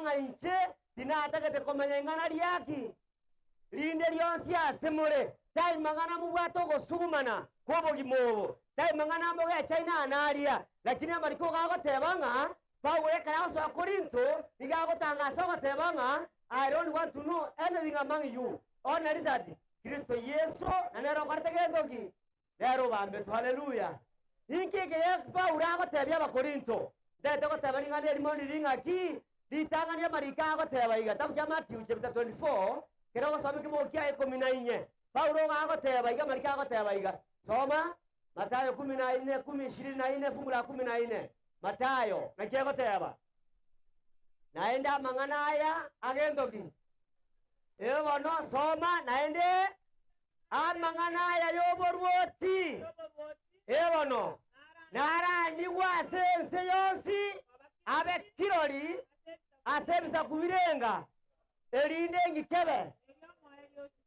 nga inche tinatagete komenya ing'ana riaki rinde rionsi asemore taimang'ana mubwato gosugumana kwobogima obo taimang'ana mogechaina anaria lakini amariko gagoteba ng'a Paulo ekara gosoa Korinto igagotangasa ogoteba ng'a I don't want to know anything among you only that Kristo Yesu nanero kwarte gendoki lero bambetu haleluya inkigeye Paulo agotebia abakorinto ndete goteba ring'ana erimondi ring'aki ritang'ania marika agoteba iga tabu kia Matthew chapter 24 kero gosoma kimo kia 14 Paulo agoteba iga marika agoteba iga soma Mathayo 14 10:24 fungu la 14 Mathayo nakigoteba naenda mang'ana aya agendoki bono soma naende amang'ana aya yoboruoti bono narandigwa sense yonsi abe kirori asebisa kubirenga erinde ngikebe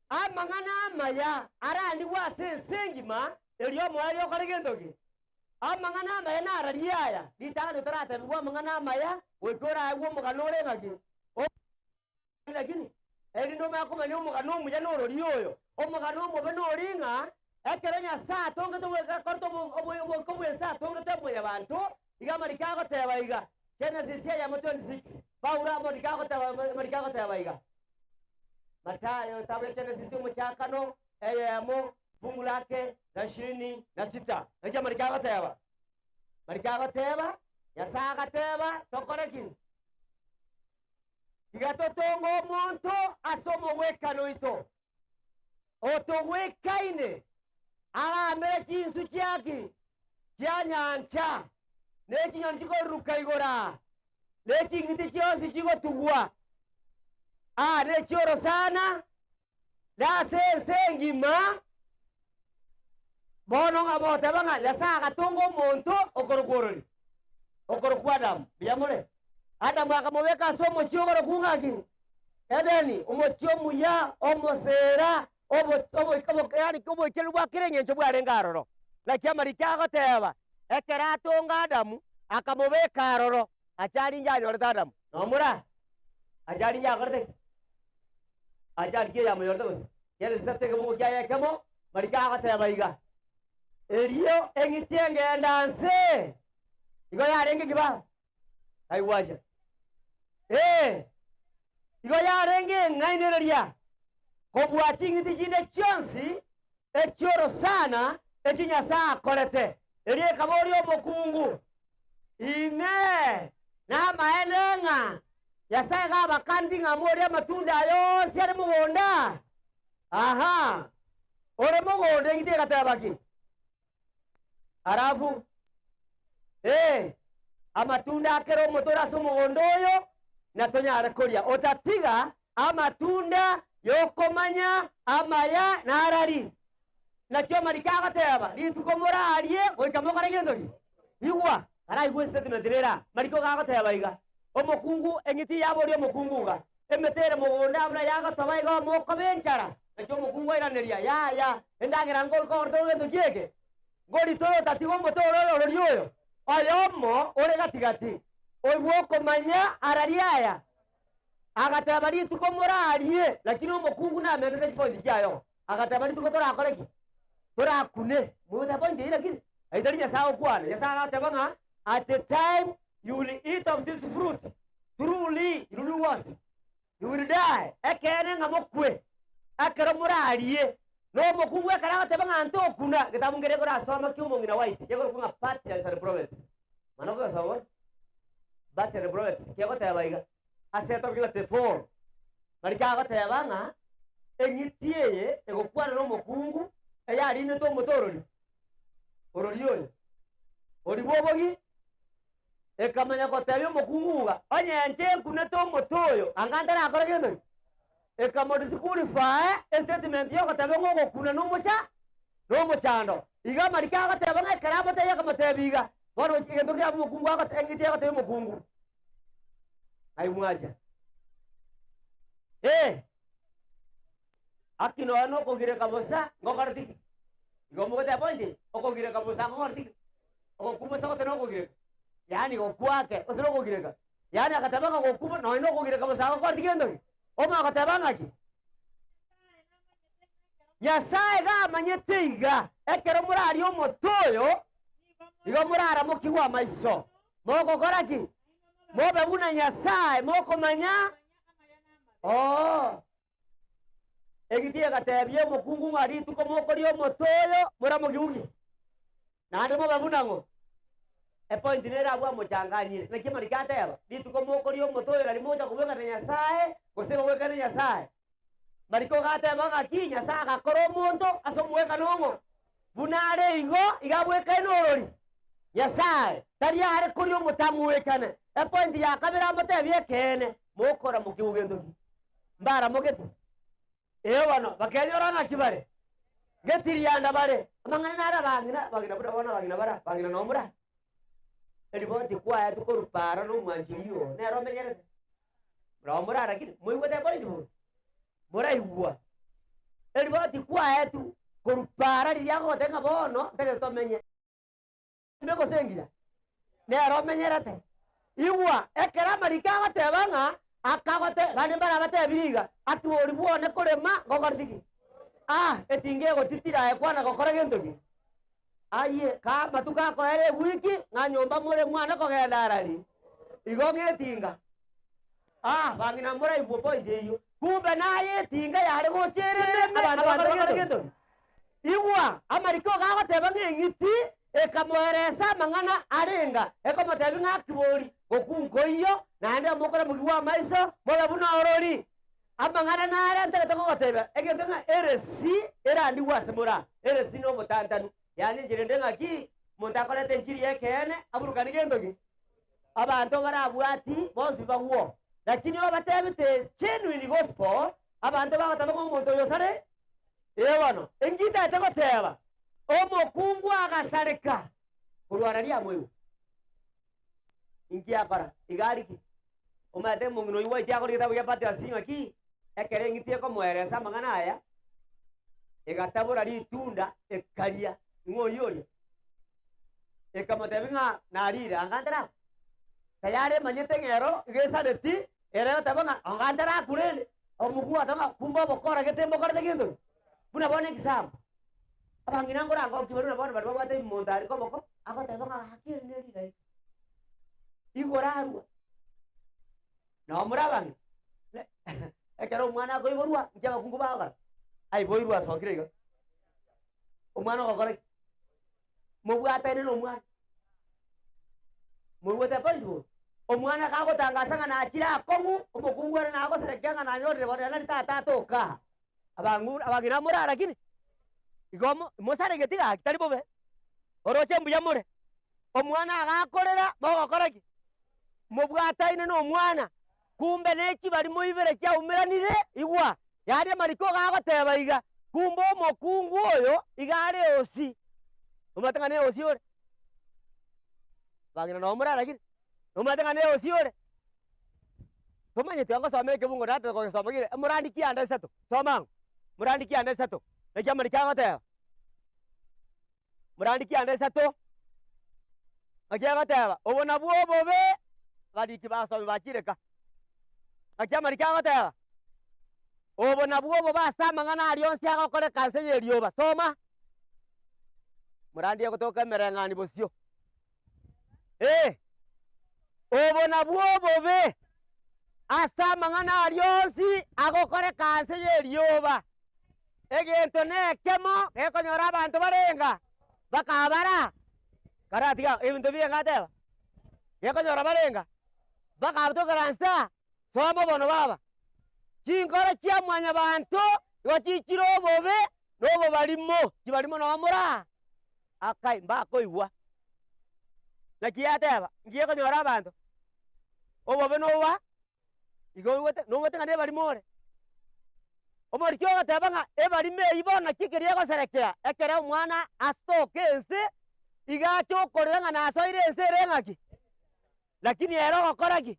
amang'ana amaya arandigwa sense ngima elio moyo koregendoki amang'ana amaya narariaya litanga toratabigwa amang'ana amaya wekora agwo muganore ngaki lakini erindo makomanya omugano omuya norori oyo omugano omobe noringa ekerenya saa tonge tobweka korto obwe saa tonge tobwe bantu iga marika goteba iga Genesis ya 26 Paulo marika goteba iga Mathayo tabu Genesis umuchakano eyemo fungu lake la 26 nja marika goteba Nyasaye agateba tokoreki igatotongo omonto asomo wekano ito otowekaine agambere chinsu chiaki chia nyancha nechinyoni chikoruka igora nechingiti chionsi chigotugwa nechioro sana nasense ngima bono nga boteba nga Nyasaye agatongo omonto okorokorori okorokwa Adamu biyamure Adamu akamoweka ase omochi ogorokung'aki Edeni omochi omuya omosera yani oboikeri bwakire eng'encho bwarenga aroro laki amarika agoteba ekero atonga Adamu akamobeka aroro acharinge anyorete Adamu nomura acharinge akorete acharikie yamonyorete gose yeresatege mogokiayekemo marika agoteba iga erio eng'iti engenda nse igo yarenge kiba aiwaja igo yarenge ng'ainereria kobwati ng'iti chinde chionsi echioro sana echi Nyasaye akorete erie ekabori omokungu ine namaeneng'a Nyasaye gabakandi ng'amori amatunda yonsi are mogonda aha ore mogonda eng'iti egatebaki arafu amatunda akero omotora ase omogondo oyo natonyare koria otatiga amatunda yokomanya amaya narari nakio marika agateba rituko morarie goika mogore gendoki igwa araigwa statement rera mariko gagoteba iga omokungu eng'iti yabori omokunguga emetere mogonda abura yagotoba iga moko benchara nakio omokungu airaneria yaya endagera ngorkorto gento chieke ngori todo tatigo motoro orori oyo oyomo ore gatigati oigwo okomanya arariaya agateba rituko morarie lakini omokungu namerete chipointi chiayo agateba rituko torakoreki torakune mwota pointi lakini aitari Nyasaye okwane Nyasaye agateba ng'a at the time you will eat of this fruit truly you will do what you will die ekene ng'amokwe akero morarie no mokungu ekara agateba ng'a ntokuna gitabu ngere korasoma kiumong'ina white yegorokunga Patriarchs and Prophets manoko gasoma Patriarchs and Prophets kiagoteba iga aseto kigote 4 marika agoteba ng'a eng'iti eye egokwana n'omokungu eyarine tomotorori orori oyo ori bobogi ekamanya gotebia omokunguga onyenche nkune tomotoyo anga ntarakora gendo ekamodisqualify statement yogotebia ng'ogokuna n'omochando iga marika agoteba ng'a ekero aboteya akamotebi iga bono egento kia omokungu eng'iti egotebia omokungu aimwacha akino ano okogireka bosa ngokorotiki igo mogoteba pointi okogireka bosa ngokorotiki ogokumosa gote nokogireka yani gokwake ose nokogireka yani akatabanga gokubo no ino kugire kamusaga kwa digendo oma akatabanga ki Nyasaye gamanyete iga ekero murari omotoyo igo murara mukigwa maiso moko koraki mobe buna Nyasaye moko manya egitie gatebye mukungu ngari tuko moko ri omotoyo muramugiugi nande mobe buna ngo point nera bwa muchanganyire nekima likateba lituko moko ri omotoyo rali moja kubeka na Nyasaye gusego weka na Nyasaye mariko gateba ngaki Nyasaye gakoro omonto asomweka nongo bunare igo igabweka inorori Nyasaye tari are kuri omutamu wekane point ya kabira amotebye kene mokora mukiugendo mbara mogete bano bakenyorana nakibare getirianda bare amangana nara bagina bura bona bagina nomura eliboti kwaya tukorupara no mwanjiriyo nero menyere romura rakini muiwete point mu mura igwa eliboti kwaya tu korupara riyago tenga bono tege tomenye ndeko sengira nero menyerate igwa ekera marika batebanga akagote bane bara batebiriga atuori buone kurema gogortiki etinge gotitira ekwana gokora gentoki aye ka matuka ko ere wiki na nyomba mure mwana ko gendarari igo ngetinga bangina mura igwo point iyo kumbe naye tinga yare gocherere abantu bakora gentoki igwa amariko gagoteba ngengiti ekamweresa mangana arenga ekomotebi ngakibori gokunkoiyo nande mukora mugiwa maiso mola buna orori amangana nare ntete gogoteba egento nga eresi erandi wasemura eresi no botantanu yani njirende ngaki muntakorete njiri yekene aburukani gendogi abantu barabwati bonsi bagwo lakini obatebite genuine gospel abantu bagataba ngo muntu yosare bano engita tegoteba omokungu agasareka kurwara ria mwewe ingia kora igariki umate mungino iwa ityakori gitabu gya pati asinga ki ekere ngitie ko mweresa mangana aya igatabura ritunda ekaria ngoyori ekamotebenga narira angandara tayare manyete ngero igesareti era tabanga angandara kurele omugu atanga kumba bokora getembo kora tegindo buna bone kisam abangina ngora ngo kibaru na bone barwa bate mondari ko boko ako tabanga hakiri neri dai igorarwa no murabangi ekero mwana ko igorwa njaba kungu baga ai boirwa sokirega umwana ko kore mubwata ine no mwana mubwata panjo omwana kako tangasanga na akira akongu umukungu era nako serekanga na nyore bore na tata toka abangina murara lakini igomo mosare getiga akitari bobe oroche mbuya mure omwana agakorera bogokoraki mubwata ine no mwana kumbe neki bari muibere kya umeranire igwa yari mariko gagoteba iga kumbe omokungu oyo igare osi umatangane osi ore bagina no murara lakini umatangane osi ore tomanye tyango someke bungo data ko somagire murandi kianda sato somang murandi kianda sato nekya marika goteba murandi kianda sato akya goteba obona bwobobe bari kibaso bakireka akya marika goteba obona bwobo basamangana alionse agokore kansenye rioba soma murandi yagotoka merengani bosio obona bwobobe asamangana alionse agokore kansenye rioba egento nekemo gekonyora abantu barenga bakabara karatiga ebintu byengateba gekonyora barenga bakabatokaransa soma bono baba chinkora chia mwanya bantu wachichiro bobe nobo barimo no amura akai mbako igwa nakiyateba ngiye ko nyora abantu obobe nowa igo wote no wote ngane barimore omori kyo gatebanga ebarime ibona kikiriye go serekea ekere mwana astokense igacho koranga na soire ensere ngaki lakini ero gokoraki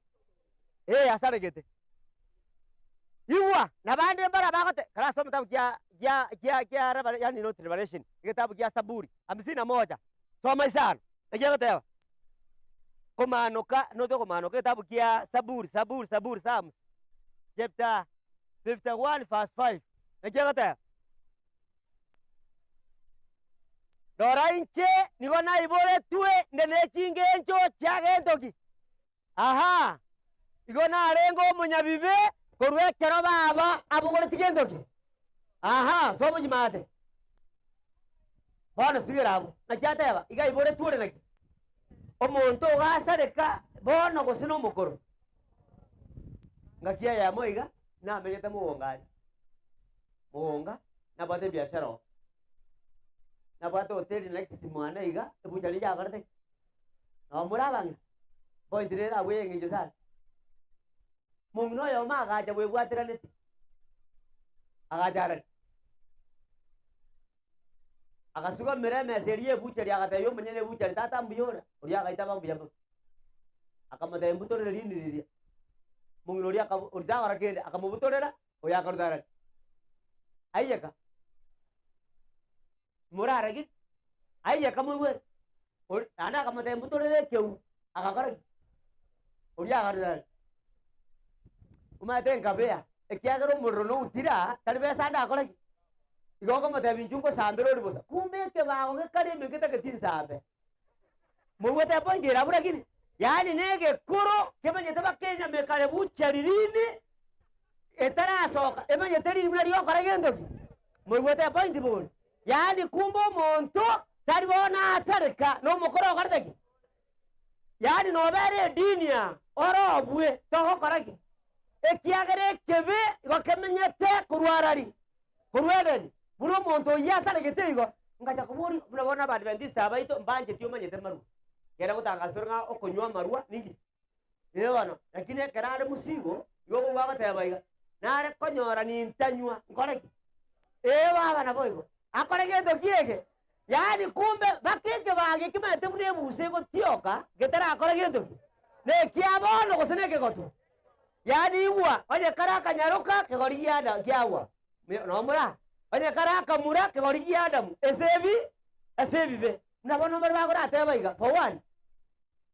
asaregete iwa nabande mbara bagote kala soma tabu kia raba yani not revelation kitabu kia Saburi 51 soma isano ekiagoteba kumanuka noto kumanuka kitabu kia Saburi Psalms chapter 51 verse 5 nakiagata dora inche niko naibore tue ndene chingencho chagentoki aha iko narengo munyabibe korwekero baba abugore tigentoki aha sobo jimate bono sigirabo nakyateba iga ibore tue naki omonto gasareka bono gosino mukoro ngakia ya moiga na menyete muongani muonga na bate biashara na bate hoteli next mwana iga ebujali ya garate no murabanga boy direra we nginjo sa mungno yo ma gaja we bwatira neti agajara agasuga mireme serie buchari agatayo menyene buchari tata mbiyora uri agaita bambiyamba akamata mbutorera riniriria mungino uri akabudagara kende akamubutorera oya akarudara ayyaka murara git ayyaka muwe ana akamata mbutorera keu akakara uri akarudara umatenga bea ekiagero murrono utira tarbe sanda akora igogo mata binchungo sambero ribosa kumbe ke bago ke kare me keta ketin sabe muwe ta pongira bura kini yani nege kuro kemanye taba Kenya me kare bucharirini etara soka emanye teri muri yo kare gendo muwe ta point bol yani kumbo monto tari bona atareka no mukoro kardaki yani no bere dinia oro bue to koraki ekiagere kebe gokemenyete kurwarari kurwereni buno monto yasale getego ngaja kuburi mnabona ba Adventista abaito mbanje tio manyete maru kera gutangasora okonywa marua ningi yebano lakini karare musigo yogo wagata baiga nare konyora ni ntanywa ngoreki baba na boigo akore gento kiege yani kumbe bakeke bage kimete bune busego tioka getara akore gento ne kiabono goseneke gotu yani iwa oje karaka nyaruka kegori yada kiawa no mura oje karaka mura kegori yada esebi be nabona bari bagora atebaiga for one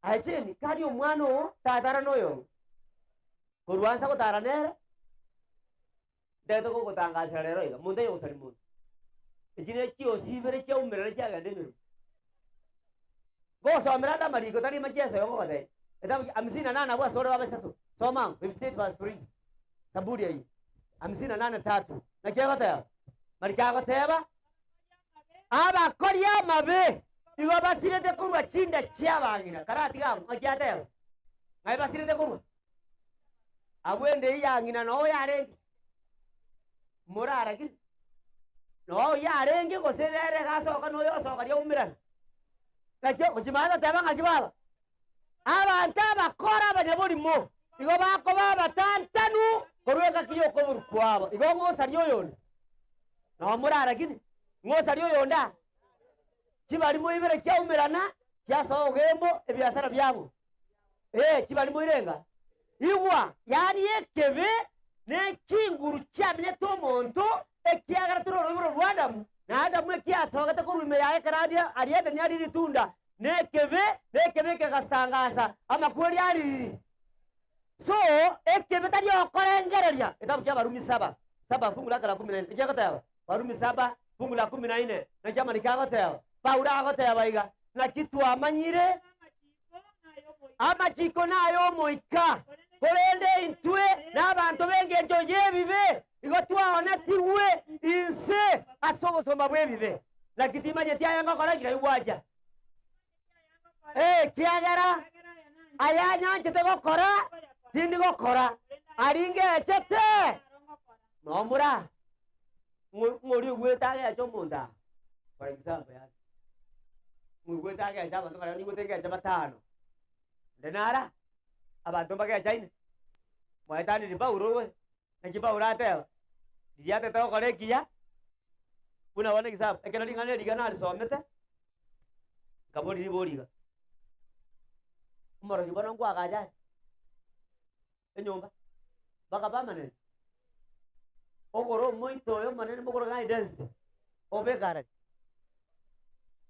acheni kadi omwano tatara noyo kurwansa gutara nere ndeto ko gutangasha rero iga munde yo salimu ejine kio sibere kio umere kya gande miru go so amrada mariko tani macheso yo ngode etabu 58 bwa sore wabesatu soma 58 verse 3 Saburi ayi 58:3 na kya gata marika goteba aba koria mabe igo basirete kurwa chinda chiabangira karati gamu akyateba ngai basirete kurwa agwende yangina no yare murara ki no yare ngi goserere gasoka no yo soka yo umirana lakyo kuchimana teba ngakibaba abantu abakora abanyaburi mo igo bako baba tantanu korweka kiyo ko kwabo igo ngo sariyo yone no murara kini ngo sariyo yonda kibali mu ibere cyaumirana cyaso gembo ebyasara byangu kibali mu irenga igwa yari ekebe ne kinguru cyamine to monto ekiagara turo Rwanda na Adamu ekiasoga takurume yae karadia arienda nyari ritunda nekebe ke gastangasa amakweri ari so ekebe tari okorengereria etabu kya Barumi 7 fungu la 14 ikagata Barumi 7 fungu la 14 na chama nikagata Paula agoteba iga na kitu amanyire amachiko nayo moika korende intwe n'abantu bengejo yebibe igotwa onatiwe inse asobosoma bwebibe na kitimanye tyayanga koragira iwaja kiagera ayanya nchete gokora tindi gokora aringe echete nomura ngori gwetage acho munda for example ya mugwetage acha abantu bara nigutege acha batano denara abantu bage chaine mwaitani ni Paulo we na Paulo ateo diate to kore kia una wana kisab ekeno lingane ligana alisomete kabodi ni boriga moro kibona ngwa gaja enyomba baka bamane ogoro moito yo manene bogoro ga identity obegara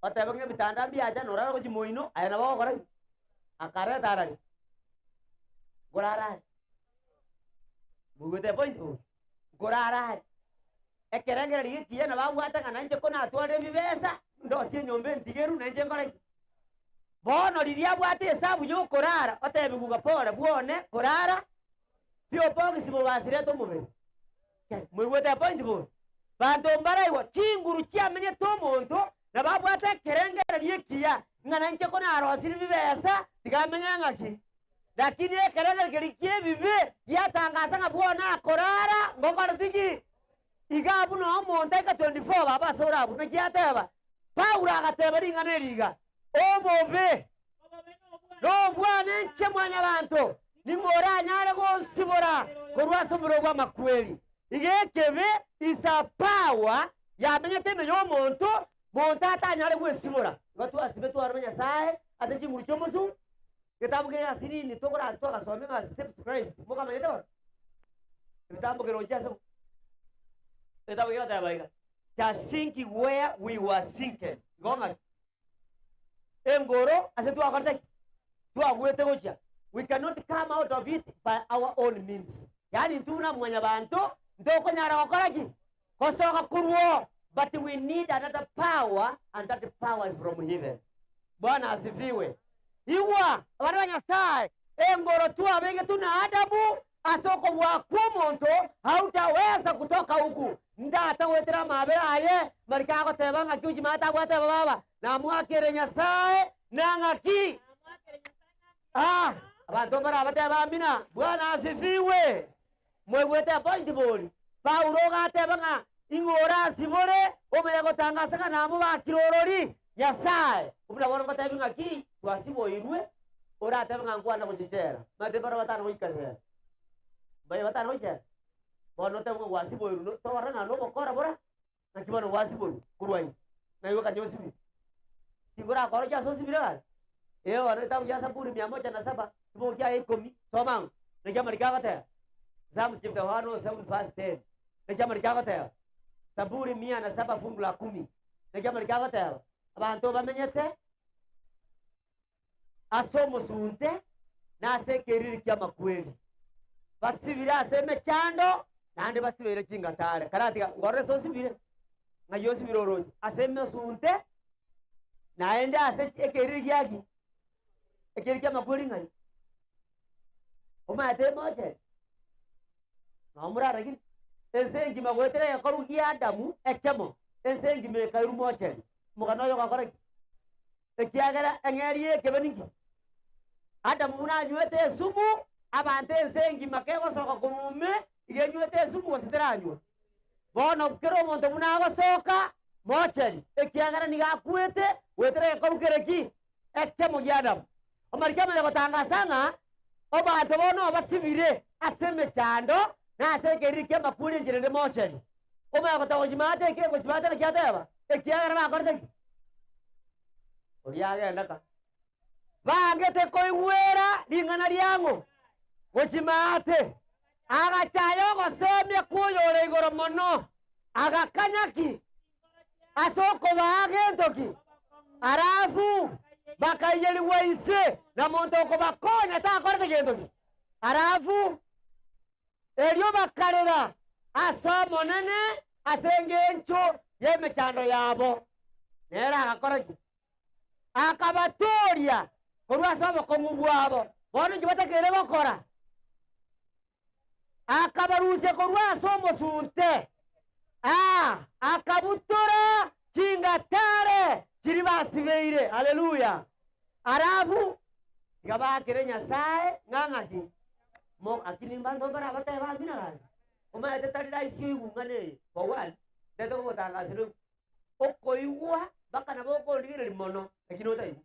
otabange bitanda biaja norara ko chimoino ayana bagokora akare tarari gorara mugute point gorara ekerengera rigiye na babwata kana nje kona atware bibesa ndosie nyombe ntigeru nje ngora bono riria bwate hesabu yo korara otebiguga pora buone korara pio pogi sibo basire to mubere mwigwete point bo bantu mbaraiwa chinguru chiamenye to muntu na babwata kerengera rigiya ngana nje kona arosire bibesa tigamenya ngaki lakini ekerengera kirikie bibe yatangaza ngabona korara ngongora tiki igabu no monte ka 24 baba sora bu ngiateba Paulo agateba ringana riga obobe no bwana nche mwanya bantu nimora nyare gonsibora korwa soboro gwa makweli igekebe isa power yamenye teme yo monto atanyare gwesibora batu asibe to armenya sae atechi murucho musu kitabu ke asini ni tokora some ma steps Christ moka manyete kitabu ke roja so kitabu ke tabaiga ta sinking where we were sinking gonga engoro asetu akarta tu agwete gocha we cannot come out of it by our own means yani tuna mwanya bantu ndoko nyara okoraki kosoka kurwo but we need another power and that power is from heaven. Bwana asifiwe. Iwa abana nyasaye engoro tu abenge tuna adabu asoko bwa kumonto hautaweza kutoka huku ndata wetera mabera aye marikago tebanga cyuji mata gwate baba na mwakere nyasaye nangaki abantu bara bateba mina. Bwana asifiwe. Mwegwete point boli Paulo gatebanga ingora sibore omeye tangaza na mu bakirorori nyasaye ubura ko tebinga ki twasiboirwe ora tebanga ngwana kuchichera mate bara batano wikale baye batano wikale bono tebanga wasiboirwe to waranga no bokora bora nakibono wasiboirwe kurwai na yoka nyosibi tigora koro ja sosibira wana tabu ya Zaburi 107 tumo kia 10 somang nejama likagata Psalms chapter 107 verse 10 nejama likagata Zaburi 107 fungu la 10 nejama likagata abantu bamenyetse asomo sunte na sekeriri kya makweli basibira aseme chando nande basibira chingatare karati ngore sosibire ngayosibiro roji aseme sunte naende asekeriri kyaki ekirikya makweli ngai omate moje namura ragin ensengi magwetere yakorugia Adamu ekemo ensengi mekairu moje mugano yo gakora ekiagera engeriye kebeningi Adamu muna nywete sumu abante ensengi makego soka kurume igenywete sumu wasiteranywa bono kero monto muna gosoka moje ekiagera nigakwete wetere yakorukereki ekemo ya Adamu Omarikama lego tangasanga obantu bono basibire aseme chando na asekeri kya makuli njirende mocheri oma gotago jimate ke gojimate kyateba ekiagara ba korte oriage ndaka bangete koiwera lingana lyango gojimate aga chayo goseme kuyore igoro mono aga kanyaki asoko baage ntoki arafu bakayeli waise na monto ko bakonya ta korte gendo arafu elio bakarera asomo nene asengencho yeme chando yabo nera akoroki akabatoria korwa somo kongubwabo bono njibata kere bakora akabaruse korwa somo sunte akabutora chingatare chiribasibeire. Haleluya. Arabu gabakire nyasaye ngangati mo akinimba ndobara bateba bina oma etetarira isigu ngane bawal deto ko tangasiro okoiwa bakana boko ligire limono ekinota ibu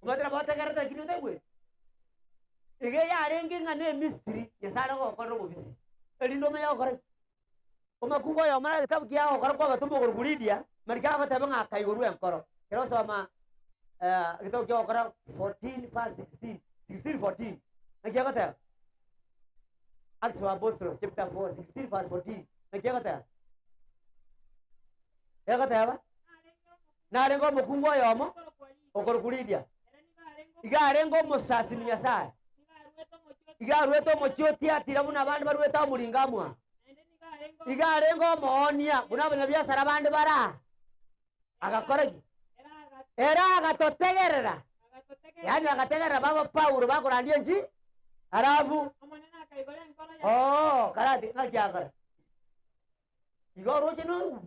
umatera bategarata ekinota ibu ige yarengi ngane mystery yasara ko kono bobisi elindo me yakore oma kugo yo mara kitabu kiao koro kwa batumbo gorgulidia marika bateba ngakai goru enkoro kero soma kitabu kiao koro 14 verse 16 14 nakia kata Acts of Apostles chapter 4 16 verse 14 nakia kata ya kata ba na rengo mukungo yomo okoro kulidia igarengo musasi Nyasaye igarweto mochoti atira buna abandi barweta muringamwa igarengo moonia buna abanyabiasara abandi bara agakoreki era agatotegerera yani agategerera baba Paulo bakorandie nji arabu karati ngakiagara igoro chino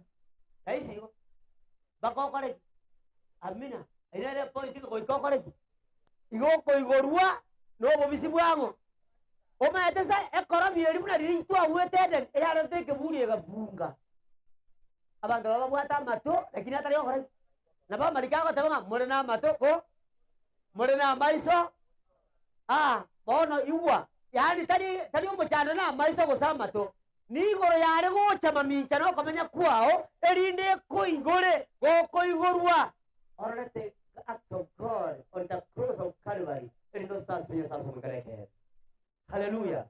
kaisi igo bakokoreki amina inere point ko ikokoreki igo ko igorua no bisi bwango omete sa ekoromi eri buna riri twa wetede eyaro teke buri egabunga abantu baba bwata mato lakini atari okore na baba marikago tabanga muri na mato ko muri na maiso bono iwa yani tari umuchana na maiso go mato ni goro yare go chama mincha no komenya kwao erinde ko igore go ko igorua orete act of God on the cross of Calvary eri no sasu mukareke. Haleluya.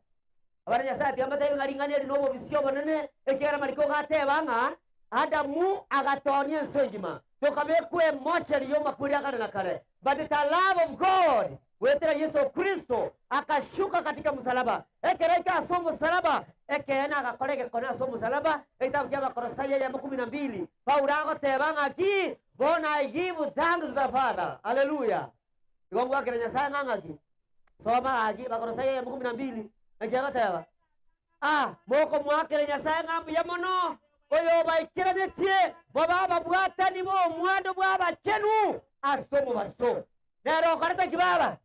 Abaranya sati amata ngaringane eri no bisyo bonene ekera mariko gate banga Adamu agatonia nsengima tokabe kwe mocheri yo mapuri akana na kare but the love of God wetera Yesu Kristo akashuka katika msalaba ekereka asomo msalaba ekena akakoreke kona asomo msalaba etabu kya Kolosai ya 12 Paulo agotebanga ki bona I give thanks to the Father. Haleluya. Igongo akirenya sana ngaki soma aji Kolosai ya 12 akiyagoteba moko mwakirenya sana ngambu ya mono oyo baikiranetie baba babwata ni bo mwando bwaba chenu asomo baso nero karata kibaba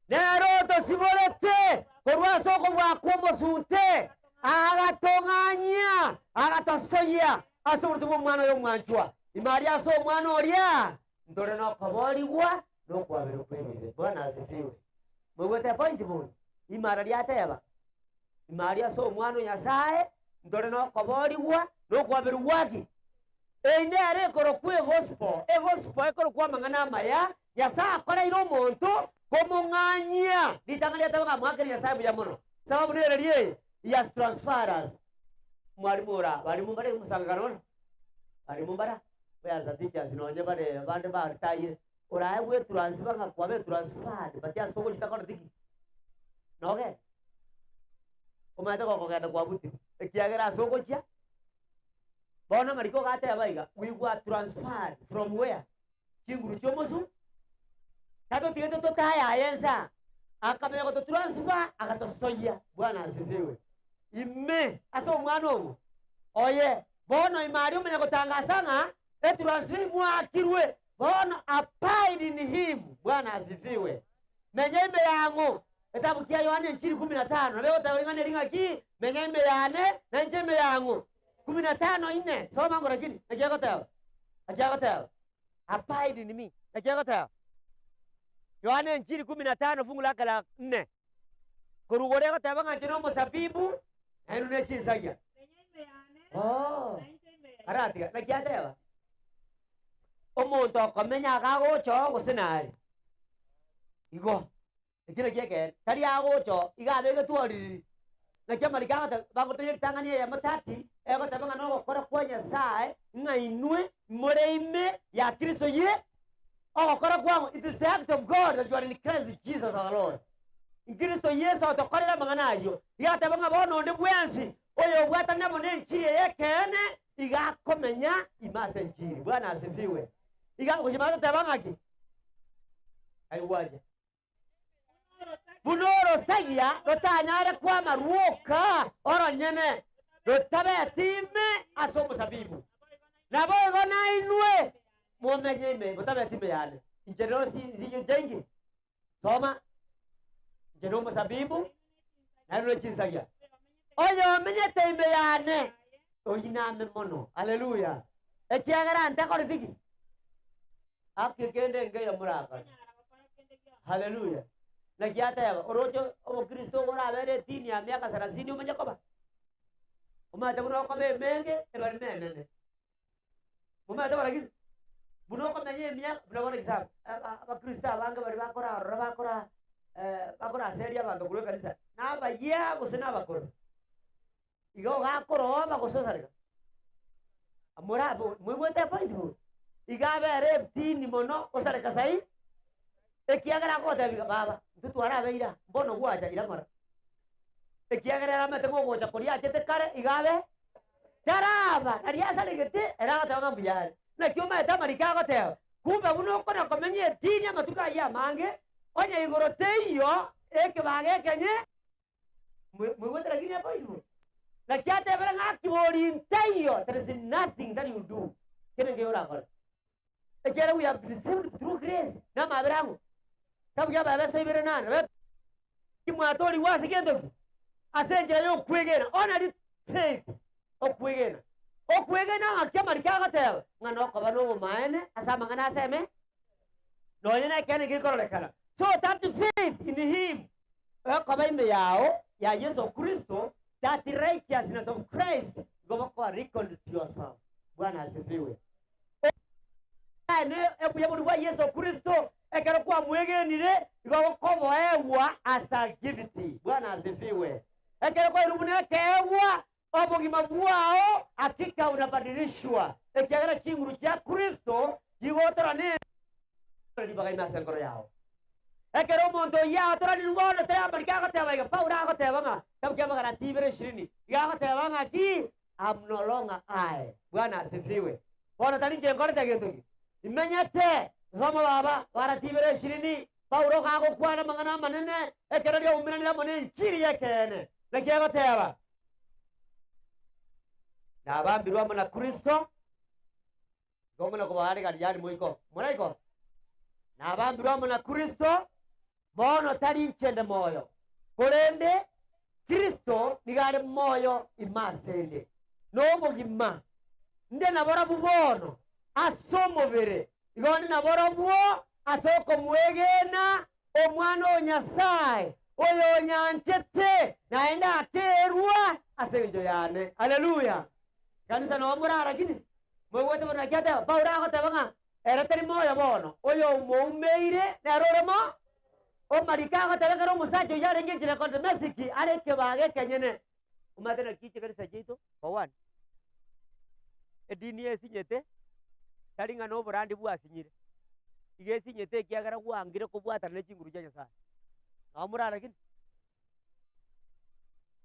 nero to siborete korwa soko bwa kombo sunte agatonganya agatosoya asoburtu mwana yo mwanchwa imari aso mwana oria ndore no koborigwa no kwabero kwemire bwana asifiwe mwete point bone imara liateba imari aso mwana Nyasaye ndore no koborigwa no kwabero waki ende are korokwe gospel ekoro kwa mangana maya Nyasaye akora iro monto komonganya litangania tabanga mwakeri Nyasaye buya mono sababu nere liye yes transferers mwarimura bari mumbare musangano bari mumbara baya za teachers nonye bare bande ba taye oraye we transfer nga kwabe transfer batia soko litakora diki noge omata ko kogenda kwa buti ekiagera soko chia bona mariko gate abaiga we were transferred from where kinguru chomosu tato tigeto to taya yensa akamego to transfer akatosoya bwana asifiwe ime aso mwana oye bona imari umenya gutangazanga transfer mwakirwe bona abide in him bwana asifiwe menya ime yangu etabu kia Yohane 15 leo tawingane ringa ki menya ime yane na njeme yangu 15:4 soma ngora kini ajagotayo abide in me ajagotayo Yohane 15 fungu lake la 4 kurugore gotabanga njino musabibu enune chinsagia aratiga nakiateba omuntu akomenya agagocho gusinari igo ikire kieke tari agocho igabege tuoriri nakiamarikagota bagotoye tangania ya matati egotabanga no gukora kwa Nyasaye ngainwe mureime ya Kristo ye okora kwa it is the act of God that you are in Christ Jesus our Lord in Kristo Yesu atokorera manganayo yatabanga bono ndi bwensi oyo bwatana bone nchire yekene igakomenya imase nchiri bwana asifiwe igakujimana tabanga ki aiwaje bunoro sagia rotanyare kwa maruoka oronyene rotabetime asomo sabibu nabo gona inwe mumenyeme rotabetime yane injero si jengi soma jero masabibu na ro chinsagia oyo menyete ime yane oyiname mono haleluya ekiagara ntakore tiki akikende ngeya muraka haleluya nakiata yaba orojo obo Kristo ora bere dini ya miaka 30 umenya koba umata buno kobe menge ebari menene umata baragi buno ko menye miaka buno ko kisab aba Kristo abanga bari bakora seria bando kulo kanisa na baya gusena bakoro igo gakoro bagososarika amurabo mwete point bu igabere dini mono osarika sai ekiagera gotebiga baba tutwara beira mbono gwacha ira mara ekiagera amate gogocha koria achete kare igabe taraba nariasa ligete era gatanga mbiyari na kioma etamarika goteo kumbe buno kona komenye tinya matuka ya mange onye igoro teyo ekebage kenye mwegotera gini hapo hizo na kiate bera ngaki bori nteyo there is nothing that you do kene ngeora kola ekera we have received through grace na mabramu tabu ya baba sebere nana kimwatori wasi kendo asenje yo kwegena ona di faith okwegena akyamarika gateo ngano ko bano maene asama ngana aseme no yene kene gikorolekana so that faith in him ko baimbe yao ya Yesu Kristo that righteousness of Christ go kwa reconcile to yourself. Bwana asifiwe. Ne ebuye bwa Yesu Kristo ekero kwa mwegenire go ko ewa as a gift. Bwana asifiwe. Ekero kwa rubune kewa obugima bwao hakika unabadilishwa. Ekiagera chinguru cha Kristo jigotora ne libaga inasenkoro yao. Ekero mondo ya tora ni ngono te amarika gateba iga paura gateba nga tabya magana tibere 20 ya gateba nga ki I'm no longer I. Bwana asifiwe. Bwana tani jengore tagendoki imenyete zoma baba bara tibere 20 pauro kago kwana mangana manene ekero lyo uminanira mone nchiri yekene lekiya gateba na bambirwa mona Kristo gomona ko bahari ga yari moiko monaiko na bambirwa mona Kristo bono tari nchende moyo korende Kristo nigare moyo imasende no mugima nde nabora bubono asomobere igone nabora buo asoko mwegena omwana onyasaye oyo nyanchete naenda aterwa asenjo yane haleluya kanisa no murara kini mwewote bona kyata baura ko tabanga era tari moyo bono oyo muumeire naroroma o marikaga tabagaro musacho yarenge njira konde mesiki areke bage kenyene umatena kiche kanisa jito bawan edini esinyete taringa no brandi bwasinyire igesi nyete kiagara gwangire ko bwatana chinguru janya sa amurara kini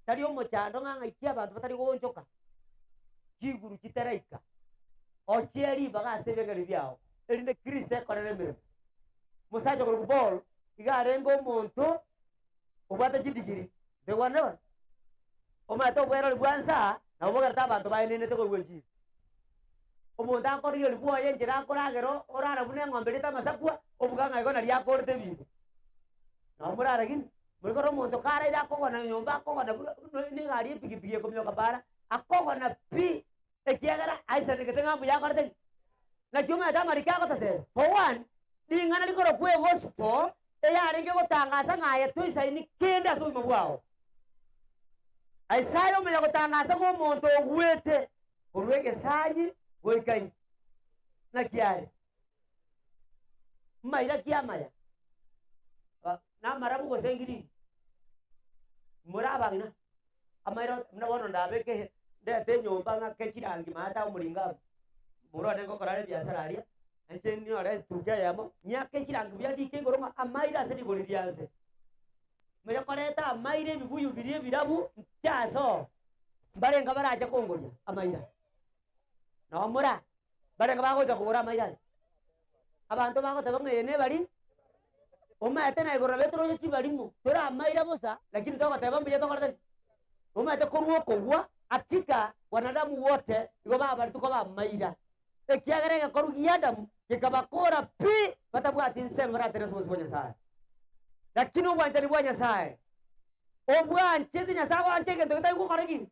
tari omochando nganga ikia bantu batari gonchoka chinguru kitaraika ochieri baga sebegari byao erinde Kristo korere mere musacho ko bol igarengo muntu ubata chidigiri de wana omato bwero bwanza na ubogara abantu bayinene te ko gwenji omuntu akoriyo libuo yenjira akoragero orara bune ngombe lita masakwa obuganga igona lya korte bibi na murara gini murikoro muntu kara ira kogona nyomba akogona ni gari pikipiki ko myoka bara akogona pi ekiagara aisa ni ketenga bu ya korte na juma da marika ko tate for one dingana likoro kwe gospel eyarenge gotangaza ngaye tuisa ini kenda so mubwao aisayo me gotangaza ngo muntu ogwete urwege sayi goikai na kiare maira kiamaya na marabu go sengiri muraba gina amairo na bono ndabeke ndete nyomba nga kechirangi mata umuringa muro nengo korale biashara aria encheni ore tukia yamo nyake chirangi bya dike ngoroma amaira se digoridianse meya koreta amaire bibuyu birie birabu cyaso barenga baraje kongoria amaira no mura barenga bagoja kugura amaira abantu bagote bangene bari omate na igoro betro yo chibarimo tora amaira bosa lakini toka tabambi to korete omate koruo kogwa akika wanadamu wote igo baba tuko ba amaira ekiagerega korugi Adam kikabakora pi batabwati nsemra tereso bonya sae lakini ubwanjani bwanya sae obwanche tinya sawa anche kento tayi ko karegi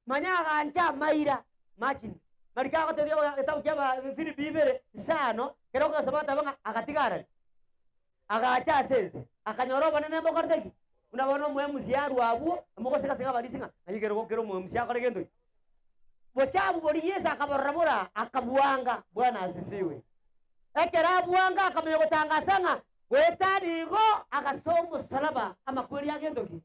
manyaga ancha maira machini marika ko tedio etabu kyaba fili bibere sano kero ko sabata banga akatigara agacha sense akanyoro banene bokorteki unabona mwe musiaru abu amoko seka seka badisinga ayigero ko kero mwe musiaru karegendo bochabu bori Yesu akabarabura akabuanga. Bwana asifiwe. Ekera buanga akamenya gutangasanga wetarigo akasomo salaba amakweli yagendoki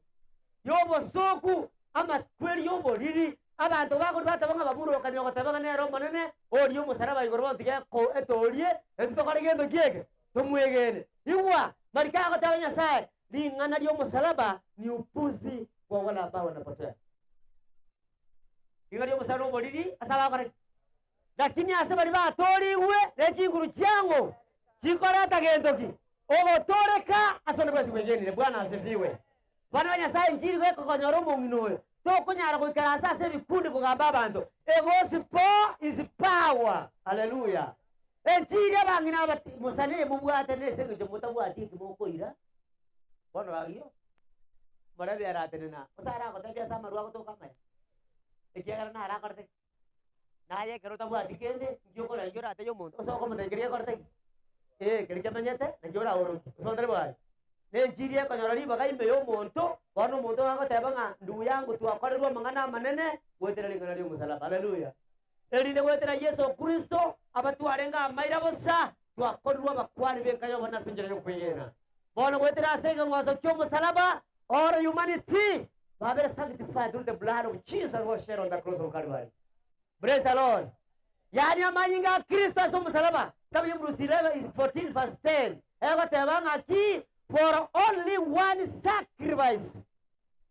yobo soku ama kweli yobo riri abantu bako batabanga baburo kanyo gotabanga nero manene ori yo musaraba igoro ntige ko etorie etokare gendo kiege tumwegene iwa marika akatawa Nyasaye ling'ana lyo msalaba ni upuzi kwa wale ambao wanapotea. Ling'ana lyo msalaba bolili asaba kare lakini asaba libatoliwe n'ekinguru kyango kikorata gendoki ogotoreka asone bwezi bwegenire. Bwana asifiwe. Bana ba Nyasaye njiri gweko konyora omong'ino oyo tokunyara goikara ase ebikundi kugamba abantu gospel is power. Haleluya. Enjiri abang'ina bati musane mubwate nese ng'echo mutabwati kimokoira bono bagio marabi aratenena osara agotabia samarwa gotoka maya ekiagara na arakorte naye kero tabwati kende njokora njorate yo muntu osoko mutengeria korte keri kamanyete njora oroki osondere bwari nenjiri ekonyora libaga ime yo muntu bono muntu agoteba ng'a ndugu yangu twakorerwa mang'ana manene gwetera ling'ana lyo musalaba. Haleluya. Erinde gwetera Yesu Kristo abatwarenga amaira bosa twakorerwa bakwani bekayo bona sinjira yo kwigena bono gwetera asenge ngwaso kyo musalaba or humanity babere sanctified through the blood of Jesus was shed on the cross of Calvary. Praise the Lord. Yani amanyinga Kristo so musalaba tabi Hebrews 11:14 verse 10 ego tebanga ki for only one sacrifice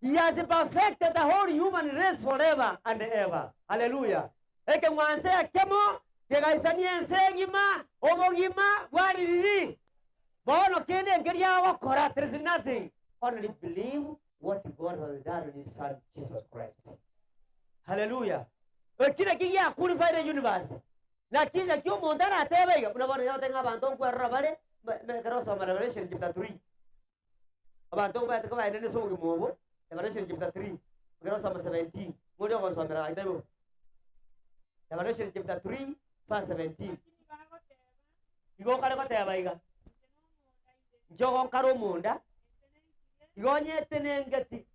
he has perfected the whole human race forever and ever. Hallelujah. Eke mwanse akemo kegaisani ensengima obogima bwaririri bono kende ngeri yawo kora. There is nothing, only believe what God has done in his son Jesus Christ. Hallelujah. Kile kigia qualify the universe na kile kyo mondara atebega unabona yote ngabantu kwerra bale mekero so Revelation chapter 3 abantu ba tukaba ene so gimobo Revelation chapter 3 mekero so 17 ngodi ko so mera aitebo Revelation chapter 3 verse 17 igo kale ko teba iga njogo karo munda igo nyete nengeti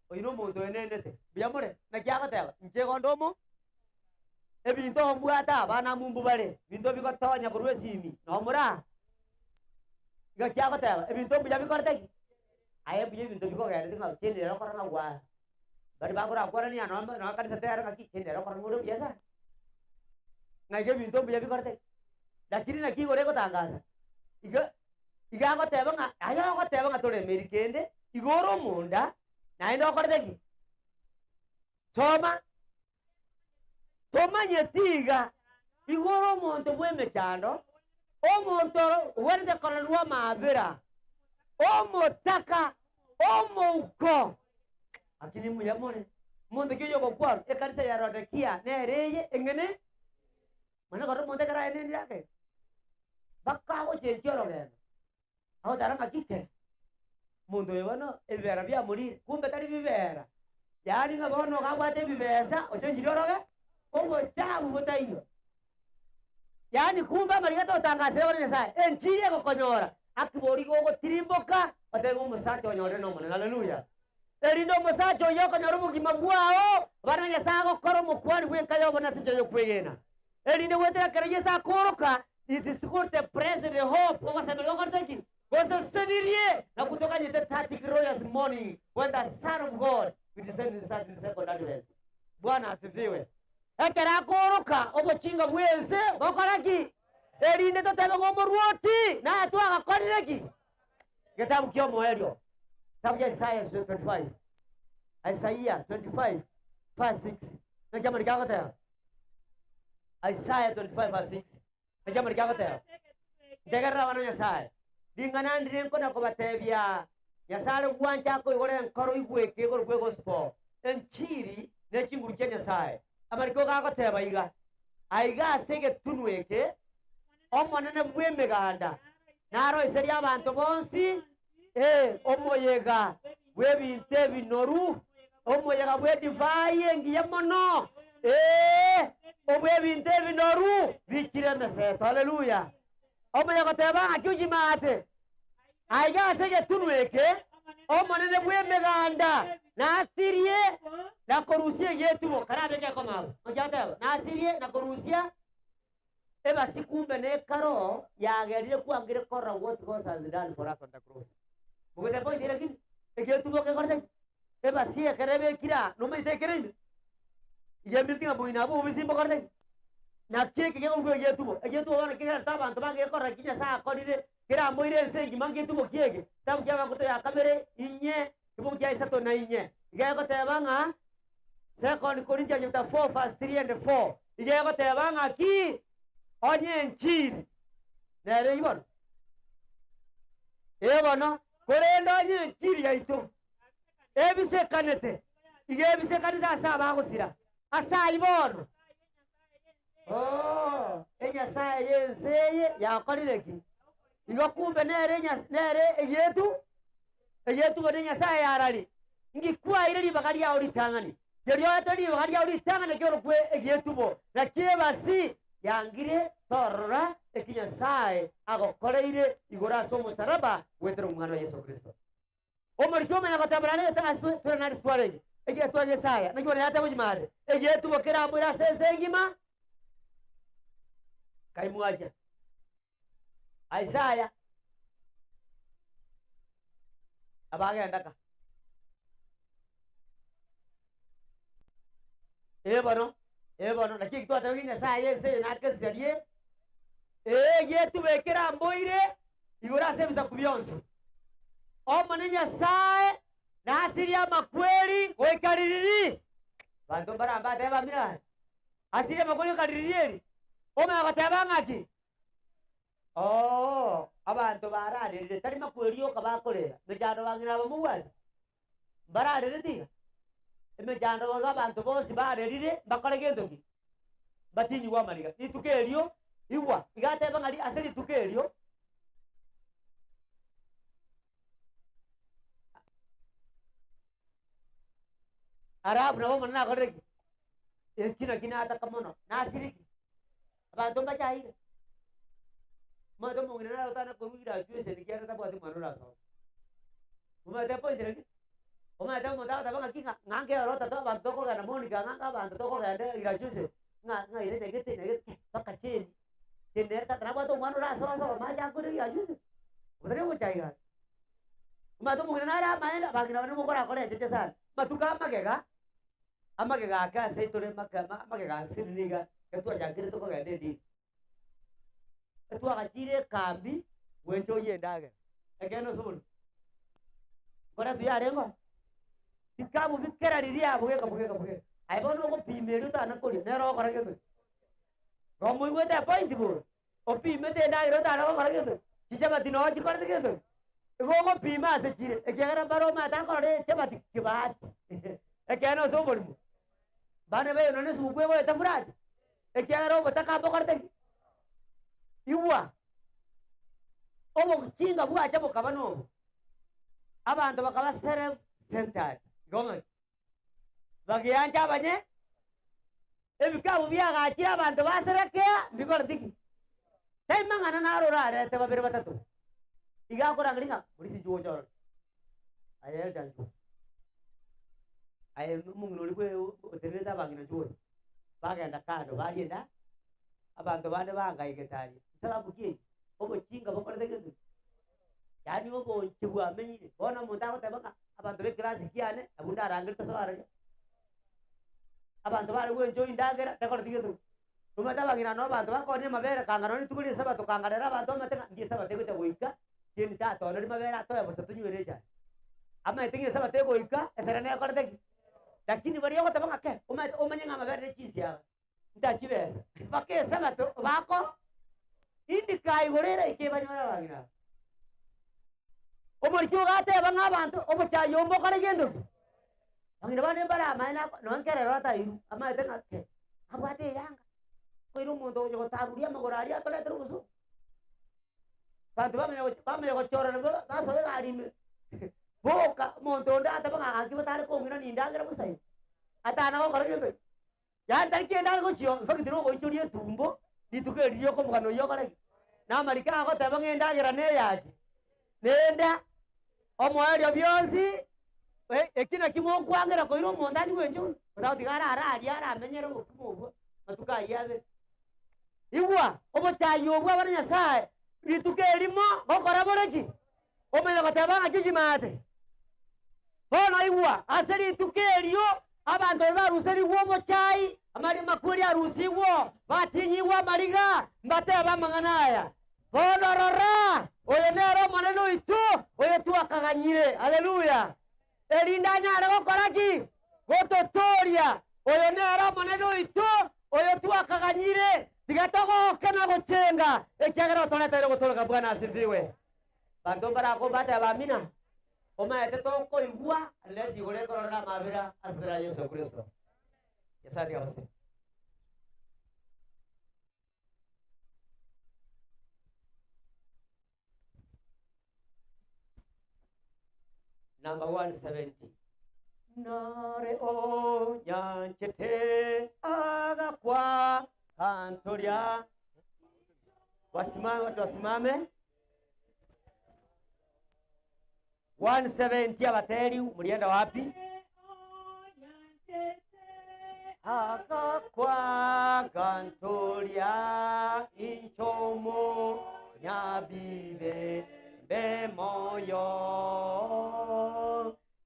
oyino muntu enendete byamore na kyago teba njego ndomo ebinto mbwata bana mumbu bale binto bikotonya kurwe simi no mura iga kyago teba ebinto mbya bikorte aye bye binto bikogere tinga kende ro korana gwa bari bagora korani ano no kanisa tayara ngaki kende ro korana ngoro biasa ngage binto mbya bikorte lakini na kigore ko tangaza iga ko teba nga ayo ko teba nga tole merikende igoro munda na ndo korte ki soma nyetiga igoro muntu bweme chando omuntu wende koralwa mabira omotaka omouko akini muyamone muntu kiyo kokwa ekanisa ya Laodikia nereye engene mana karo muntu kara ene yake bakago chenchoro gena aho daranga kite muntu yebano ebera bya muri kumbe tari bibera yani ngabono gabwate bibesa ochenjiroroge ogo chabu botayo yani kumbe marigato tangase ore Nyasaye enchire gokonyora akibori gogo tirimboka otego musacho onyore no mona. Haleluya. Erindo musacho yoko nyorubu gimabwao bana Nyasaye gokoro mukwani bwekayo bona sinje yo kwegena erinde wetera kereyesa koroka it is called the present hope ogo sebe yo korteki goso senirie na kutoka nyete 30 glorious morning when the Son of God will descend in the second advent. Bwana asifiwe. Ekera koroka obo chinga bwese gokoraki erinde totebe gomoruoti na atwa gakorereki getabu kyo moelio tabu ya Isaiah 25 Isaiah 25 verse 6 na kama nikakata Isaiah 25 verse 6 na kama nikakata degara wana Nyasaye dingana ndirenko na kobatebya Nyasaye gwancha ko igore nkoro igweke igore gwe gospel enchiri ne chinguru kya Nyasaye amariko gakoteba iga aiga asege tunweke omonene bwemeganda naro iseri abantu bonsi omoyega bwebinte binoru omoyega bwedivai ngiye mono obwebinte binoru bikire meseto. Haleluya. Omoyega teba akyujimate aiga asege tunweke omonene bwemeganda nasirie na korusia yetu karabeke komabo mjataba nasirie na korusia eba sikumbe ne karo yagerire kwangire korra what God has done for us on the cross bugete point dire kin egetu boke korte eba sie kerebe kira no me te kerebe ye miltinga boina bo bisimbo korte na keke gego egetubo bana kera tabantu bagekora kinya saa korire kera moire sengi mangitubo kiege tabu kya bakoto ya kamere inye tubo kya isato na inye igego tebanga 2 Corinthians chapter 4 verse 3 and 4 igego tebanga ki onye nchiri nere ibon ebono korendo onye nchiri yaito ebise kanete igebise kanete asa bagusira asa ibono enya saa yenseye yakorire ki igo kumbe nere eyetu godenya saa yarari ngikwa ile libagari ya ulitangani jeryo atari libagari ya ulitangani kyo kwe eyetubo na kiebasi yangire torra ekinya saa agokoreire igora so musaraba wetero umwana wa Yesu Kristo omorikyo menya gotabrane tangasu tunari sware eyetu anye saa nakyo yata bujimare eyetubo kera bura sensengima kaimwaja Isaiah abagenda ebono nakiki twata winga Isaiah se nakasirie yetu bekera mboire igora sebisa kubyonso omanenya sae nasiria makweli goikariri bantu baramba deba mira asiria makweli kaririri ome agatebanga ki abantu bararire tari makweli okabakorera mejando bangira bamuwazi bararire tiga emejando abantu bose bararire bakore gento ki batinyi wa mariga itukerio igwa igatebanga ali aseri tukerio arabu nabo mwana koreki kina atakamono nasiriki abantu bachaire mato mungina na utana kurugira juese nikiana tabu ati manura so umate point reki umate monta tabanga kinga ngange rota to abantu ko kana monika nganga abantu to ko gande ira juese nga ile tegete bakacheni tender ta traba to manura so maja kuri ira juese udare mo chaiga mato mungina na ra maena bagina no mukora kore cheche sana matuka amagega ka seitore makama amagega siriniga etu ajagire to ko gande di etu agachire kambi wenjo yendage egeno sumulu kora tu yarengo ikabu bikera riria buge aibono ko pimeru ta na kori nero kora getu romo igwete point bu opimete ndagiro ta na kora getu chijabati no chikora getu ego pima se chire egera baro ma ta kore chabati kibat egeno sumulu bane be no ne sugwe go ta furad egera botaka bokorte iwa obo chinga bwa chabo kabano abantu bakaba self centered goma bagiyanja banye ebikabu byagachi abantu baserekea bikora diki taimanga na arora rete babere batatu igakora ngringa muri sijuo choro ayel danjo ayel mungulori kwe otereta bangina juo bagenda kado barienda abantu bande bangayigetari sababu ki obo chinga bokora deke yani obo chibwa menyire bona munda gotabanga abantu be class kiane abunda arangirta sawara abantu bari wenjo indagera takora digetu rumata bagira no abantu bakone mabere kangano ni tukuri sabato kangarera abantu mateka ndiye sabato gote goika chini tato no mabere atoya bosatu nywereja ama itinge sabato goika esere ne akora deke lakini bari yogo tabanga ke omanyenga mabere chisia ndachibesa bake sabato bako indika igorera ikebanyora bagira omorikyo gate banga abantu obocha yombo kare gendo bangira bane bara maina no nkere rota iru ama tenga ke abate yanga ko iru mundo yo taburia magorari atole truso bantu bame go chora no baso de gari boka mondo nda tabanga akibotare ko ngira ni ndagira busai atana go kare gendo ya tariki ndar go chio fakitiro go churi tumbo dituke riyo ko mugano yo kare na marika go tabanga ndagira ne yaji nenda omoerio bionsi ekina kimo kwangira ko iro mondani wenjo utatigara ari aramenyero okumo matuka yabe igwa obo tayo bwa baranya sae rituke limo gokora boreki omenya gotabanga kijimate bona igwa aseri tukerio abantu baruseri wo chai amari makuri arusi wo batinyi wa mariga mbate bamanganaya bodorora oye nero maneno itu oye tu akaganyire haleluya erinda nyara gokoraki gototoria oye nero maneno itu oye tu akaganyire tigatogo kana gochenga ekyagera tonetero gotoroka bwana asifiwe bantu barako bata bamina omaete toko igua lezi gore korona mabira asira Yesu Kristo yesadi kabisa. Number 170. Nare o nyanchete aga kwa kantoria. Wasimame. 170 abateri mlienda wapi? Aga kwa kantoria inchomo nyabibe bemoyo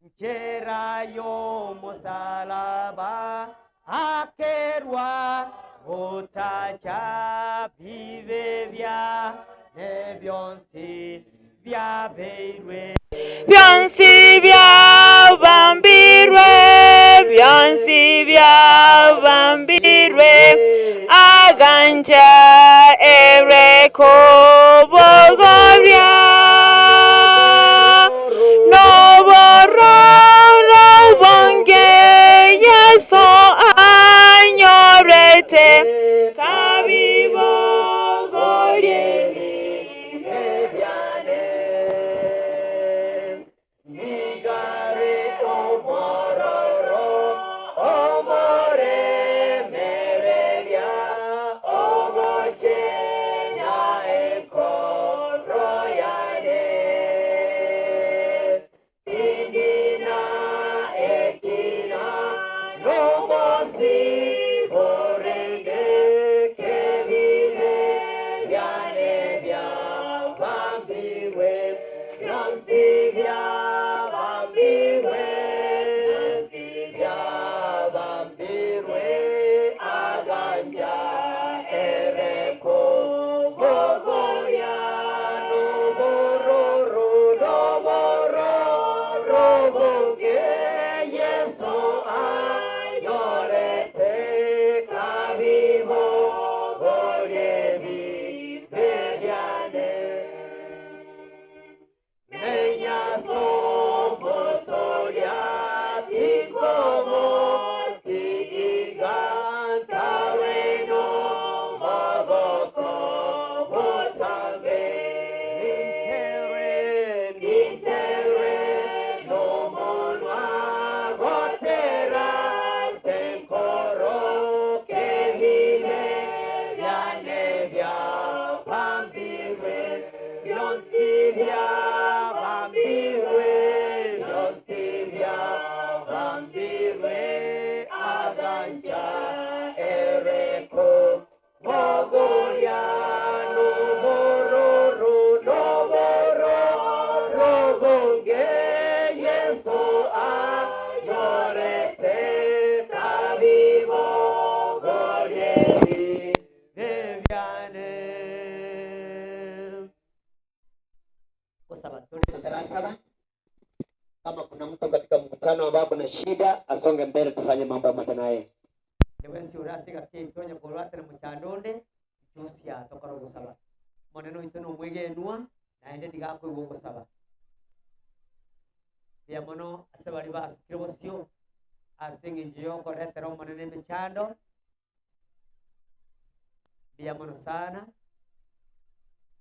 ncherayo musalaba akerwa utacha bibe bya nebyonsi bya beirwe Byansi bya bambirwe aganja ereko bogobya noboro bonge yeso anyorete kabibo gorye Kama kuna mtu katika mkutano ambao kuna shida asonge mbele tufanye mambo mata naye. Dewe si urasi katia itonya kolwate na mchandonde jusi ya toka rogo saba. Moneno itono mwege enua na ende digako iwogo saba. Bia mono asabari ba asukirebo sio asingi njiyo korete rogo monene mchando. Bia mono sana.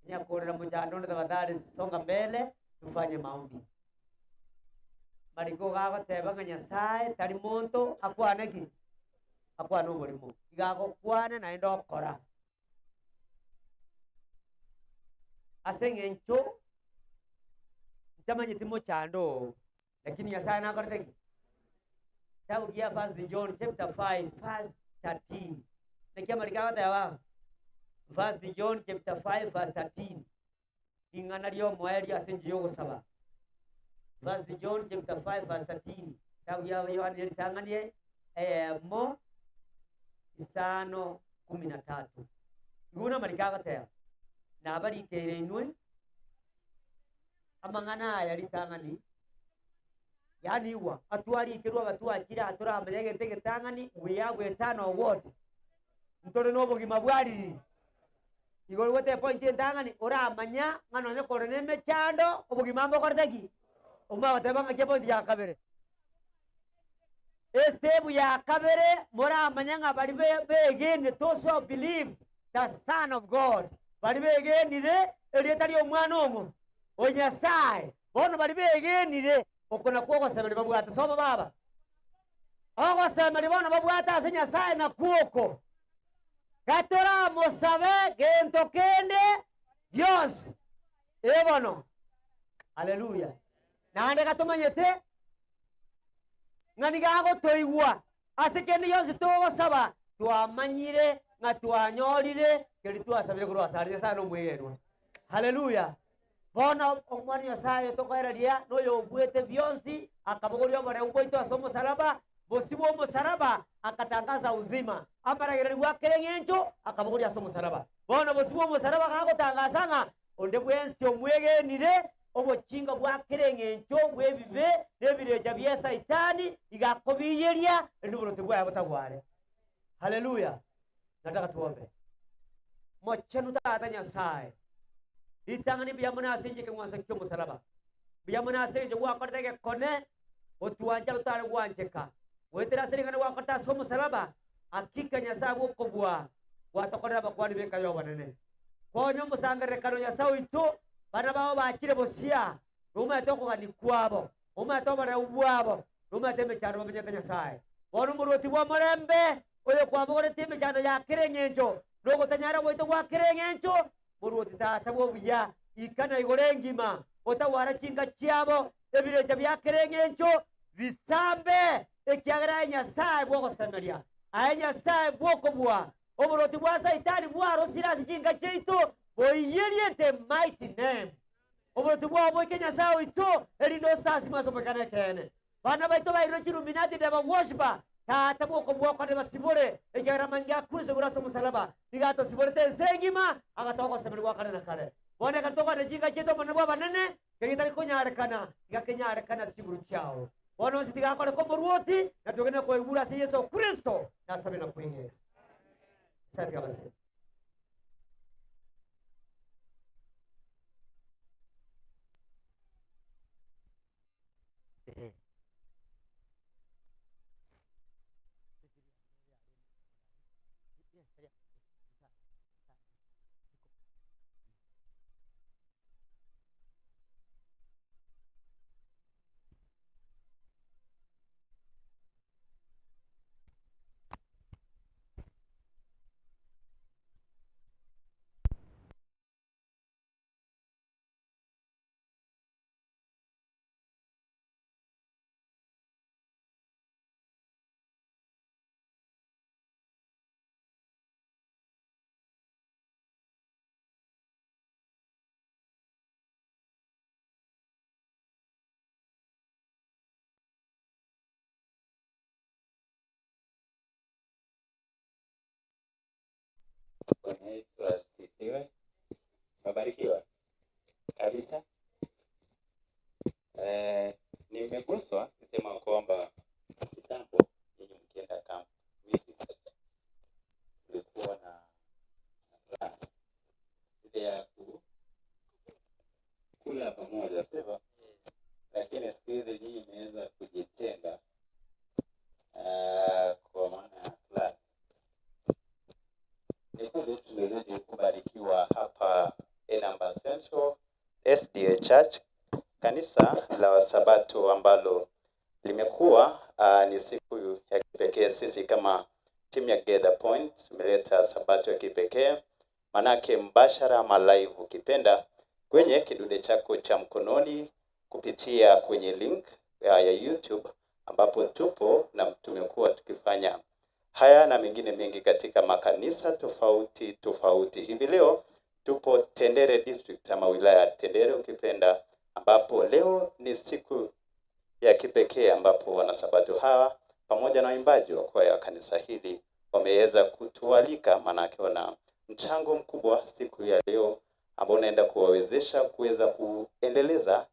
Nya kore na mchandonde tafadhali songa mbele tufanye maombi. Mariko gago tebanga Nyasaye tari muntu akwana ki akwana umurimo igago kwana na endo kora asenge ncho tamanye timo chando lakini Nyasaye na korte ki tabu kia first John chapter 5 verse 13 nekia marika tawa first John chapter 5 verse 13 ingana rio moeri asenje yogo saba First John chapter 5 verse 13. Tahu ya Yohana ditangani mo 5:13 iguna marikaga tera nabari kere inwe amangana aya litangani yani wa atwari kirwa batwakira atura amayegete getangani wiyagwe tano wote ntore nobo gimabwari igoro wote point entangani ora amanya ngano ne korene mechando obugimambo korteki uma batebanga ke point ya kabere estebu ya kabere mora amanya ngabari begene toso believe the son of God bari begenire elietari omwana omo onyasai bono bari begenire okona kwoko semeri babwata soma baba ogo semeri bono babwata ase nyasaye na kwoko gatora mosabe gento kende yos ebono haleluya nande gatomanyete ngani gago toigwa ase kende yos togo saba twamanyire nga twanyorire keri twasabire kurwa sarire sana omweyenwa haleluya bona omwani nyasaye tokoereria noyo obwete byonsi akabogoria bare ubwoito asomo salaba bosibo musaraba akatangaza uzima ambaragere gwakerengencho akabogoria asomo salaba bona bosibo musaraba kagotangasanga onde bwensi omwegenire obuchinga bwakerengencho bwebibe nebireja bya saitani igakobiyeria enduburote bwa butagware haleluya nataka tuombe mochenu tata nyasaye itangani biyamuna asinje ke mwasa kyo musalaba biyamuna asinje wakortege kone otuanja utare wanjeka wetera sirikana wakorta so musalaba akika nyasaye wokobwa watokora bakwani beka yo banene konyo musangare kano nyasaye ito bana bawo bakire bosia ruma toko gani kwabo uma tobara ubwabo ruma teme cyaro bamenyeka nyasaye bono muroti bwa morembe oyo kwabore teme cyano yakirengenjo rogo tanyara woito wakirengenjo muruti tata buya ikana igorengima otawara chinga cyabo ebireja byakirengenjo bisambe ekyagara nyasaye bwo samaria aya nyasaye bwo bwa oburuti bwa saitani bwaro sirazi chinga cheito boyerie the mighty name oburuti bwa bwo nyasaye ito erindo sasi masopekana kene bana baito bairo chiruminati deba worshipa tata bwo kwa deba sibore ekyagara manja kuze buraso musalaba bigato sibore te sengima agatoko semeri wakana na kale bone katoko ne chinga cheto bana bwa banene kegitari konyarekana gakenyarekana siburu chao bono sitiga kwa ko boruoti na tugene ko ibura se Yesu Kristo na sabe na kuingia sasa basi Bwana Yesu asifiwe. Mabarikiwa kabisa. Nimeguswa kusema kwamba kitambo yenye mkienda kampu kulikuwa na plan ile ya kula pamoja sema, lakini siku hizi nyinyi imeweza kujitenga kwa maana ya plan. Nikuja tumezidi kubarikiwa hapa Enamba Central SDA Church, kanisa la Wasabato ambalo limekuwa ni siku ya kipekee. Sisi kama timu ya Gather Point tumeleta Sabato ya kipekee, manake mbashara ama live ukipenda kwenye kidude chako cha mkononi kupitia kwenye link ya YouTube ambapo tupo na tumekuwa tukifanya haya na mengine mengi katika makanisa tofauti tofauti. Hivi leo tupo Tendere District ama wilaya ya Tendere ukipenda, ambapo leo ni siku ya kipekee ambapo wanasabato hawa pamoja na waimbaji wa kwaya wa kanisa hili wameweza kutualika, maanake wana mchango mkubwa siku ya leo ambao unaenda kuwawezesha kuweza kuendeleza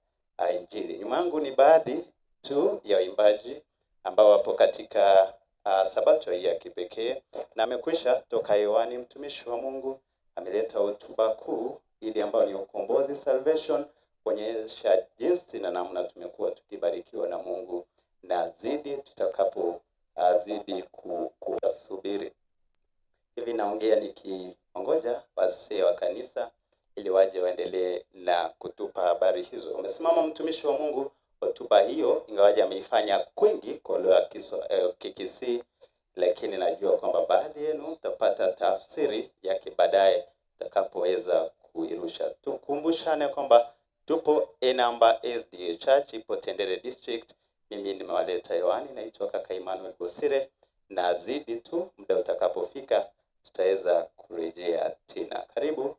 Injili. Nyuma yangu ni baadhi tu ya waimbaji ambao wapo katika sabato hii ya kipekee, na amekwisha toka hewani. Mtumishi wa Mungu ameleta hotuba kuu ili ambayo ni ukombozi, salvation, kuonyesha jinsi na namna tumekuwa tukibarikiwa na Mungu na zidi tutakapo zidi kuwasubiri. Hivi naongea nikiongoja wasee wa kanisa ili waje waendelee na kutupa habari hizo. Umesimama mtumishi wa Mungu, hotuba hiyo ingawaje ameifanya kwingi kwa lugha ya Kikisii, lakini najua kwamba baadhi yenu mtapata tafsiri yake baadaye tutakapoweza kuirusha. Tukumbushane kwamba tupo Enamba SDA Church, ipo Tendere District. Mimi nimewaleta hewani, naitwa kaka Emmanuel Bosire, na zidi tu muda utakapofika tutaweza kurejea tena. Karibu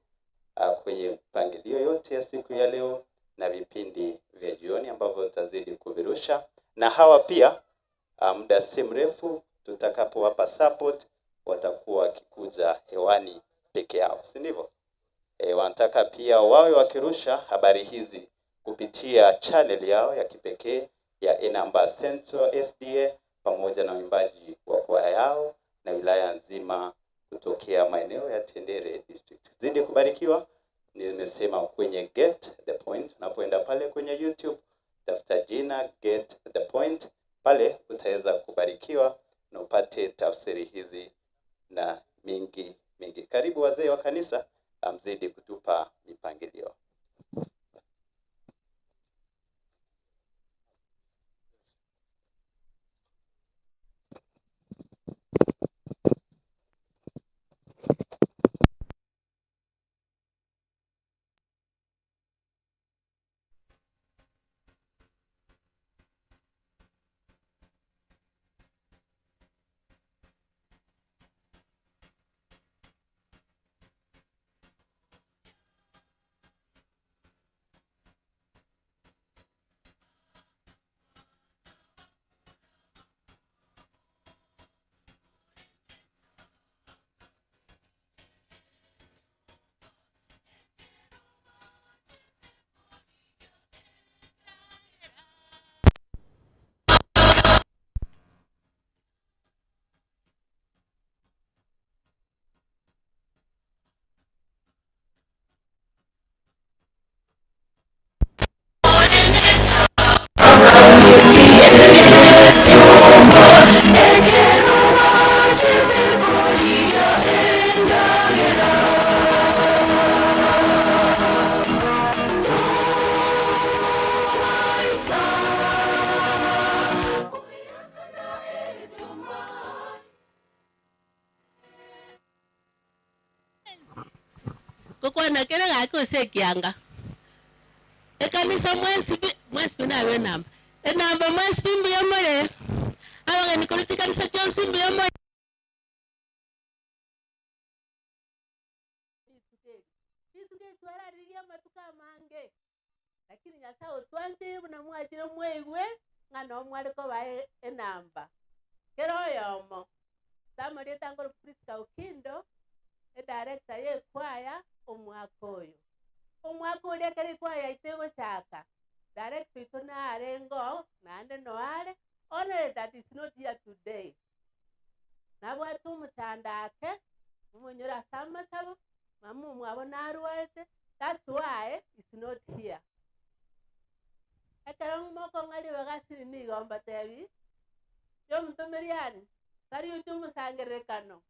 kwenye mpangilio yote ya siku ya leo na vipindi vya jioni ambavyo tutazidi kuvirusha, na hawa pia muda si mrefu tutakapowapa support watakuwa wakikuja hewani peke yao, si ndivyo? Wanataka pia wawe wakirusha habari hizi kupitia channel yao ya kipekee ya Enamba Central SDA pamoja na uimbaji wa kwaya yao na wilaya nzima kutokea maeneo ya Tendere District. Zidi kubarikiwa. Nimesema kwenye Get the Point, unapoenda pale kwenye YouTube tafuta jina Get the Point, pale utaweza kubarikiwa na upate tafsiri hizi na mingi. Karibu wazee wa kanisa, mzidi kutupa mipangilio. Kukwana kera gako sekianga. Ekanisa mwesi na we namba. Enamba mwesi pimbu ya moye. Awa ni kuluti kanisa chonsi mbu ya moye. Ituke twara riya matuka mange. Lakini nyasa otwanje buna mwachira mwewe ngano mwaliko bae enamba. Kero yomo. Samari tangoro Priska Ukindo director ye kwaya omwaka oyo. Omwaka oyo kere kwaya itego chaka. Director itona arengo nande noare only that is not here today. Nabwa tumutandake mumunyura sama sabo mamu mwabona arwalte, that's why it's not here. Ekero moko ngali bagasiri ni gomba tebi. Yo mtomeriani sari utumu sangerekano.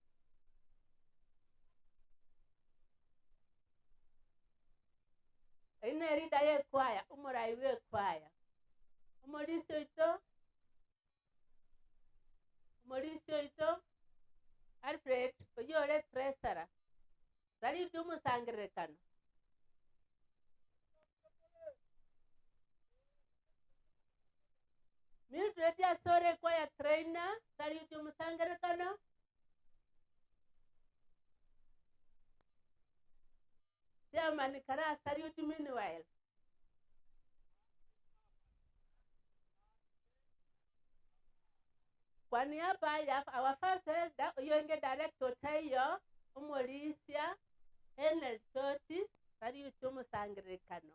Ine rida ye kwaya, umuraiwe kwaya. Umorisyo ito, Alfred, oyore tresara. Sari utumu sangerekano. Mildred ya sore kwaya trainer, sari utumu sangerekano. Jamani kara sari utumu meanwhile. kwa niaba ya our first elder oyonge director tayo umulisia Enel Choti tari uchumu sangirikano.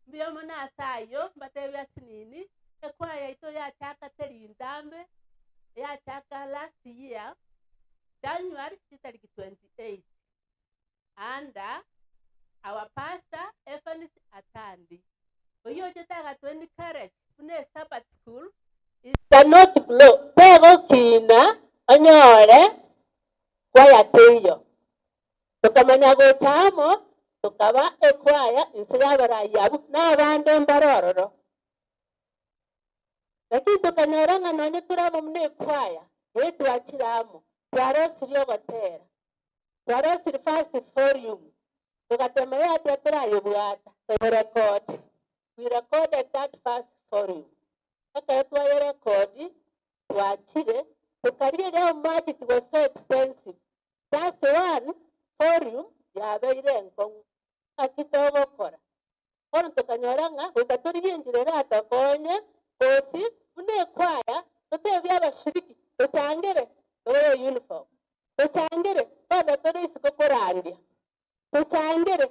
Mbio mona asayo mbatewe sinini ekwaya ito ya chaka terindambe ya chaka last year January 28 under our pastor Evanis Atandi. Oyo jetaga to encourage kune Sabbath school is not glow tego kina anyore kwaya teyo tukamanya gotamo tukaba ekwaya insira barayabu n'abandi mbarororo lakini tukanyora nanye turamo mune kwaya yetu akiramo twarosiriyo gotera twarosiri first forum tukatemera ati turayobwata we recorded that first forum twaye record twakire tukariye leo much it was so expensive just one forum yabeire nkongu akitogokora kono tukanyora nga utaturiyenjire rata konye koti mune kwaya tutebya abashiriki tutangere tore uniform tutangere bada tore isikokorarira tutangere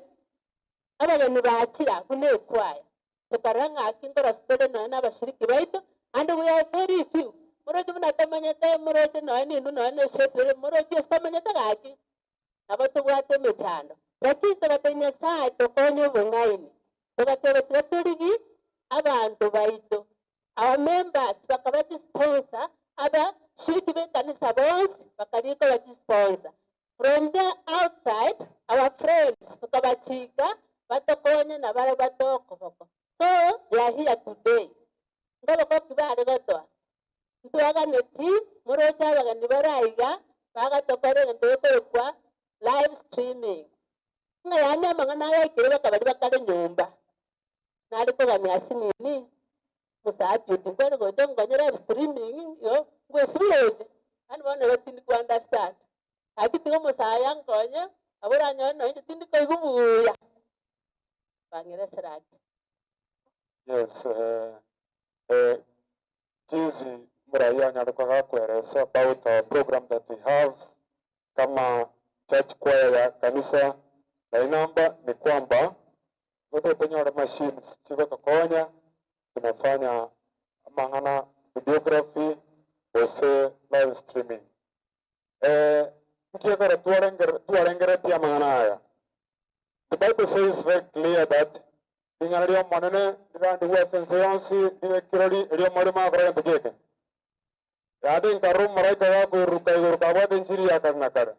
abageni bakira mune kwaya tukaranga akingora stole no na abashiriki baitu and we are very few moroje munatamanya te moroje no ni no shetere moroje stamanya tagaki abatu bwate metano lakini tugatenya saa tokonyo bungaini tugatebe turigi abantu baitu our members bakabati sponsor aba shiriki bekanisa bonse bakariko bati sponsor from the outside our friends tukabatika batokonye na bare batoko boko so they are here today ngabo ko kibare goto tuaga neti moroja bagani baraiga baga tokore ndoko kwa live streaming ngayanya mangana yakire bakabari bakare nyumba naliko bamyasi nini musaju tikore goto ngonyera live streaming yo ngwesuloje ani bone batindi ku understand akitigo musaya ngonye abura nyono tindi ko igubuya bangere serati. Yes, jinsi muraiya nyarukaga kueleza about a program that we have kama church choir ya kanisa na inamba ni kwamba wote tunyora machines chiko kakonya tunafanya mangana videography ose live streaming mkiekara tuarengere pia mangana haya. The Bible says very clear that ingario monene randi weapons yonsi ni kirori rio marima akora ntugeke yade ngaru maraika ya kuruka wade njiri ya karnakara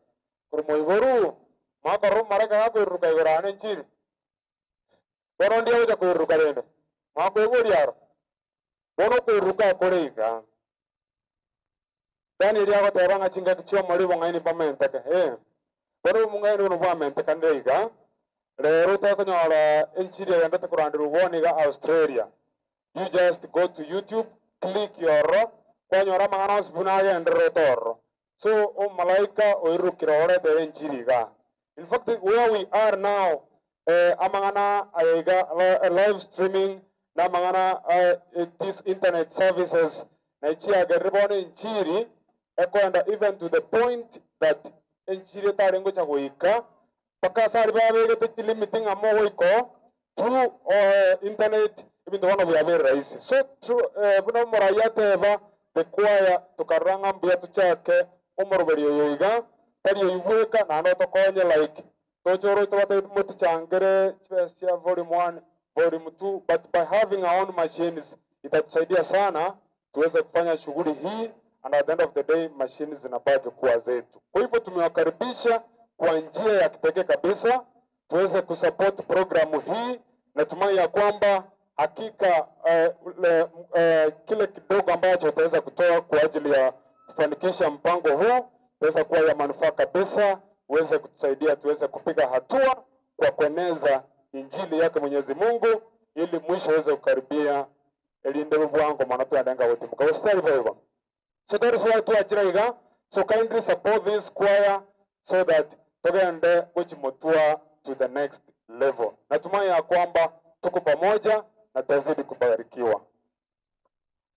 kurmo igoru ma karu maraika ya kuruka igorane njiri bonondi ya kuruka rende ma ko igori yaro bono kuruka koreiga dani ria ko tebanga chinga kicho mari bongaini pamenteke bono mungaini no pamenteke ndeiga rero takanyora enchiri yanda takurandiro woniga Australia. You just go to YouTube, click your kwanyora mangana sbunaga endro toro. So malaika oirukira ore de enchiri ga. In fact, where we are now, amangana aiga live streaming na mangana this internet services na ichia garibone enchiri ekwenda even to the point that enchiri tarengo chagoika pakasari babe ke limiting amo iko through internet even the one we have raise so through buno morayate ba the choir tukaranga mbia tuchake umorberio yoiga tari yuweka na no to konye like to choro to bate mutu changere special volume 1 volume 2 but by having our own machines itatusaidia sana tuweze kufanya shughuli hii and at the end of the day machines zinabaki kuwa zetu. Kwa hivyo tumewakaribisha kwa njia ya kipekee kabisa tuweze kusupport programu hii. Natumai ya kwamba hakika kile kidogo ambacho tutaweza kutoa kwa ajili ya kufanikisha mpango huu tuweza kuwa ya manufaa kabisa, uweze kutusaidia tuweze kupiga hatua kwa kueneza injili yake Mwenyezi Mungu ili mwisho uweze kukaribia elinde bwangu maana tunaenga wote mkawastari hivyo. So that is why tuachiraiga, so kindly support this choir so that tugende kuchimotua to the next level. Natumai ya kwamba tuko pamoja na tazidi kubarikiwa.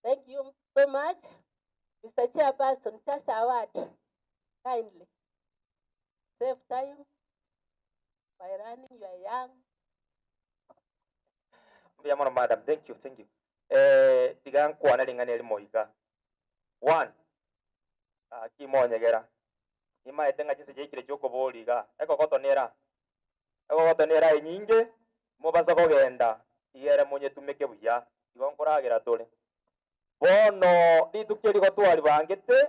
Thank you so much, Mr. Chairperson. Just a word, kindly. Save time by running. You are young. Mbiamono madam, thank you. Tigang kuana dengan ilmu ika. One, kimonyegera. Ima etenga chise jekire joko boliga. Eko kotonera inyinge. Mubasa kogenda. Iyere munye tumeke buya. Igonkoragira tole. Bono litukeli kotwali bangete.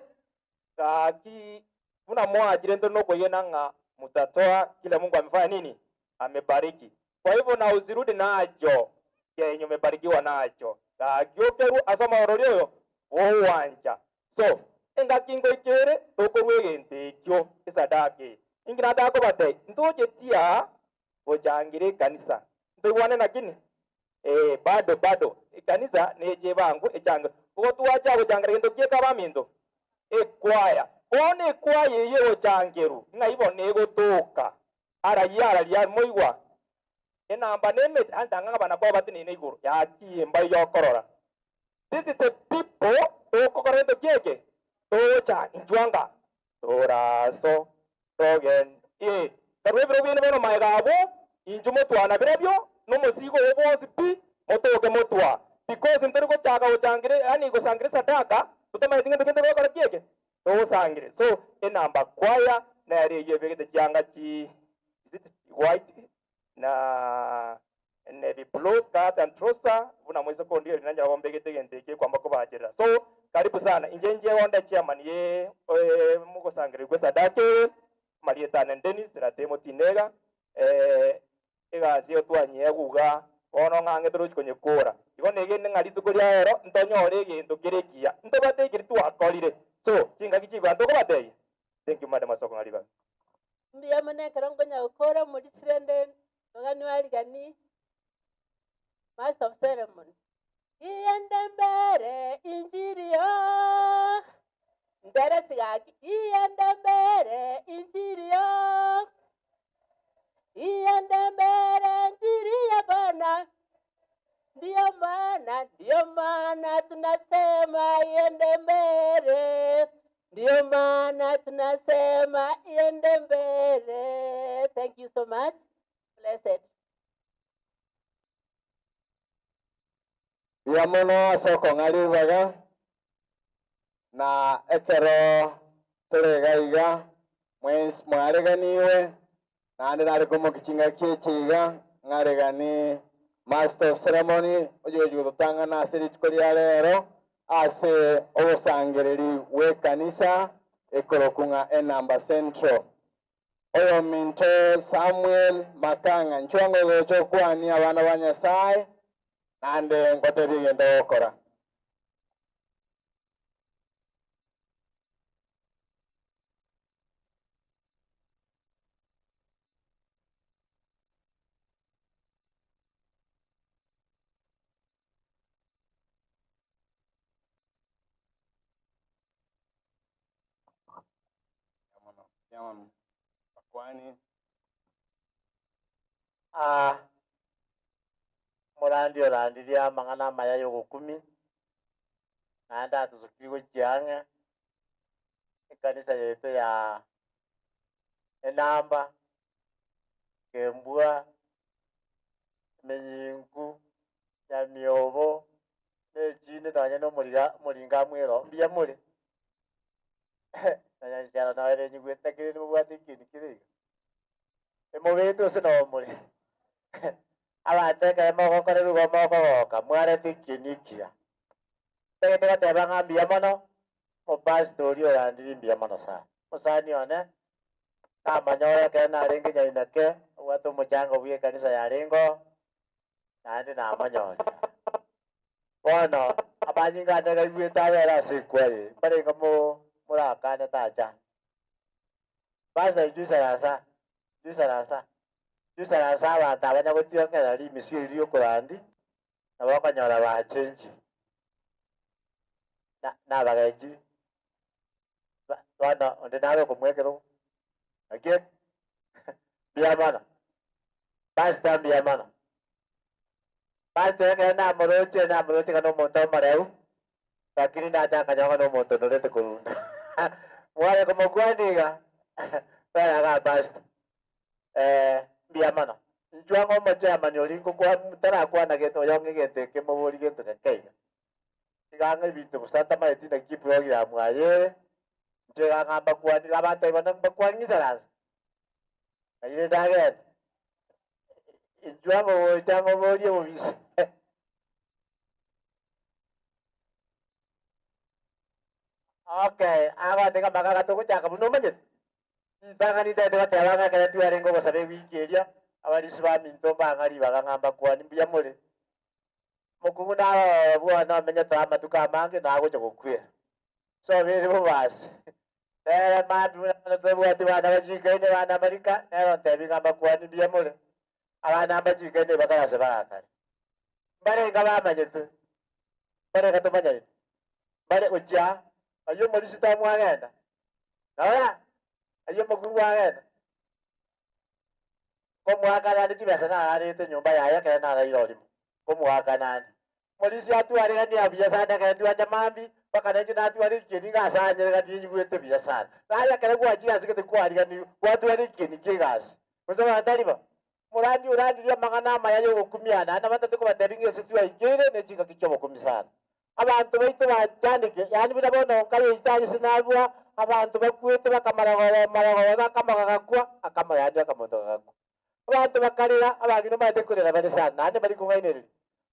Kaki una mwajire ndono kuyenanga mutatoa kila Mungu amefanya nini? Amebariki. Kwa hivyo na uzirudi nacho kenye umebarikiwa nacho. Gagyokeru asoma ororyo wanja. So enga kingo ikere tokorwege ntekyo isadake. Ingina dako bate ntoje tia bojangire kanisa. Ntowane na kini? Bado kanisa neje bangu echanga. Otu wacha bojangire ntokie kabamindo. Kwaya. One kwaya ye ojangeru. Ngaibo nego toka. Ara ya moiwa. Enamba neme andanga bana kwa batini neguru ya kiemba yokorora. This is the people to kokorendo keke to cha injuanga toraso togen karwebro bine beno maigabo injumo twana birebyo no musigo obosi pi motoke motwa because intergo chaga ochangire ani go sangire sadaka tutama itinga tukende ko keke to sangire. So enamba kwaya na reye bege changa chi white na nevi plus kat and trosa una mweza kondio linanja wambege tegenteke kwamba ko bajira. So karibu sana injenje wanda chairman ye muko sangire kwesa dake Marieta na Dennis ratemo tinega ega sio twanye guga ono ngange turu konye kora igo nege ngari tukuria ero ntonyore gintu kirekia ntobate kiritu akolire. So kinga kichigwa ntoko batei. Thank you madam Asoko ngaliba. Mbia mane karongo nya ukora muri trende ogani wali gani Master of Ceremony. Iende mbere injirio ndere sigaki iende mbere injirio iende mbere injirio bana ndio maana tunasema iende mbere. Ndio maana tunasema iende mbele. Thank you so much. Blessed. Yamono Asoko ngalibaga na ekero turegaiga mwens mwareganiwe nande nari kumukikinga kiechiga ngaregani Master of Ceremony ojojo gutanga na siri chikoria rero ase obusangereri we kanisa ekorokunga enamba central oyo minto Samuel Makanga nchwango gocho kwani abana ba Nyasaye nande ngoteri gendo okora. Yaman bakwani Murandi orandiria mangana maya yogukumi nanda tuzukiwe chianga kanisa yetu ya enamba kembua menyingu ya miobo nechine tanya no muringa mwero mbia muri nanya njara na ere nyigweta kiri no bwati kini kiri emobeto se no muri abateka emogokore rugo mogogoka mwarete kinikia tegete tebanga mbia mono mupastori orandiri mbia mono sana musani one namanyore ke naringi nyainake watu mujango bwie kanisa ya ringo nandi namanyore bono abanyinga tega bwie tawera sikwe bare kamo murakane taja basa jusa rasa abantu abanyagotiyongera ari imisiri iri yokurandi nabo bakanyora bachenji nabagaji bana onde nawe kumwekero again biamana basta biamana Bate kana moroche kana monta mareu. Lakini nada kanya kana monta nore te kurunda. Wale kama kwaniga. Baya ga basta. Biamana. Njwango macha manyori ko kwa mutara kwa na geto yonge gete ke mabori geto kenya. Iganga bitu santa mai tina ki program aye. Jega ngamba kwa ni labate banang bakwan ni saras. Aye daget. Njwango chango bori mo bis. Okay, aga teka baka to ko chaka buno manjit. Banga ni tete batanga kana tuare ngo basare wikeria. Abari siba minto bangari bagangamba kwa ni biamore. Mukuna bwana menya tama tukamange nago chokukwe. So bere bo bas. Madu na tebwa tiwa na jikene wana Amerika, ero tebi ngamba kwa ni biamore. Abana bajikene bakaya sebaka. Bare ngaba manyetu. Bare kato manyetu. Bare uja ayo muri sita mwagenda. Naona ayo muguru wagenda. Komwaka na ndibesa na arete nyumba yaya kana na rairori. Komwaka nani. Polisi atu ari ni abia sana kana ndu anyamambi bakana ndu atu ari kini ga sanya ga ndi nyugwete bia sana. Raya kana kwa jia sikete kwa ari ni watu ari kini kigas. Muzo atariba. Murandi urandi ya magana mayayo okumiana na batatu ko bateringe situ igere ne chika kichobo kumisana. Abantu baitu bacandike yani birabono kayo itari sinabwa abantu bakwete bakamara bakamagakwa akamayandi akamoto gakwa. Abantu bakarira abagino batekurira bari sana nande bari kugaineri.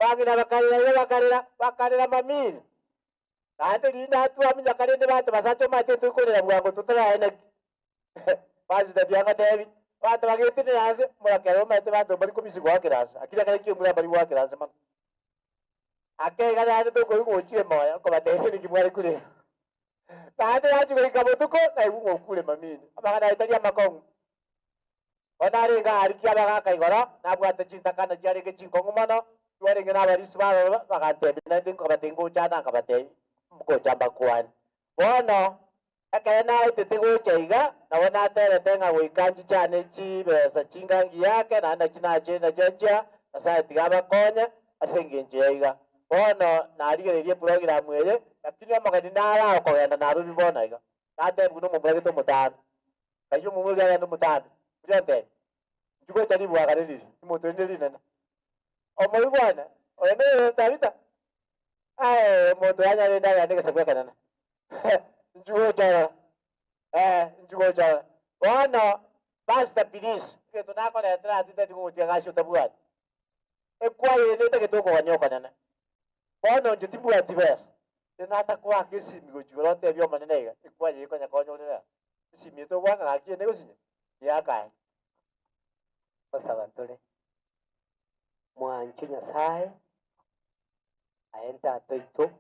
Bagina bakarira mamini. Nande linda atu amija karende bantu basacho mate tukurira bwango tutara ene. Bazi da byanga David. Bantu bagete yaze murakero mate bantu bari kumisigo wakirasa. Akira kare kimura bari wakirasa man. Ake gada atu ko ngochie moya ko batese ni kimwari kure. Nande yachi ko ikabotuko na ibu ngokure mamini. Abagana italia makongo. Onari ga arikia baga kaigora nabwate chintakana jari ke chinkongumano tuare ngena bari sibaro bagante binatin ko batingo chana ka batei ko chamba kwan bono akena itetigo cheiga na wana tere tenga wikanji chane chi besa chingangi yake na china chena jeja asa tigaba konya asengenje iga bono na arigererie program ere lakini amagani nara ko yenda narubi bono iga ate buno mubage to mutan kayo mumuri ya ndo mutan Jante, juga jadi buah kali ni, motor ni nana. Omoi buana, orang ni Tabita. Motor aja ni dah ada kesepak kan? Juga jalan. Buana, basta pinis. Kita nak kau dah terus kita tunggu dia kasih tu buat. Kuah ini tak kita kau anyok kan? Buana jadi buat divers. Kita tak kuah kisi minggu jualan tapi mana ni? Kuah ini kau nak kau anyok ni. Kisi minggu buat lagi ni kau sini. Ya kai. Pasabatore. Mwanchu Nyasaye aenda toito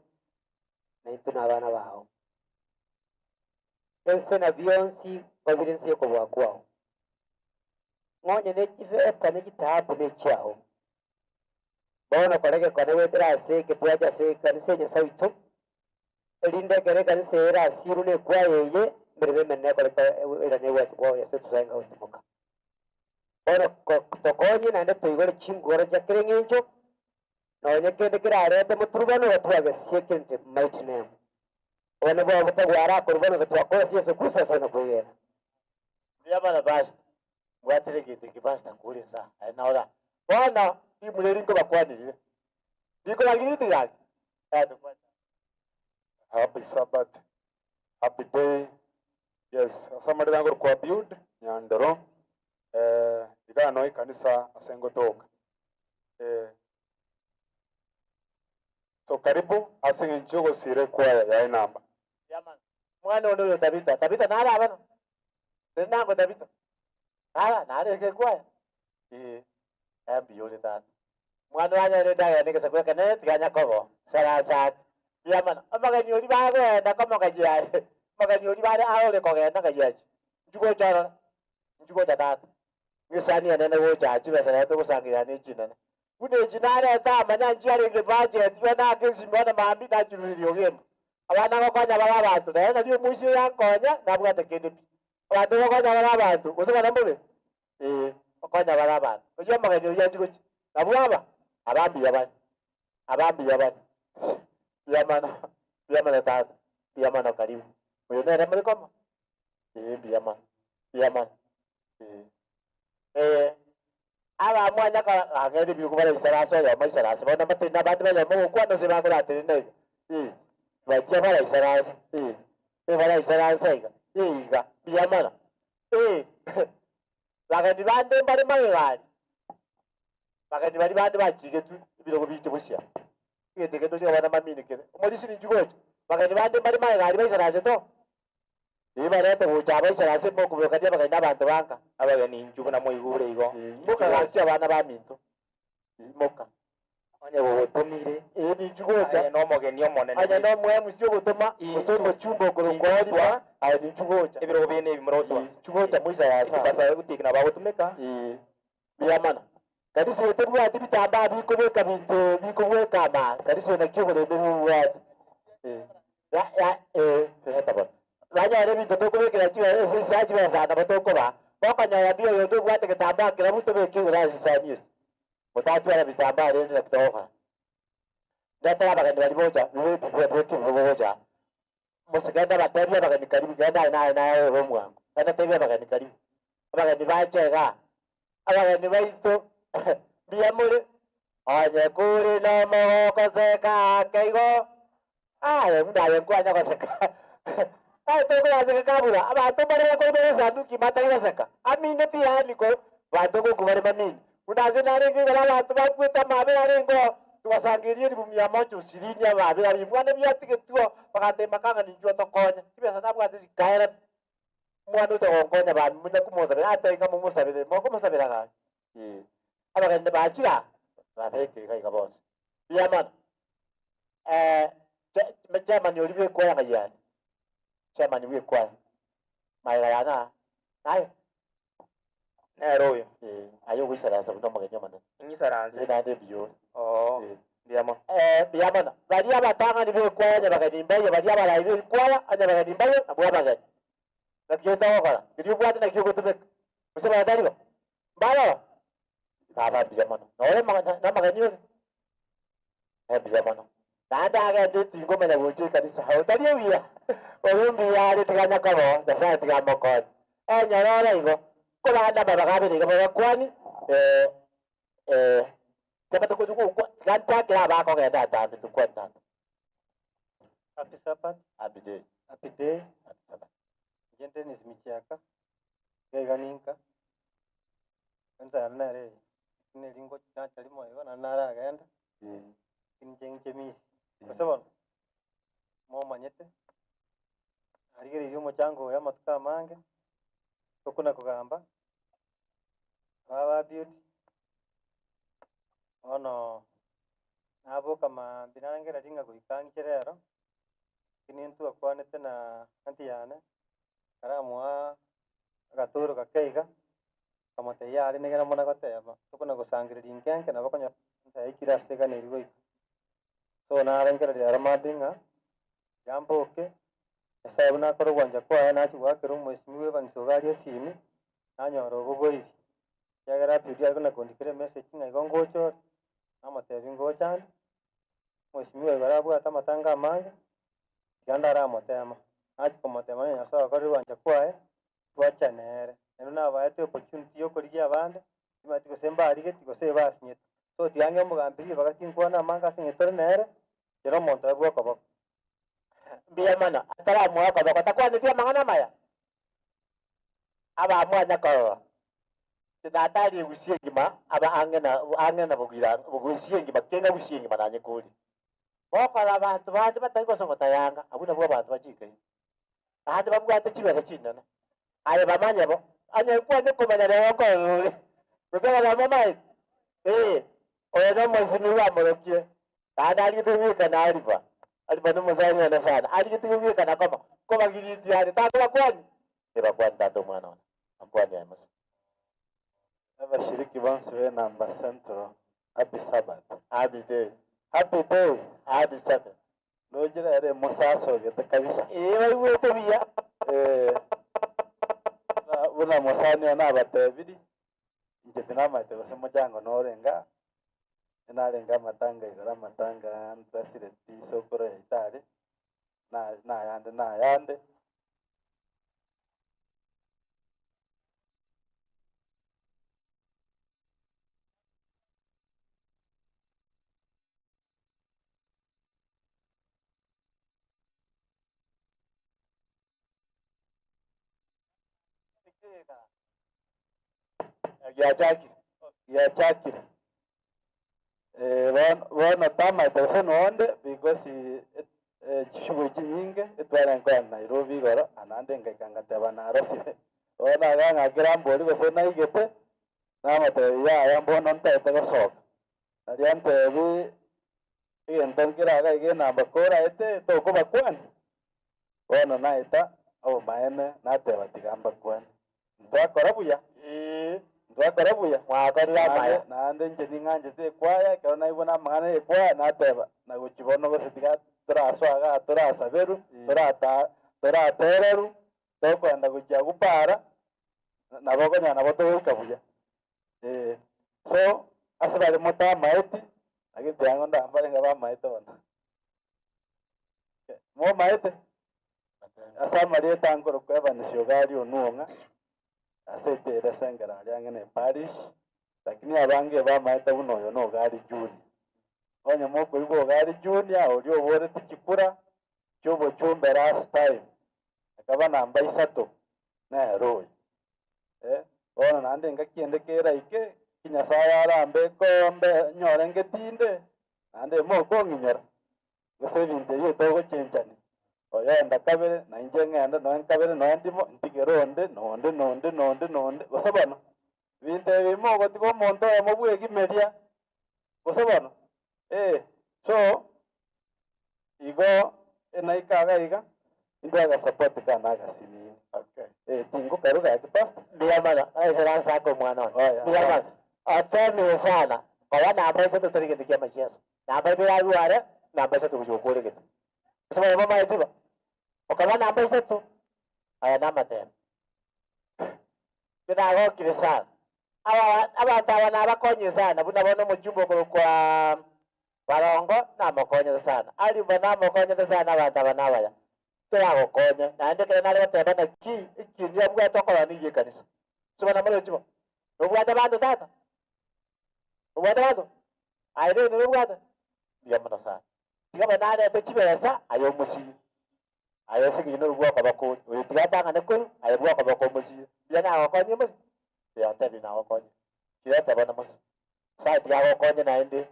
na itu na bana bao. Ese na bionsi evidence yako bwa kwao. Ngonye ne kive esta ne kitabu ne chao. Bona kolege kone wetera se ke puaja se kanise Nyasaye to. Elinde kere kanise era siru ne kwa yeye merebe menne kolege era ne wet kwa yesu tsainga utimoka. Ora tokonyi na ndeto igore chingora jakirengincho na onyekende kirare te muturubano watwaga second mighty name one bo butagwara kurubano gatwakora Yesu kusa sana kuyena ya bana basi mwatire gite kibasta kuri sa na ora bona ti muleringo bakwani diko bagiri tiga Happy Sabbath, happy day. Yes, somebody dango kwa build nyandoro. Igano kanisa asengo toka. So karibu asinge njogo sire kwa ya namba. Yaman. Mwana ndo Tabita. Tabita nara abana. Tena ngo Tabita. Nara ke kwa. Ambi yole ta. Mwana wanya nda ya nika sakwa kana tiganya kobo. Sara. Yaman. Amaga nyori bago na kama kajia. Amaga nyori bago aole ko ga na kajia. Njugo ta. Ngisani anene wo chachi besa to kusangira ne chinana. Kude chinare ta manya njari ke baje tiwa na ke simona mambi na chururi ogem. Abana ko kanya baba bantu na ndio mushi ya konya na bwa tekende. Abantu ko kanya baba bantu usuka nambe. Ko kanya baba bantu. Ojo magajo ya chiko. Na bwa abambi abana. abambi yabani biyamana tata biyamana karibu uyu nere muri koma biyamana aba mwanya ka agere bikubara isaraso ya maisaraso bona matina bandi bale mu kwano sibangura atinde bajya bara isaraso bara isaraso iga biyamana bagandi bande bari mangani bagandi bari bande bakige tu birogo bije busya igitege to cyabana mamini kene umuri sini jugoje bagandi bande bari mangani baisaraso to ibarete buchaba isaraso mo kubuka dia bagandi abantu banka abagani njugo na moigure igo muka gaki abana ba minto muka anya botomire ni jugoja no mogeni omonene anya no mwemu sio gutuma musoro chumbo kurungorwa aya ni jugoja ibiro bine bimurotwa jugoja muiza yasa basa gutikina bagutumeka biyamana kadisi yetebu ati bitamba bikobeka bintu bikobeka ma kadisi na kigore bebu wati hata banya re bintu bikobeka chiwa sisi basa na batoko ba bakanya ya bio yodo gwate kitamba kila mtu bekira sisani mutatu ara bitamba rende na kitoka ndata bagani bali boja niwe bwete boja musiganda batebya bagani karibu ganda na romu wangu kana tebya bagani karibu bagani bachega abagani baito biyamure anye kuri no moko seka kaigo mudaye kwanya koseka toko yaseka kabura abantu bari ko beza duki matari seka amine pia niko bantu ko kubari mamini udaze nare ngara abantu bakwita mabe ari ngo tuwasangirie bumya mocho sirinya babe ari mwana byatike tuo bakate makanga ninjwa tokonya kibesa sabu ati kaera mwana to ongonya ba munya kumoza ate inga mumusabire moko musabira ga abagende bachira bateke kai kabos biyamana chairman yoribe kwa ngayani chairman wiye kwa mairana nayo Nairobi ayo wisara sabuto magenya mana inyisaranze ndande biyo biyama biyamana bari abatanga nibe kwa nya bagadimbaye bari abara ibe kwa anya bagadimbaye abwa bagadi nakiyenda wakala biri kwati na kiyo tume usaba daligo balo baba biyamana nore maganya biyamana nanda aga ndeti ngoma na woje kanisa hautari wiya oyumbi yari tiganya kabo dasa tigamo kon nyarora igo kubanda babagabe niga kwani kama tukuzuko ganta kila bako genda tatu tukwenda happy sabbath happy day gente nisimichaka gaiganinka anta nare ne lingo cha chalimo igo na nara genda kinjenge misi basabon mo manyete arigeri yumo chango ya matuka mange tokuna kugamba baba beauty ono nabo kama binangera ringa kuikangirero kinintu akwanete na anti yana karamwa agatoro kakeiga kama tayari negera mona gotema tokuna gusangirira inkenke nabo konya ikira stega nirigo so na arengera ya madinga jamboke sababu na koro gwanja kwa na chi wakero mwesimiwe bansogari simi anyoro bugoi yagara pidi ariko na kondikire message ngai gongocho amatevi ngochan mwesimiwe barabu atamatanga amanga yandara amotema achi komotema ya sawa koro gwanja kwa wacha nere eno na baete opportunity yo korigia abande imati kusemba arige tikoseba asinyeta so tiange mugambiri bagati nkwana amanga asinyetore nere kero monto ebwo kobo biyamana atara mwaka bakata kwa ndia mangana maya aba mwanya ko tinatari gusiengima aba angena bugusiengima kenga busiengima nanye kuri bokala abantu bandi batayiko songota yanga abuna bwo abantu bachike ahandi babwate chibe chinana aye bamanya bo anye kwa ne komanya leo ko kusema la mama oyo no mwesimi wa morokie badali tuwika na alifa alibano muzanya na sana aligituwika na kama gigiti hadi tatu kwani eba kwani tatu mwana wana akwani ya masa abashiriki bansuwe namba central happy sabbath happy day happy sabbath nojira yare musaso gete kabisa wewe to biya buna musani na batebiri nje binama te base mujango norenga inalenga matanga igara matanga president sokoro itali na yande ya chaki wana tama itasen onde because chishubuji nyinge etwara kwa Nairobi gora anande ngakanga taba na rosi wana ganga gramboli bose na igete na mate ya mbono nta itaga sok ariante bi enton kiraga ige na bakora ete to ko bakwan wana na ita au maene na teba tigamba kwan ndo korabuya ndwakorabuya mwakorira maya nande njeni nganje te kwaya kana ibona mangana e kwaya na teba na guchibono go sitiga turaswaga turasaberu turatereru tokwenda kujya gupara nabo nyana boto kabuya so asabali mota maiti agityango ndambale ngaba maiti bona mo maiti asamari tangoro kweba nishogali onunga asete sengera lyangene parish lakini abange bamaita buno yo no gali juni onye moko ibo gali juni oli obore tikikura cyobo cyombe last time akaba namba 3 na roy ona nande ngakiende kera ike kinyasaya arambe kombe nyorenge tinde nande moko nginyara gosebinte yo togo chenchani oyenda kabere na inje ngenda no kabere no ndimo ntigeronde nonde gosabano binte bimo gotiko monto ya mobwe gimedia gosabano so igo enaikaga iga indaga support kana gasini okay tingo karuga kipa ndia mara sera sako mwana ndia mara atani sana kwa na ambaye tutarike ndikia machiaso na ambaye ya ruare na ambaye tukujokore kitu sema mama yetu okaba namba 3 aya namba 10 kinago kirisana abantu abana abakonye sana bunabono mujumbo kwa barongo na makonye sana ali bana makonye sana abantu abanabaya kirago konye na ndeke nali bateba na iki ya bwa tokora ni kanisa sibana mara jimo ubwada bantu tata ubwada bantu aire ni ubwada ya mara sana ngaba nale pechibesa ayo musi ayo sigino bwa kwa bako uyitanga ne ko ayo bwa kwa bako musi yana wakonye musi ya tabi na wakonye kira tabana musi sai ya wakonye na ende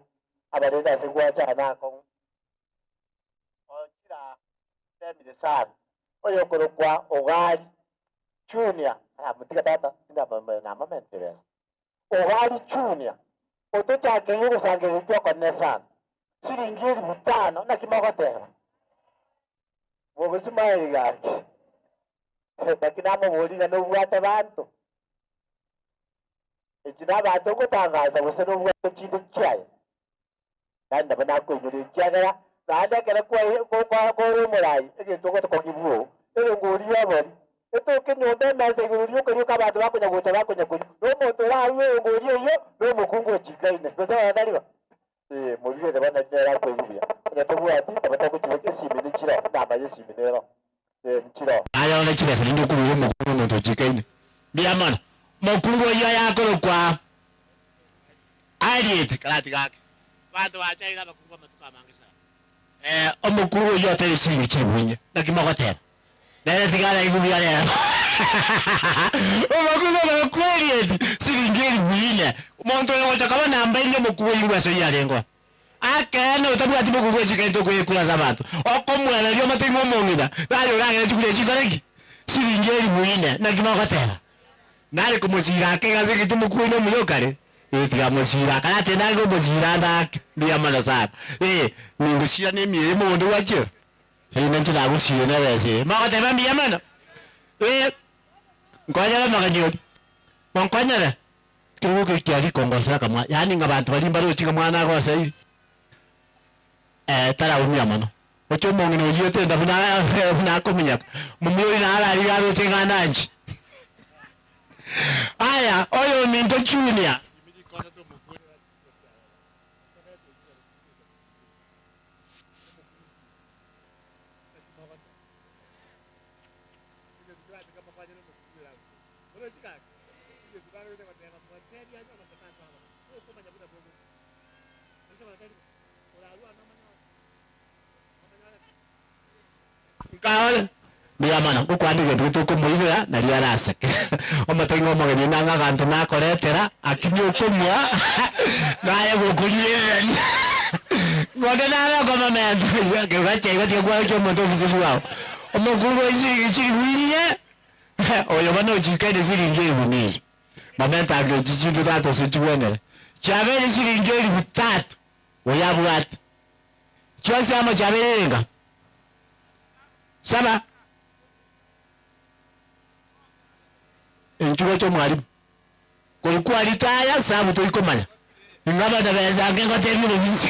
abarenda sigwa cha na ko o kira temi de sad oyo koro kwa ogali junior mutika tata nda mama na mama ntere ogali junior otocha kenyo sange kwa konesa siringiri mutano na kimogotera Mobusumai gaki. Takinamo bolina no bwata bantu. Ekina bantu kutangaza bose no bwata kintu kyaye. Nanda bana ko nyuri kyagara nanda kera ko murai ekintu ko kibuo. Ero ngori yabon. Eto kinyobe maze ngori ko ryo kabantu bakunya gocha bakunya kunya. No muntu rawe ngori yo no mukungu chikaine. Bese badaliwa. Mubiye de bana kyara ko yubiya. Yatobwati abatakuchike simini kira nabaye siminero kiro ayo ne kibese ndukuru mukuru muntu chikaine biamana mukuru yo yakoro kwa aliet kalati gake bantu bachaira bakuru matuka mangisa omukuru yo tele singi chibunya nakimogotera nere tigara igubiya lero omukuru yo kweli singi bunya muntu yo chakaba namba inge mukuru yingwaso yalengo akene utabu ati buku bwechi kaito kula zabatu okomwana lyo matingo mongida bayo range chikule chikareki siringeri buine na kimogotera nale kumuzira kengaze kitumu kuino muyokare etiga muzira kana tena go muzira ndak bia malasa ningushia ne miye mundu wacho ine ntira gushire na wese magotera bia mana ngoja maganyodi mwankwanyara kiruke kyali kongosera kamwa yani ngabantu balimba ruchika mwana kwa sairi tara umia mano ocho mongino yote ndabuna komenya mumuri na ala yaro chengana nchi aya oyo minto junior Kawan, biar mana? Aku kuat juga begitu aku mulai ya, nari alasak. Oma tengok ngomong ini nanga kantor nak korek tera, akhirnya aku mua, naya buku ni. Gua nara kau main, kau cakap dia gua cuma tu mesti buat. Oma gua isi bunyinya. Oh ya mana jika ada sini dia bunyi. Main tak ada cici tu tak tahu sejuan ni. Cabai di sini dia buat, oh ya buat. Cuaca sama cabai ni enggak? Sama. Enchuo cho mwalimu. Kulikuwa litaya sababu tulikomanya. Ngaba da beza ngengo tevile bisi.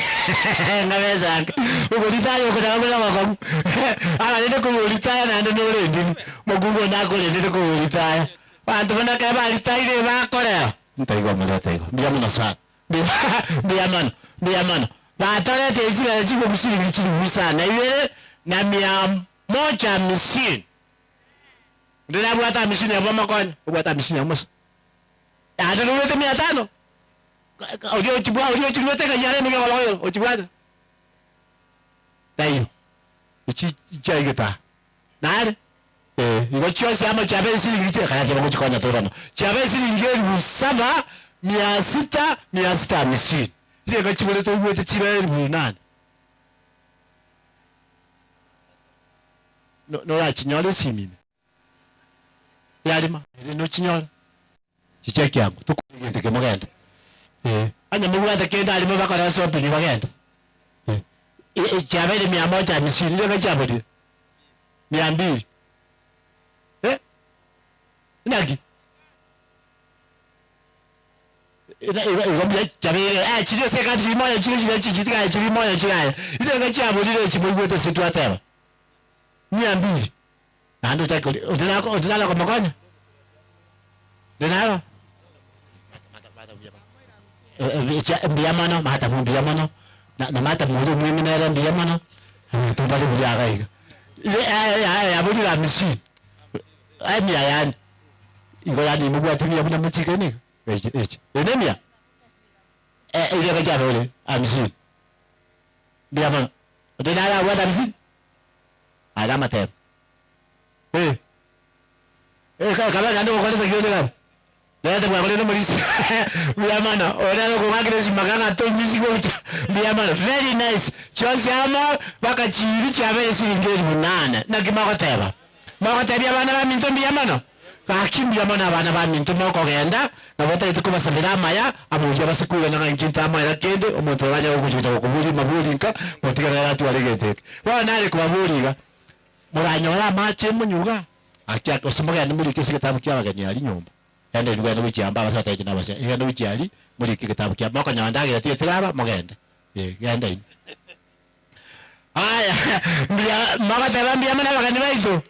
Ngabeza. Uko litaya uko takabula wakamu. Ala nende ko litaya na nende ole ndi. Mogungo nako nende ko litaya. Bantu bana ka ba litaya ile ba kore. Ntaigo mala taigo. Biamano sa. Biamano. Ba tole te jira jigo bisiri bichiri busa na yele na miam moja misini. Ndio buat misini ya mama kwani? Buat misini ya mos. Ada dulu tu 500. Audio chibua teka yale ni kwa loyo, ochibua. Tayo. Ichi kita. Nare. Iko chosi ama chabe siri ngiche kana chama kuchikonya torano. Chabe siri ngeli 600 misini. Ile kwa chibule to uwete chibe nani? No la chinyole simine. Yalima, no chinyole. Chicheki yangu, tukugende ke magenda. Anya mugwata kenda alima bakora sopi ni magenda. Chabele 150 ndio chabele. 200. Nagi. Ila chabele, chile sekati moja chile chikitika chile moja chile. Ile chabele chimugwata situatema. 200. Nando chako utinalo kwa makonya. Dinalo. Biamano mata na mata mudu mwenera biamano. Tumbali buliaga hiyo. Ya budi la misi. Ai mia yani. Iko yani mugwa tumia buna mchikeni. Enemia. Ile kaja bole amisi. Biamano. Dinalo wada misi. Alama tem. Kama ndio kwa nini kione kama. Ndio kwa nini mlisi. Biamano, ona ko ngagire simagana to misigo. Biamano, very nice. Chosi ama baka chiri chabe siringeri 8 na kimako teba. Mako tebia bana ba minto biamano. Kakimbia abana ba minto moko genda na bota itukuba sabira maya abuja basikura na nkinta maya kende omuntu wanya okujuta okubuli mabulinka motigana yatu alegete. Wana ale kubabulika. Muranyora mache munyuga akia osimoga ni muri kisi kitabu kya bagani ali nyomba yande ndwa no chiamba basata ikina basa yande uchi ali muri kitabu kya mako nyandagira tie tiraba mogende yande aya mbia maka tabambia mana bagani baizo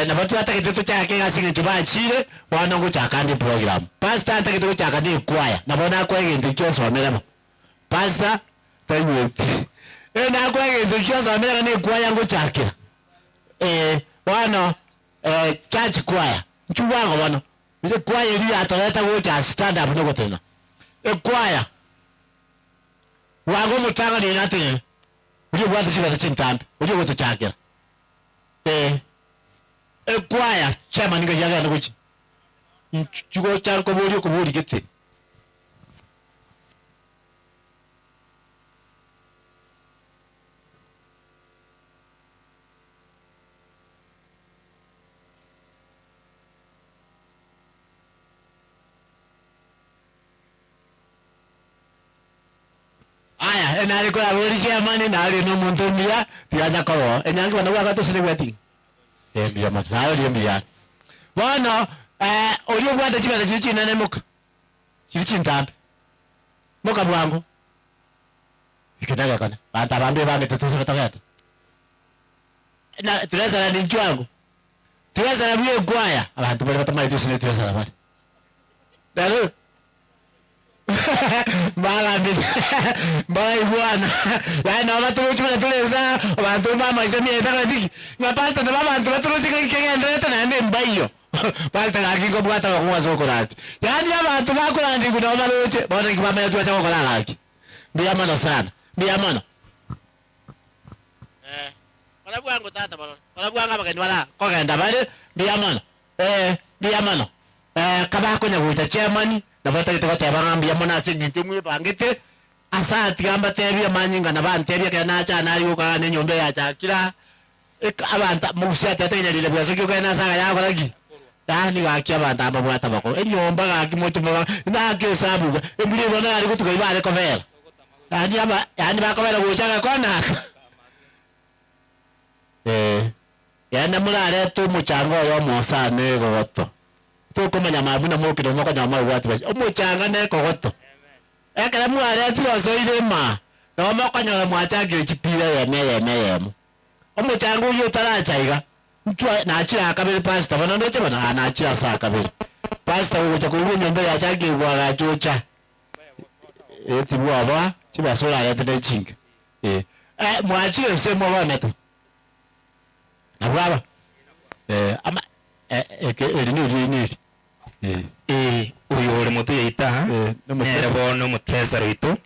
na batu atakiteto chake gasinga tubachire wana ngucha kandi program pastor atakiteto chaka ni kwaya na bona kwa ngende kyoso melema pastor tayuti na kwa ngende kyoso melema ni kwaya nguchakira wana church choir nchuwango bano ile choir ili ataleta gocha stand up noko tena choir wango mutanga ni nate uli bwata shida chintambe uli goto chakira choir chama ninga yaga nokuchi chugo chanko buri gete enari kwa wori chamani nari no muntu mbia tiaja kowo enyangi wana waka tosine weti mbia matna ori mbia wana ori bwata chibata chichi nane muka chichi ntambe muka bwangu ikinaga kana banta bambe bange tutusa batagata na tuleza na ninjwangu tuleza na biye gwaya abantu bali batamali tusine tuleza na bali dalo Bala bin Bala bwana yani watu wote tuleza watu mama isemi etaka diki ngapasta na mama watu wote kigenda tena nende mbayo Pastor akingo bwata bakwa zokorati. Yani abantu bakorandi kuna baluche bona kibamenya tu acha kola laki. Ndia mano sana. Ndia mano. Wala bwango tata balo. Wala bwanga bakani wala kogenda bale ndia mano. Ndia mano. Kaba ko nyabuta chairman na bata kitoko tabanga mbia mona singi tumwe bangete. Asa tigamba tebi amanyinga na bantebi kana acha nali ko kana nyombe ya chakira. Abantu musia tata ina lile bwaso kyo kana sanga ya balagi. Dani wakia abantu amabwata bako. Enyomba gaki moto mwa na ke sabu. Embiri bona ali kutuka ibale ko vela. Yani bakobera guchaka kona. Yana mulare tu muchango yo mosa ne gogoto. Tu kumenya mabuna mo kiro moko nyama watu basi. Omuchanga ne gogoto. Ekere mulare tu osoire ma. No moko nyama mwachage chipira yeme. Omuchango yo tarachaiga. Mtwa na achira akabiri pastor bana ndoche bana na achira sa akabiri. Pastor ucha kulunyo nyombe ya chage gwa gachocha. Eti bwa chibasola ya tete chinga. Mwachire se mwa meto. Na baba. Ama elini. Uyu uri mutu yita nere bono mutesa rito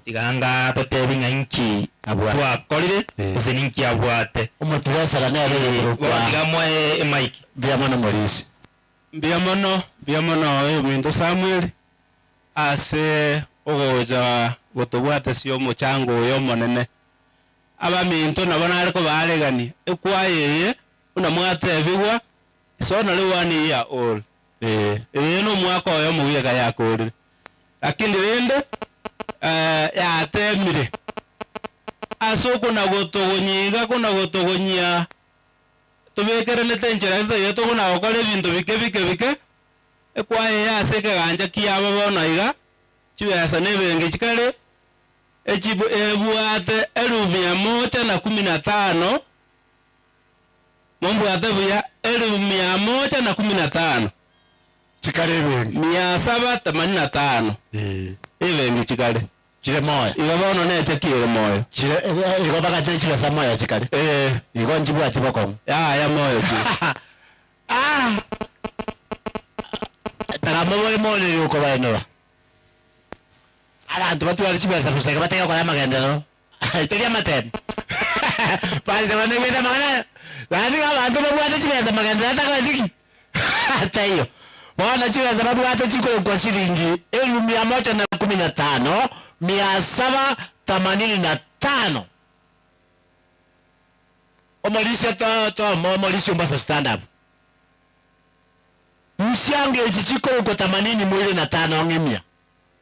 iganga totebinga inki twakorire use ninki abwate umutesa la nere wagamwe Mike biamono Morisi biamono Minto Samuel ase ogoja gotobwate sio muchango yo monene aba Minto nabona ariko baregani ekwayeye una mwatebigwa so na lewani ya all no mwaka oyo mubiega yakorire lakini rende ya temire asoko na gotogonyiga kuna gotogonyia tubekere tenjera yeto kuna okole bintu bike ekwaye yaseke ganja kiyaba bona iga chibesa nebenge chikale echibu ebuate 115 Mombuate buya 115 chikale bengi 785 ebengi chikale chile moya igabono nete kire moyo chile igo bakate chile sa moya chikale igo njibwati boko ya moyo tagamobole mole yuko bainora abantu batwala chibesa kuseka bateka kwa magendero iteria matem pasi bane kwenda magana bani abantu babwate chibesa magendero ataka diki hata hiyo Bwana chiwa sababu hata chiko kwa shilingi 115,785. Omolisi omolisi mbasa stand up. Usiange chichiko kwa 85 ngimia.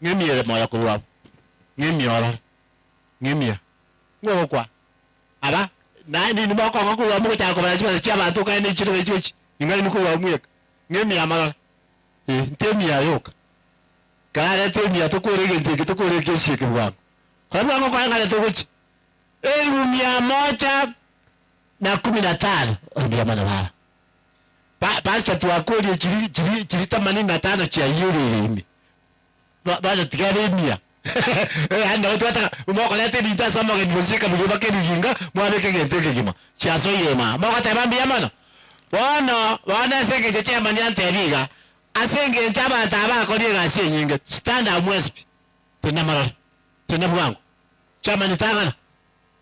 Ngimia moya kuwa. Ngimia. Ngo kwa. Aba nani ni bako ngakuru mu cha kwa chiwa cha bantu ka ni chiro chichi. Ingali mkuwa mweka. Ngimia mala. Temia yoka. Kala temia tokorege nteke tokorege shike bwangu. Kwa bwangu kwa ngale tokuchi. 115 ndio maana baba. Pastor tuakoli chiri 85 cha yuri limi. Bado tigare mia. Handa watu hata umoko lete nitasoma kwa muzika mjomba keninga mwaleke ngenteke kima. Chaso yema. Moko tabambi yamana. Wana senge cheche manyante liga. Asenge chaba taba ko liga shenyinga. Stand up mwespi. Tena mara. Tena bwangu. Chama nitangana.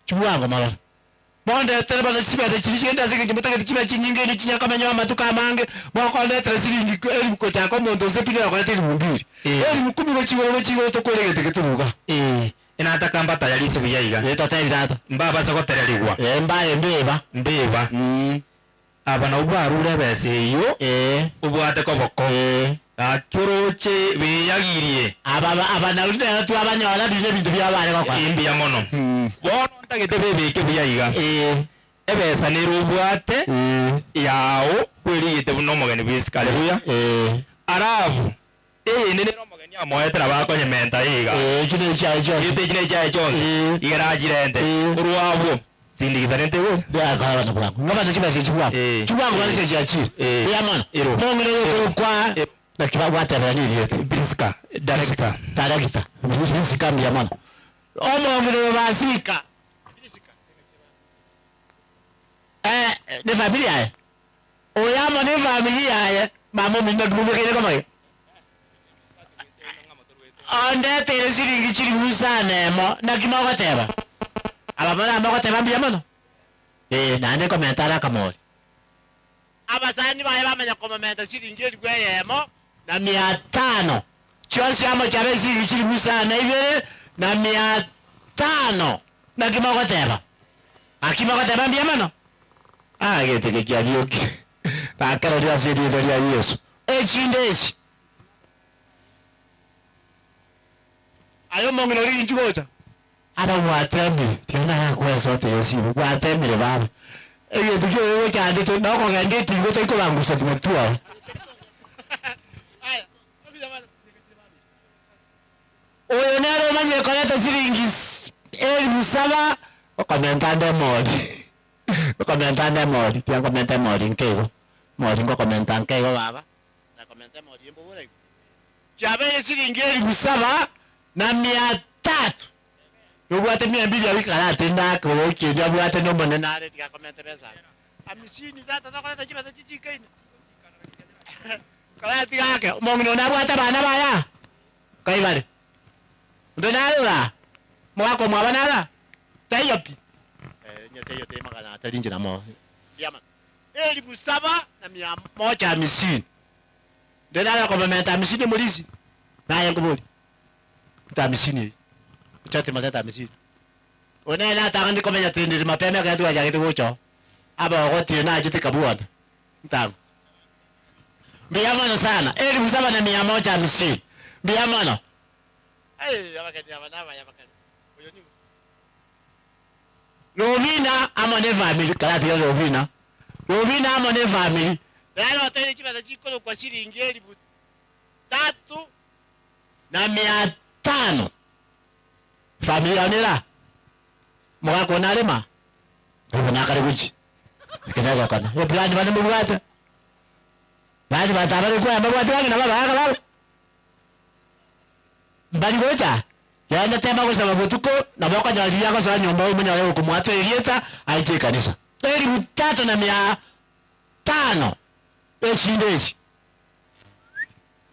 Chuwango mara. Bonde tele bana sibe de chigenda senge chimutaka chiba chinyinga ni chinya kama nyama tukamange. Moko lete silingi ko chako mondo sepile ko lete mumbiri. Mukumi ko chigo to kolege teke turuga. inataka mbata yalise biyaiga Eta tata. mbaba sako tererigwa Mbaye mbeba. abana ubarure bese iyo ubwate ko boko akoroche biyagirie abana urute tu abanyola bije bintu byabane kwa imbi ya mono bono ntagete bebeke biyaiga ebesa ni rubwate yao kweli yete buno mogeni bisikale buya arabu nene no mogeni amoetera bakonye menta iga kine cha jo igarajirende uruwabo sindikizarente we ya kwa na bwangu ngaba ndachiba chichwa chwangu bali se chachi ya mana mongere yo kwa na kiba wata bani yetu Briska director Briska ya mana omongere basika de familia oyamo ni familia ya mama minna kumukire kama hiyo ondete siringi chiri busane mo na kimogoteba abamana mogoteba mbiyamano nande komentara kamori abasani baye bamenya komenta siringi erigweyemo na 500 chosi amo chabe siringi chiri busane ibere na 500 na kimogoteba akimogoteba mbiyamano gete kiabioki akara dia sidi dia Yesu echindeshi ayo mongino ri njugoja aba watemi tiona yakwe sote Yesu watemi baba eyo tukio yo chande to nako ngende tingo to ikolangusa tumetua oyo nero manye koleta siringi musaba komentande modi komentande modi pia komente modi nkego modi ngo komenta nkego baba na komente modi mbo bure chabe siringi musaba na 300 nubwate 200 ya wikarate ndako okenya bwate no monenare tika komente pesa amisini zata takoleta chiba chichikaina kala tika mongino na bwate bana baya kaibare ndonala mwako mwabanala tayopi nyote yote magana atalinje na mo yama busaba na 150 ndonala komenta 50 mulisi naye ngubuli tamisini uchate matata misini onela tangandi komenya tindi mapema kana tu aja kitu gocho aba ogoti na ajiti kabuana ntango mbiyamano sana busaba na 150 mbiyamano abakati abanaba yabakati oyoni Lovina amone family kala tiyo Lovina amone family lalo tele chibaza chikolo kwa shilingi 3 na 500 familia nela mwako nalema ubona kare kuchi kinaga kana plan bana mubwata bali batabale kwa mabwata wange na baba akala bali gocha yaenda tema kwa sababu tuko na boko jali yako sana nyomba wewe mwenyewe kumwata elieta aiche kanisa 3 na 500 echindechi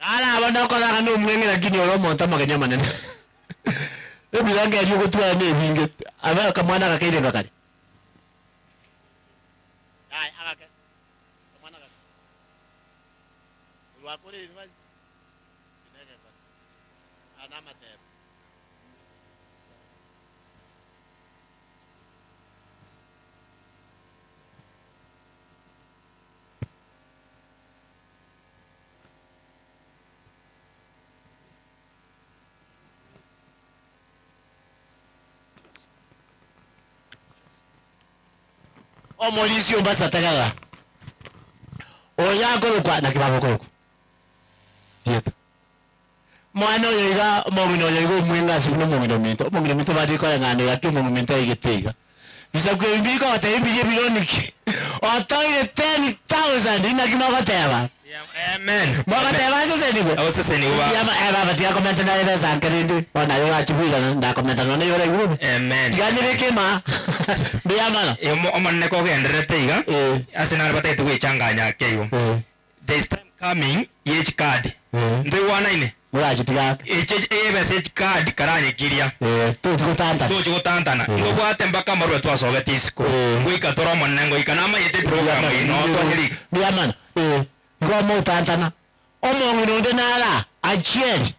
ala abana ko la kanu mwenge lakini olomo ntama kenya manene ebilange ali okutwa ne binge aba kamwana kakaire bakali ai akake kamwana kaka ulwakole nimaji ineke ba ana matebe omolisi ombasa tagaga oyako kwa na kibabo koko dieta mwana oyiga mongino oyigo mwenga sikuno mongino minto badi ko ngane ya tu mongino minto igitega bisa ko imbiko atayimbiye biloniki otoye 10,000 ina kimagoteba amen magoteba sese nibo sese nibo yama eba batia komenta na eba sankerindi ona yo achibuira nda komenta no yo regu amen ganyire kema biyamana omanne ko genderete iga asena batete gwechanganya keyo this time coming each card ndi wana ine murajitiga message card karanye kiria tuchigutantana ngo gwate mbaka marwa twasoge tisiko ngwika toromo nengo ikanama yete program ino twahiri biyamana ngo mutantana omongino ndenala achieli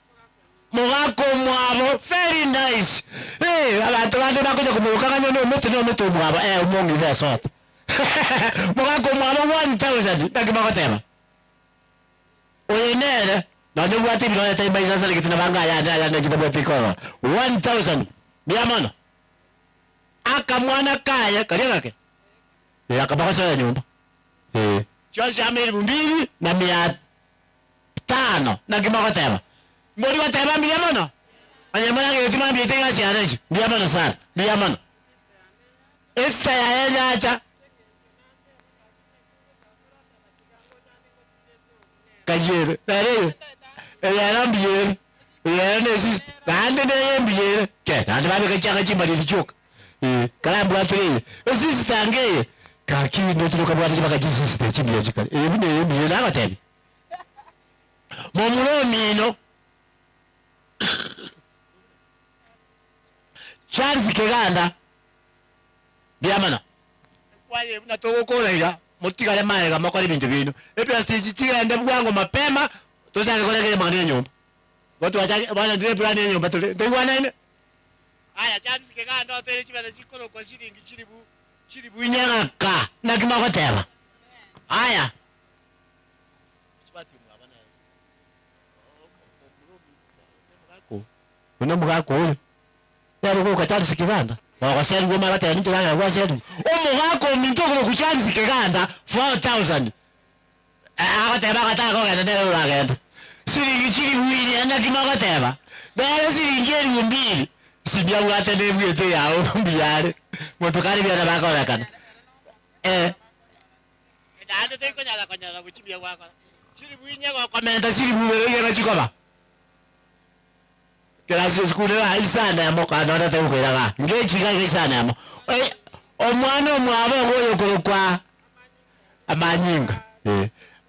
mugako mwabo very nice abantu bande bakoje kumukanganya no mutu mwabo umongi za sort mugako mwabo 1000 takibakotema oyenere na ndio wati bila taiba sasa likitina banga ya na kitabu pikoro 1000 biamana akamwana kaya kaliake akabakasa nyumba chozi amiri 2 na 500 na kimakotema mbori watema biamana anyamana kitima bitenga siareji biamana sana biamana esta ya yacha kajere tare era mbiere era nesis bande ne mbiere ke ande babe kacha kachi bari chuk kala mbwa tre esis tange kaki ndo tulokabwata chibaka chisiste chibya chikali ebine n'abatebi mu mulomi ino Charles Keganda byamana kwaye bunatokokola mutikale maega makole bintu bino epya sichigende bwango mapema tutake kolekele mwana nyumba watu wachake bwana ndiye plan ya nyumba tule ndikwana ine aya Charles Keganda otele chibada chikolo kwa shilingi chiribu nyaka na kimakoteba aya una mugako uyu yari ko Charles Keganda wakaseri goma batera nitanga kwaseri omugako mintokolo ku Charles Keganda 4000 akateba katako kana ndero uragenda siri chiribu yana kimakoteba ndero siri ngeri mbili sibya bwate nebwete yawo mbiyare motokari byana bakora kana ndande teko nyala kuchibya kwako chiri bwinya kwa komenta siri bubere ngachikoba klasi skule la isana yamo kana ndate ukwera ngechika isana yamo omwana omwabo ngoyo kolokwa amanyinga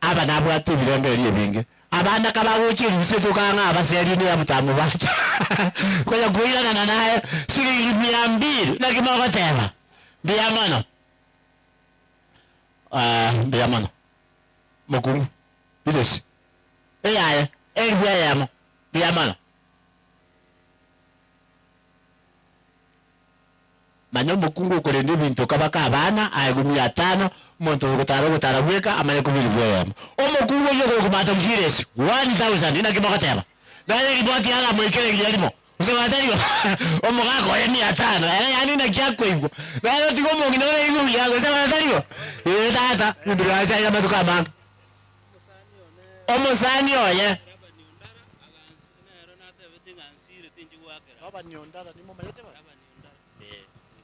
aba nabwate birengeri ebinge abana kabawochi ruseto kanga abaseri ne amutamu bacha kwa kuirana naye siri 200 na kimakoteba biyamana biyamana mokungu bides eyaye ebiyamo biyamana manyo mokungu kolende bintu kabaka abana ayegumi 5 monto gutara bweka amaye kubiri bweyamo omokungu yoko kumata mfiresi 1000 ina kimakoteba dale riboti yala mwekele yalimo usema tariwa omugako yeni 5 yani na kyakwe hivyo dale tigomo ngine hivyo yango sema tariwa tata ndio acha ya matuka manga omosani oye baba niondara nimo mayete ba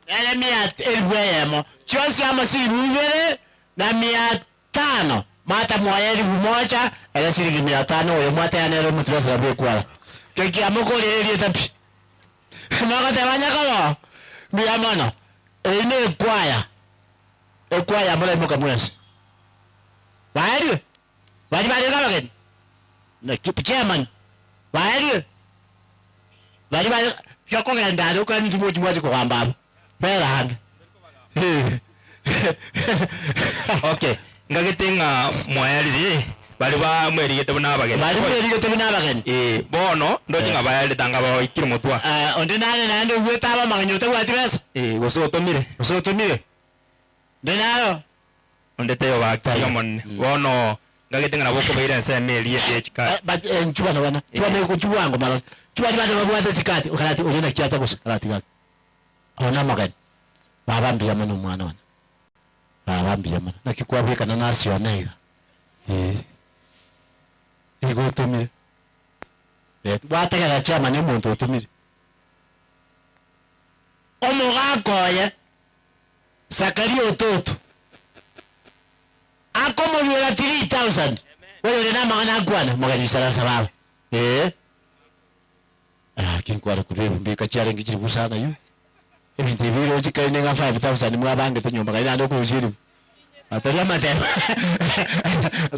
ele mia elbwemo chonsi ama si bubere na 500 mata mwayeli bumoja ele shilingi 500 oyo mwata yanero mutrasa rabwe kwala keki amokole eli tapi nakate banyakalo biyamana ene ekwaya mole moka mwesi bali gabagen na chairman bali yako ngandalo kandi tumuti mwaje ko hambabo bela hanga okay ngagetenga mwayali bali ba mwerigete bunabageni bono ndojinga bayali tanga ba ikiri mutwa onde nande wetaba maganyota watirasa gosotomire denaro onde teyo baktaga mon bono ngagetenga naboko bayira nsemeli yechika nchuba nabana chuba ko chuwango mara chuba bado babwate chikati ukarati ujena kiacha kusikarati gaka ona magani babambia mano mwana wana babambia mano nakikwabika na nasi onaiga ego utumire wategera chama ne muntu utumire omugakoye sakari ototo akomulwela 3000 wewe na maana kwana magalisara sababa kinkwala kurebumbi cyare ngikiri busana yu ebintu biro chikaine nga 5000 mwabange tunyomba kaina ndo kuziri atari amatema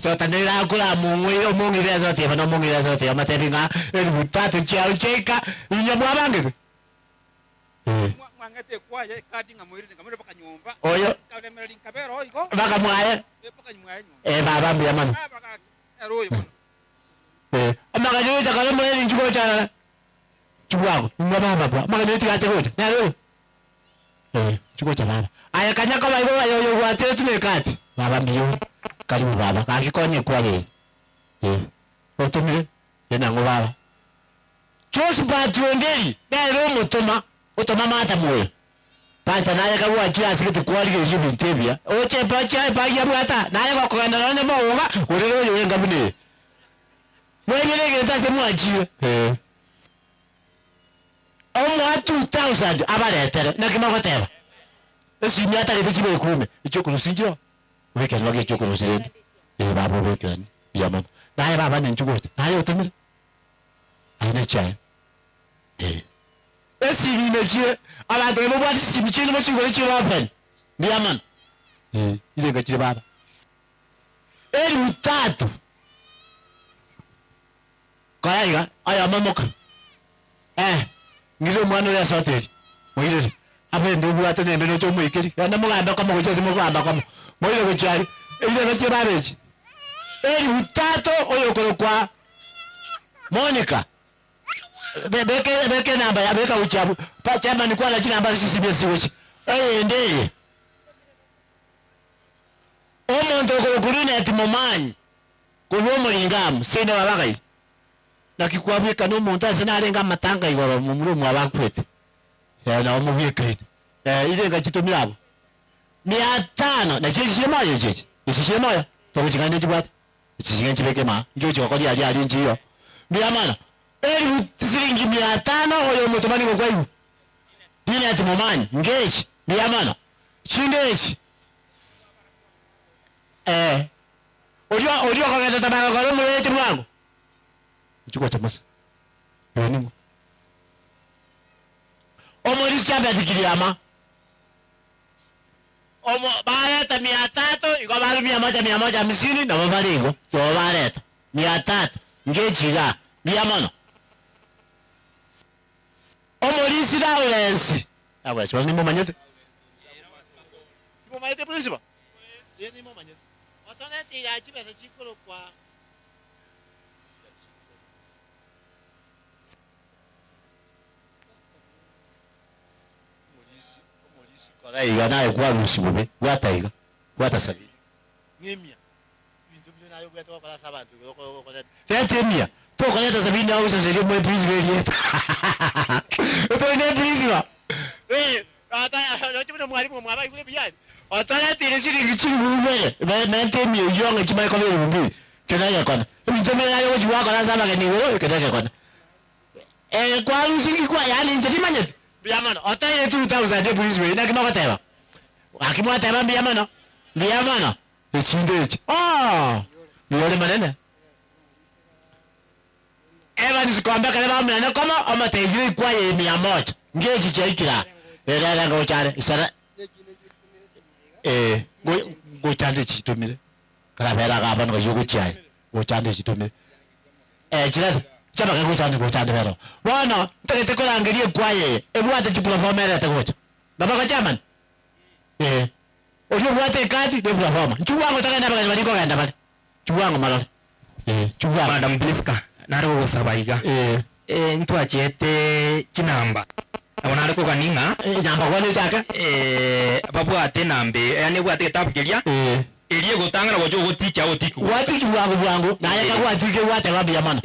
so tanira kula mungwe omungire zote bano mungire zote amatebinga elibutatu cyaro cheka inyo mwabange mwangate kwaje kati ngamwiri ngamure paka nyumba oyo kalemera linkabero iko baka mwaye paka nyumwa baba mbya mano baka eroyo amagani cha kalemera linchuko cha chubwago ngababa bwa magani tikache kocha nalo chuko cha baba aya kanyaka baibo yo watere tunekati baba mbiyo karibu baba kakikonye kwaje otumire yena ngo baba chosi patwendeli dero mutuma utoma mata moyo pata naye kabwa chia sikiti kwali ke jibu ntebia oche pacha pa ya bwata naye ko kanda none boga urero yo ngabune mwebele ke tase mwachi omwa 2000 abaretere nakimagoteba esi miata ke tichibe kume icho kurusinjo weke lwage icho kurusirende babo weke yamana naye baba nenchugote naye utumire aina chai esi ni mechie abantu bo bwati sibichini mo chingole chi open biaman ile ngachire baba 3,000 kaya aya mamoka ngire mwana ya soteri moire abe ndugu atene mbeno chomo ikiri yana muganda kama kuchozi muganda kama moire kuchari ile ngachire babeji 3,000 oyo kwa Monica beke namba ya beka uchabu pa chama ni kwa la jina ambazo CBS wichi ndiye omuntu okukulina ati mumanyi kuba omulingamu sine wabagai nakikwabika n'omuntu asinalenga amatanga igoro mu mulumu abakwete na omubike ile ngakitumira abo 500 na kiki kimoyo kiki kimoyo tokukigande kibwata kiki kibeke ma njo kyokoli ali njiyo byamana siringi 500 oyo mutumani ko kwaibu dini ati mumanyi ngechi byamana chindechi Odio kagenda tabaka kwa lumu leche mwangu. Chukua chamasa. Nimo. Omolisi chambe atikiriama. Bareta 300 iko balu 150 na mabaligo. Yo bareta 300 ngechiga biamono. Omolisi dawlensi. Awesi wani mo manyete. Mo manyete polisi ba. Yeni mo manyete. Otoneti ya chibesa chikolo kwa Omolisi kwa iga naye kwa rusibe wataiga watasabi ngemia bintu byo nayo gweto kwa sabantu ko tetemia to kwa leta sabi na uso serio mo please very to ne please ba ata no chimo mwalimu mwaba ikule biyani Otoneti ile shiringi chibube mente miliyoni chimai kwa mbili kenaya kwana mtumela yo jwa kwa saba ke niwo kenaya kwana kwa rusingi kwa yani nje dimanyet biyamana otaye 2000 de police we na kima kwateba akimwa teba biyamana echindechi niole manene Evans kwamba kale ba mwana kama amateyo kwa ye 100 ngeji chaikira era ngo chare isara go chande chitumire kala bera ga bano yugo chai go chande chitumire chira chaba ga go chande bero wana tete ko langerie kwaye ebwate chipula fomera te gocha baba ko chaman ojo bwate kati be bwa foma chuwango taka ndaba ga ko ganda bale chuwango malole chuwango Madam Bliska naro go sabaiga ntwa chete chinamba abona ariko kaninga namba wale chaka babwate nambe yani bwate tabukeria elie gotanga na gojo gotikia otiku watiki bwangu naye kagwatike wate babia mana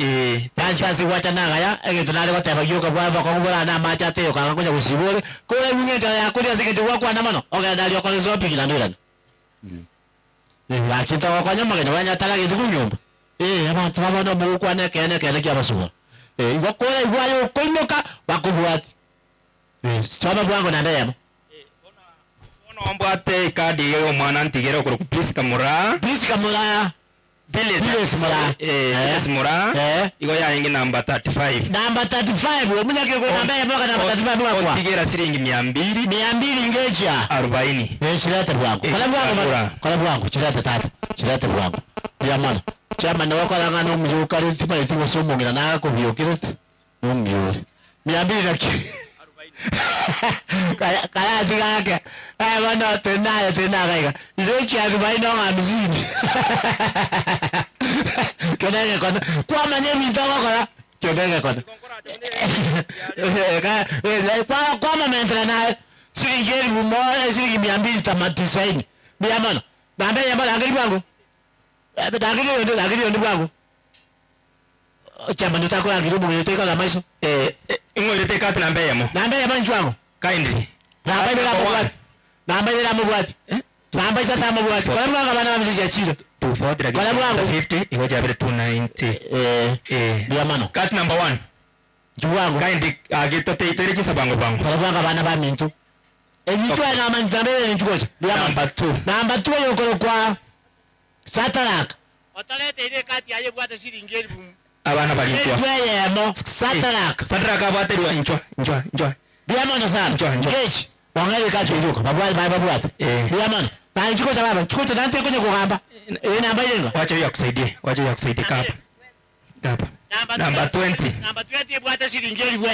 basi wacha naga ya egetunale wateba yoka bwa ko ngora na macha te yoka ngoja kusibole ko ngeta ya kulia sike jwa kwa na mano oga dalio ko zo pikila ndira akita kwa nyama ngene wanya tala ke nyumba abantu babona mu kwa ne kene kya basura iwakola iwayo koinoka bakubwati Saba bwango na ndayama. Ono mbwate kadi yo mwana ntigero ko Bliska Mura. Bliska Mura. Bilis Mura. Bilis Mura. Igo ya ingi namba 35. Namba 35. Omunya ke ko namba ya mwaka namba 35 kwa. Ntigera siringi 200. 200 ngeja. 40. Chilata bwango. Kala bwango chilata tata. Chilata bwango. Ya mana. Chama na wako langa no mjuka ritima itingo somo ngina na ko biokire. No mjuri. 200 laki. Kaya tiga yake bana tena kaiga izoki arubai no amzini kenenge kwa manyemi ndogo kora kenenge kona kwa mamentra na siringi mumoja siringi 290 biamana bambe yamba angeli bwangu angeli bwangu chama ndotako angeli mu yeteka la maiso ingolete kati nambe yamo njwango kindly namba ila mubwati namba isa ta mubwati kwa mwanga bana mzija chiro 250 igoja bere 290 biamano kati number 1 njwango kindly agitote iterechi sabango bango kwa mwanga bana ba mintu ejichwa na manjambele njugoja number 2 yoko kwa satalaka otalete ile kati aye bwata siringi elifu abana balitwa yemo satalaka abaterwa njwa biamano sana ngechi wangale kacho iruka babwati biamano Bali chiko cha baba, chiko cha nante kwenye kugamba. Namba ile. Wacha ya kusaidie kapa. Kapa. Number 20. Number 20 bwata shilingi elfu.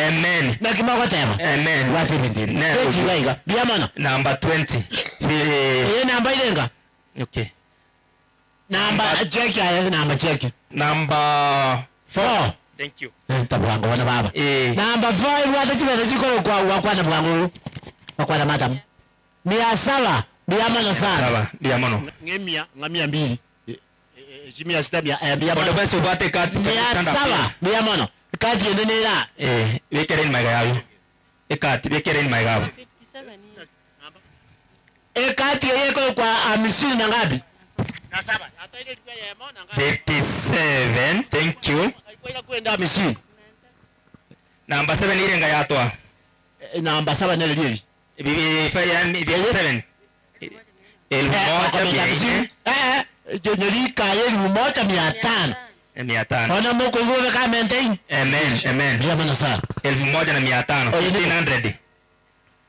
Amen. Na kimako tema. Amen. Wapi bidini? Ndio biamana. Number 20. Namba ile nga. Okay. Number check ya number check. Number 4. Thank you. Tabwango wana baba. Number 5 bwata chibele chikolo kwa na bwango. Kwa na madam. 700 biamana sana. Biamano. Ngemia 200. Jimia stabia biamano. Basi ubate kati. 700 biamano. Kati endenera. Wekere ni magayo. Ekati wekere ni magayo. 57. Kati yeko kwa amisini na ngapi? Na 7. Hata ile ilikuwa ya mona ngapi? 57. Thank you. Haikuwa kwenda amisini. Number 7 ile ngayatwa. Number 7 ile ile. Bibi faya 7. Elmoja biaisi. Jenelika elfu moja 500. 500. Ona moko ngove ka maintain. Amen. Biamana sana. 1500. 1500.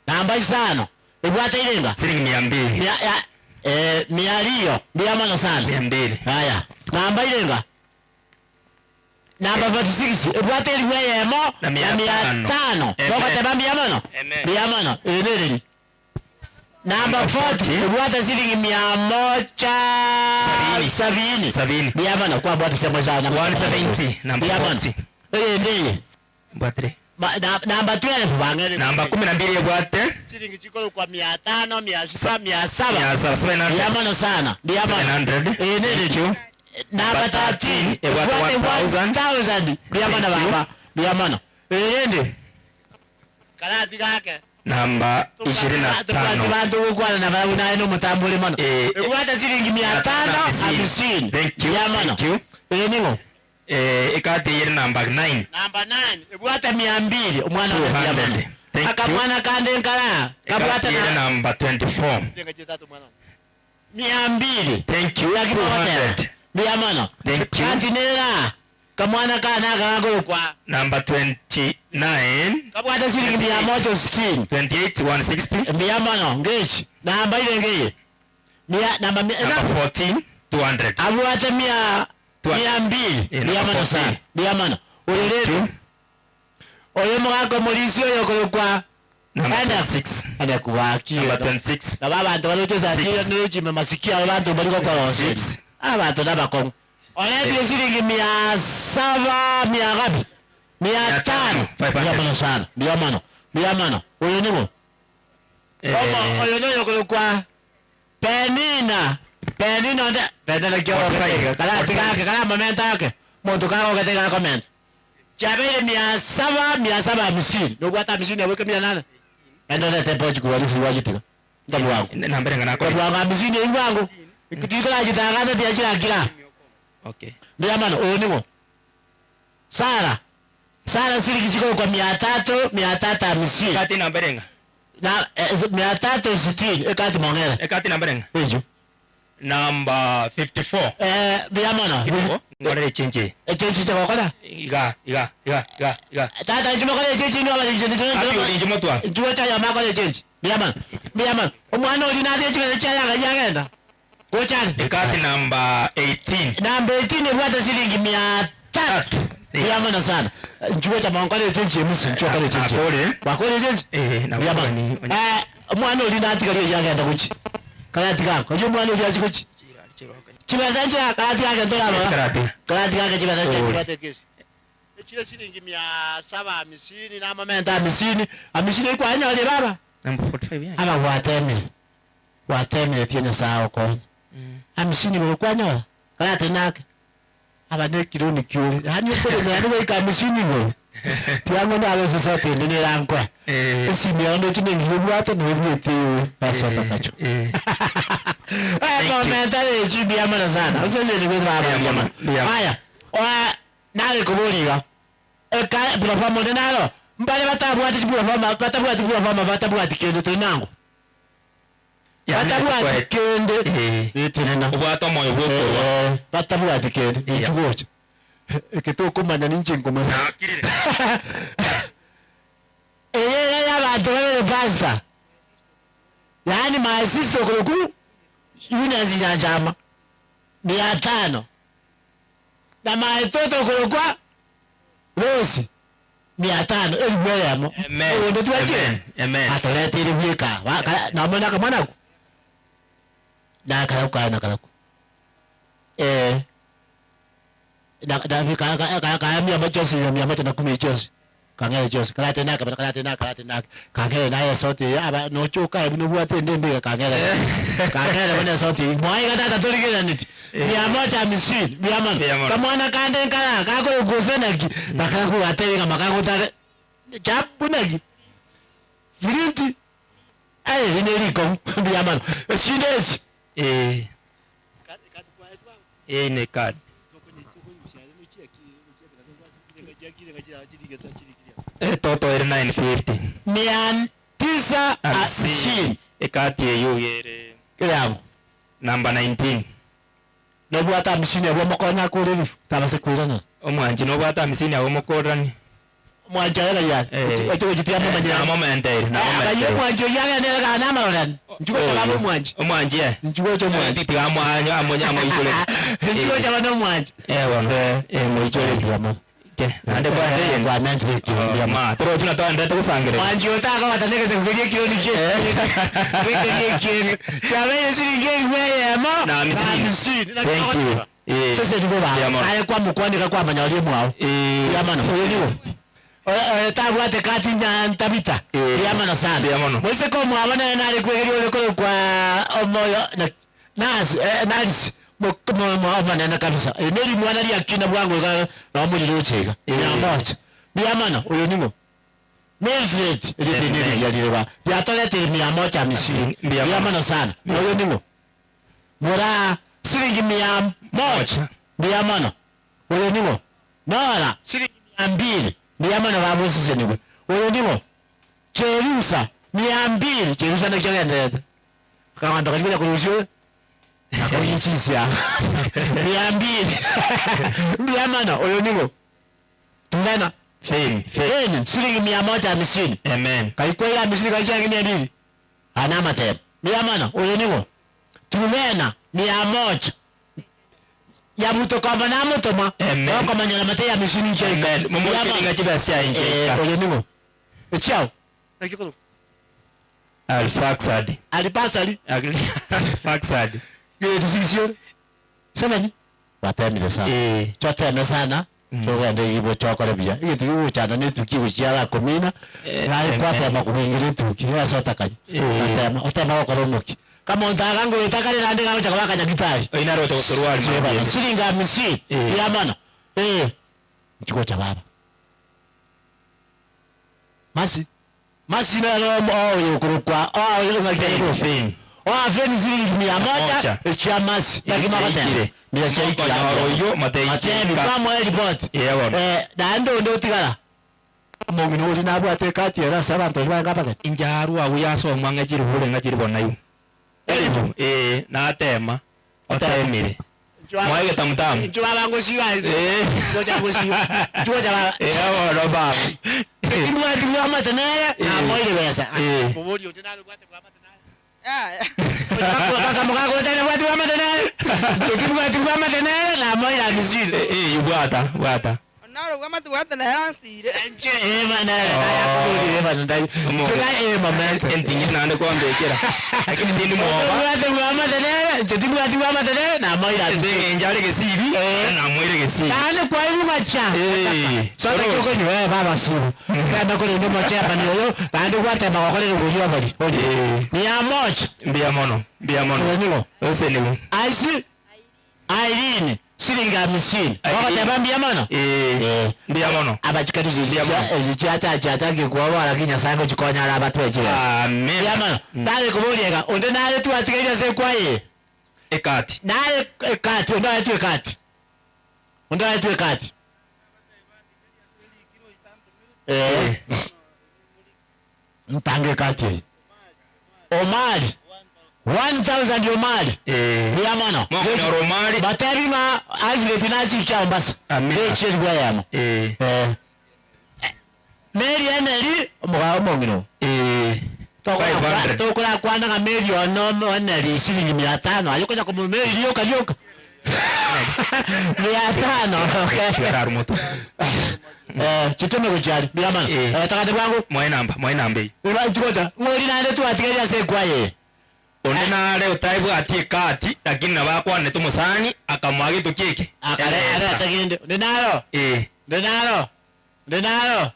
Namba 5. Ibwata ilenga. Shilingi 200. Mialio. Biamana sana. 200. Haya. Namba ilenga. Namba 46. Ibwata ilikuwa yemo na 500. Boko teba biamana. Biamana. Nini? Namba 40. Ibwata shilingi 170. Biamana kwa bwata sema sana. 170. Namba 40. Ndiye. Bwatre. Namba 12 bangere. Namba 12 bwate. Shilingi chikolo kwa 500, 600, 700. 700. Biamana sana. Biamana. 700. Nini? Namba 13. Bwate 1000. Biamana baba. Biamana. Nini? Kalati kake. Namba 25. Bantu kwa na baba unaenda mtambule mano. Bwate shilingi 550. Thank you. Biamana. Nini? Ikati yeri namba 9. Namba 9. Bwate 200. Umwana wa biamana. Akamwana kande nkala. Kabwate na namba 24. 200. Thank you. 200. Biamana. Thank you. Kantinera. Kamwana kana kago kwa Number 29. Kabwate shilingi 160. 28 160. Biamana ngechi. Namba ile ngeye. Namba 14 200. Abwate 200. Biamana sana. Biamana. Uleletu. Oyo mwako mulisio yoko kwa Number 26. Anda kuwaki. Number 26. Na baba ndo walocheza kile ndio chime masikia abantu baliko kwa wose. Abantu nabako. Oledi shilingi 700 ngapi? 500. Biamana sana. Biamana. Oyo nimo. Oyo ndio yoko kwa Penina nda. Penina kyo. Kala momento yake. Muntu kako katika comment. Chabele 750. Ndio hata 50 aweke 800. Endo lete pochi kwa lisi wajitika. Ndalu wangu. Nambere ngana kwa. Kwa wangu 50 hivi wangu. Kitikola jitangana dia kila. Okay. Biamana onimo. Sara shilingi chiko kwa 350. Kati nambere nga. Na 360 ekati mongera. Ekati nambere nga. Ejo. Number 54. Biamana. Ngore chenje. Chenje chako kola? Iga. Tata njuma kola chenje ni wala chenje. Api njuma twa. Njuma cha ya makola chenje. Biamana. Omwana oli na chenje cha yagenda. Ko chani. Ekati number 18. Number 18 bwata shilingi 300. Biamana sana. Njuma cha makola chenje musi njuma kola chenje. Bakole chenje. Na biamana. Omwana oli na tikali yagenda kuchi. Kalati kako. Ojo mwana uli azikuchi. Chibazanjira kalati kake ndola baba. Kalati kake chibazanjira kibate kesi. Echile shilingi 750 na mamenta 50 kwa anya wale baba. Number 45 yake. Aba wateme tienya sawa ko. 50 kwa anya. Kalati nake. Aba ne kilo ni kilo. Hani uko ni ani weka 50 ngo. Tiango na alo sasa tende ni rankwa. Esi miondo kinengi yubwate no yubwete. Basi watakacho. Komentari chi biamana sana. Usije ni kwa biamana. Haya. Nale kubuliga. Platform nalo. Mbale batabwati batabwati kende tenango. Batabwati kende. Tenena. Ubwato moyo bwoko. Batabwati kende. Ichugocha. Ekitoko manya ninje ngoma. Ya bantu bale pasta. Ya yani maasisi okuluku Unions Nyanjama 500 na maetoto okulukwa Rosi 500 elibweyamo. Ndio tuache. Amen. Atolete ile bweka. Na mbona kama nako. Na kalaku. Na mia moja na kumi chosi. Kangere chosi. Kalate naka. Kangere naye sote aba no choka ibinu buate ndembe kangere. Kangere bwana sote. Mwai kata tulikira niti. 150 100. Kama ana kande nkala kako kusenaki. Bakaku ateli makaku tare. Chapunaki. Virinti. Ai ineriko 100. Shindechi. Ne card. Toto 950. 950. Ekati yugere. Kiramu. Number 19. Nobwata mishini abo mokonya kuriri. Tabase kwirana. Omwanji nobwata mishini abo mokorani. Mwanji yala ya. Echo jitia mama nyama. Na mama endere. Ayo mwanji yala ne ga na marolan. Njuko cha mwanji. Omwanji Njuko cha mwanji. Titi amwanji ikole. Njuko cha wana mwanji. Wana. Mo ikole diamo. Ande kwa ndeye kwa nanti kimbia ma toro tunatoa ndete kusangire mwanji utaka wataneke sikufikia kioni kile kile chawe yesiringe wewe mo na misini thank you sasa ndivyo ba ale kwa mukwandika kwa manyali mwao yamana uyoniwo tabwate kati nyantabita yamana sana mwese ko mwabana nali kwegeri kwa omoyo nas mwana kabisa neli mwana ali akina bwangu na muri rochega yamocha biyamana uyo nimo Mildred nili yalireba yatolete 150 biyamana sana uyo nimo mura siringi 100 biyamana uyo nimo nora siringi 200 biyamana babusize niwe uyo nimo Jerusa 200 Jerusa nakagenda kama ndakajira kurushiwe Akoyichisia. 200. Biyamana oyo nimo. Tungana. Fame. Shilingi 150. Amen. Kaikwela misiri kaisha ngine mbili. Anama tem. Biyamana oyo nimo. Tungana 100. Ya buto kama na moto ma. Amen. Kama nyala mate ya misiri nche. Amen. Mumo kiringa chibasya nche. Oyo nimo. Chao. Nakikolo. Alfaxad. Alipasali. Alfaxad. Decision. Samani. Watemile sana. Chotemile sana. Tugende ibo chokore bia. Iki uchana ni tuki uchiara komina. Na ikwate makuingire tuki. Ya sota kaji. Atema. Otema okoronoki. Kama untagango itakale na ndega ucha kwa kaja gitari. Ina roto kuruwali. Siringa misi. Ya mana. Chiko cha baba. Masi na romo oyo kurukwa. Oyo ngakiro feni. Feni ziringi 100 chiamasi lakini makatene bila chaiki oyo mateiki kama report ndo tigala mongi no dina bwate kati era sabanto banga pake injaru awu yaso mwanga jiri hule ngajiri bonayu na atema otemire mwaige tamtam njwa bango shiwa ngoja ngoshiwa njwa jaba ro ba kimwa kimwa matenaya na moile besa bobodi utinalo kwate kwa kama kako tena watu wa matenere tukibu wa matenere na moya mizile bwata naro kama tu wata na yansire enche manere ya kubuli ndai tuka moment entinye na ndo kwa mbekera lakini ndini mo watu wa matenere tukibu wa matenere na moya mizile njale kesibi na moile kesibi kana kwa hiyo macha sasa kiko ni wewe baba simu kana kwa ndio macha hapa ni wewe bado wata ba kwa leo kulia bali ni ya mocha mbia mono nilo ose ni aisi Irene shilingi 50 wakati bambia mono mbia mono abachikati zichacha kwa wala kinya sango chikonya la batwe chiwe amen mbia mono dale kubuliega onde nale tu atikija se kwaye ekati nale ekati onde tu ekati onde tu ekati mpange kati Omari 1000 Omari ya mano moko Omari bateri ma alfred nachi chambas meche gwayamo meri eneri mwa mongino Tokula kwanda nga milioni wana shilingi 500 ayuko kwa milioni yoka 500 okay Garar moto. Chitume kujali biamana takate kwangu Mwe namba hii. Iba chikocha ngori nande tu atikeria se kwaye Onde na leo taibu atie kati lakini nabakwa ne tumusani akamwage tukike. Akare atakinde Denaro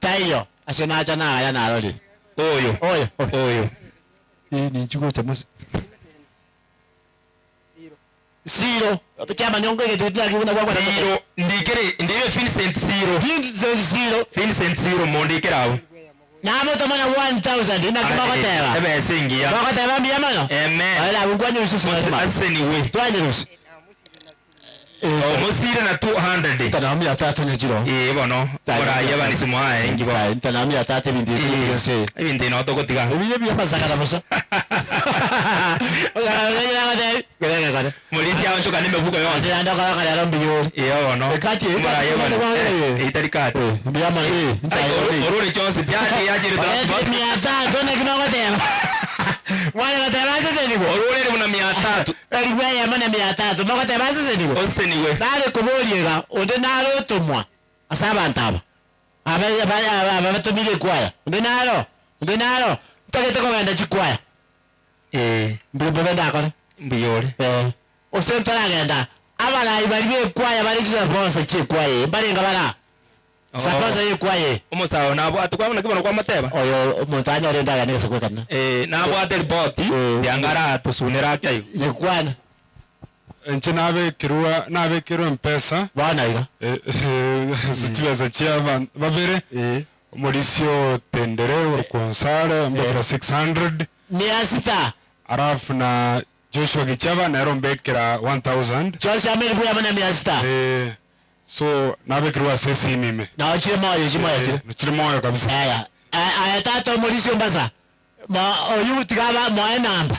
Tayo asinacha na ya naroli Oyo Hii ni chikocha musa Zero. Chama nyongo yetutia kibuna kwa zero. Ndikere ndiwe Vincent zero mondikerawo. Namo tomana 1000 ina kimakotera. Ebe singia. Makotera mbiyamano. Amen. Wala ugwanye rususu nasema. Aseniwe. Twanye rusu. Musire na 200. Tanamia 3 nyijiro. Bono. Bora yaba nisimwaye ngibo. Tanamia 3 bindi yose. Ibindi no tokotika. Ibiye byapasaka na musa. Mulisi yao choka nimevuka yonse. Anda kwa kana rombi yo. Bono. Ekati mara yaba. Itari kati. Biyama Orore chonse byari yajire tatu. 300 na kimakotera. Wale watera sasa nibo. Orore muna 300. Alibwa ya mana 300. Makotera sasa nibo. Oseniwe. Dale kuboliega onde nalo tomwa. Asaba ntaba. Aba tomile kwaya. Onde nalo. Takete ko ngenda chikwaya. Mbebe ndakore. Mbiyore. Osentara ngenda. Abala ibalibe kwaya bali chizaponsa chikwaya. Bali ngabala. Saponsa yikwaya. Umusawo nabo atukwamuna kibono kwa mateba. Oyo umuntu anyore ndaga nesa kwekana. Nabo ateriboti yangara tusunira kyayo. Yikwana. Nchi nabekirwa mpesa bana iga zikibaza cyaba babere Mauricio Tendere urukonsare mbekera 600 600 arafu na Joshua Gichaba na rombekera 1000 Joshua amelikuwa mana 600 so nabekirwa sesi mime na ochire moyo kabisa aya tato Mauricio mbasa oyu tigaba moe namba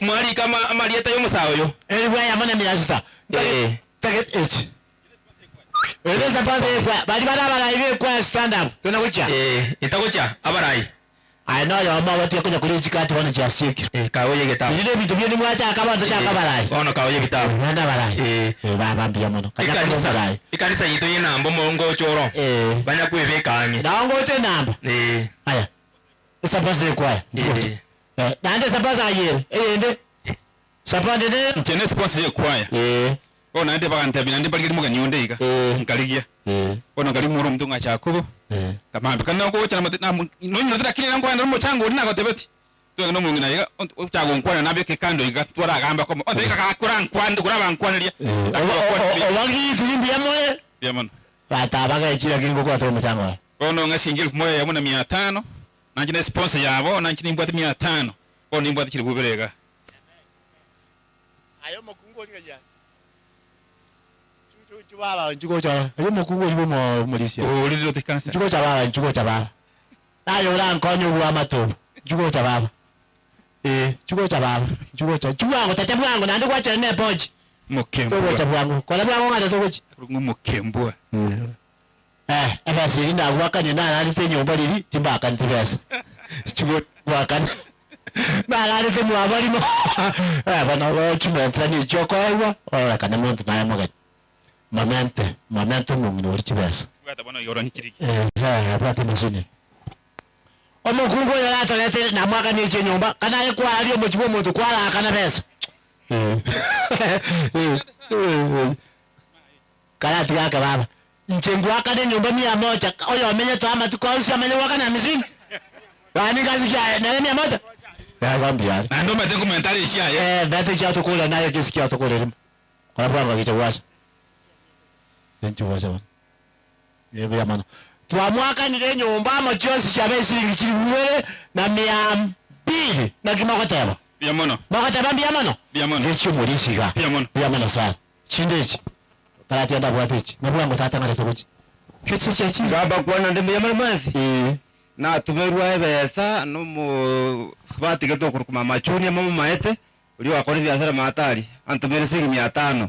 mwari kama amalieta yo musawo yo elibwa ya mana 600 target h eleza pasa kwa bali bala iwe kwa stand up tunakucha itakucha abarai I know your mama wati kuja kuri chikati wana cha siki kaoye gitabu ile vitu byeni mwacha akabanza cha kabarai ono kaoye gitabu nanda barai baba mbia mono kaja barai ikanisa yito yina mbo mongo choro banya kwebekanye na ngo che namba aya usapase kwa nande sapasa ayere ende sapande ne mchene sapase kwa ona ande bagante binande bagiri muga nyonde iga nkaligia ona kali muru mtunga chako kama bikana ko chana matina nonyo ndira kile ngwa ndo mochango ndina ko tebeti to no mungu na iga chago nkwana nabe ke kando iga twara gamba ko ode ka kurang kwando kuraba nkwanria owangi tulimbia moye biamon bata baga chira kingo kwa to mochango ono ngashingil moye ya muna 500 nanjine sponsor yabo nanjine mbwati 500 ono mbwati chiri kuberega ayo makungo linga Chubala nchuko cha ayo mukungu ibo mulisia ulilo tikansa nchuko cha baba ayo la nkonyo wa mato nchuko cha baba nchuko cha baba chuango tata bwango nande kwa cha ne pochi mukembo kwa cha bwango kwa bwango ngata to kuchi mukembo aba siri na waka ni na ali fe nyomba lili timba kan tibesa chuko wakan na ali fe mwa bali mo bana wa chuma plani choko aiwa ora kana muntu na yamoga Mamento mungu uri kibesa. Ngata bana yora nikiri. Abati masini. Omukungu yala talete na mwaka ni chenyomba kana ye kwa ali omuchibo muntu kwala kana pesa. Kana tiaka baba. Nchengu akade nyomba 100 oyo amenye to ama tukausi amenye wakana misini. Bani kazi kia na 100. Ya gambia. Na ndo mete komentari ishia bete cha tukula naye kisikia tukula. Kwa baba kichawasa. Nchuwa yewe ya mano twamwaka nile nyomba machozi chabe silingi chiri buwele na 200 na kimakoteba biamono makoteba biamono ngecho mulisiga biamono sana chindechi tarati anda bwatechi nabwango tata ngale tokuchi chechi baba kwana ndembe yamara manzi na tumerwa ebesa no mu swati geto kurukuma machuni mama maete uri wakora biashara matari antumere singi 500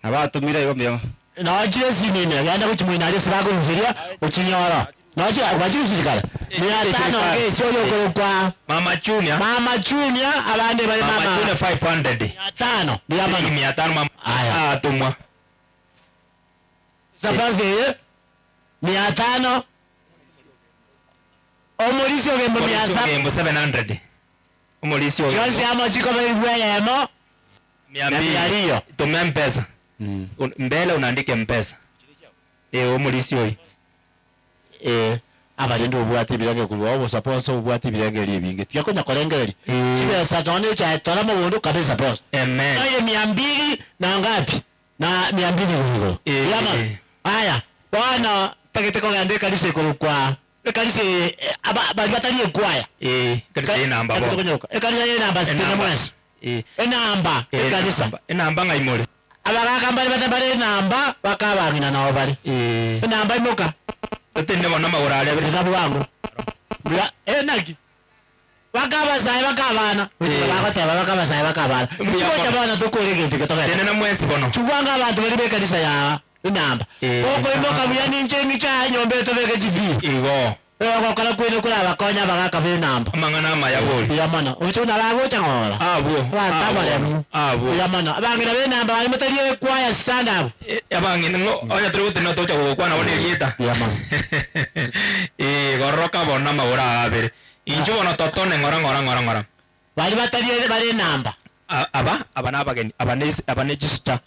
na batumira yo mbya na jesi nini yanda kuchi mwina ali sabago nziria uchinyora Nojo wajuru sikala. 500 ngezi oyo kwa Mama Junior abande bale mama Junior 500 500 biyamana 500 mama aya atumwa Sabaze 500 Omolisio gembo 700 Omolisio Jonsi amo chiko bwe yemo Miambia tumia mpesa mbele unaandike mpesa Omolisio abagendo obwati birage kulwa obo suppose obwati birage libinge tiyakonya korengeri chibe satone cha tora mubundo kabisa boss amen aye 200 na ngapi na 200 huko yama aya bwana pakete ko ngande kalise kwa kalise batali kwaya kalise namba bo kalise namba stina mwasi namba kalisa namba ngaimole abagaka mbali batabale namba bakabangina nawo bali namba imoka Tende bona maurale bitabu wangu. Bya naki. Bakabasai bakabana. Bakabasai bakabana. Kuja bana tukolege tikatoka. Tene na mwezi bono. Chugwanga abantu bali bekanisa ya inamba. Oko imoka bya ninje micha nyombe tobeke jibi. Igo. Ko kala kwene kula bakonya bagaka bya inamba. Mangana mayaboli. Ya mana. Ucho na lago changora. Abo. Ya mana. Abangira bya inamba bali mutaliye kwaya stand up. Abangira ngo oya truth no tocha kwa na one yeta. Ya mana. Goroka bona maura abere. Injo bona totone ngora. Bali bataliye bali namba. Abana register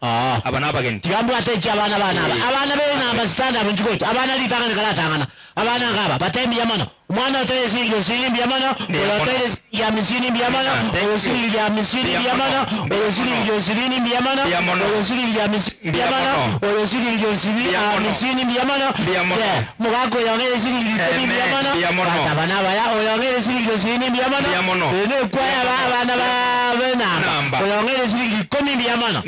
abana abageni tigambo ateje abana be namba stand up njikocha abana litangana kala tangana abana ngaba batembi yamana umwana otele singi singi yamana otele ya misini yamana singi ya misini yamana singi yamana singi ya misini yamana singi ya misini yamana mugako yongere singi yamana abana baya yongere singi yamana ne kwa abana ba namba yongere singi komi yamana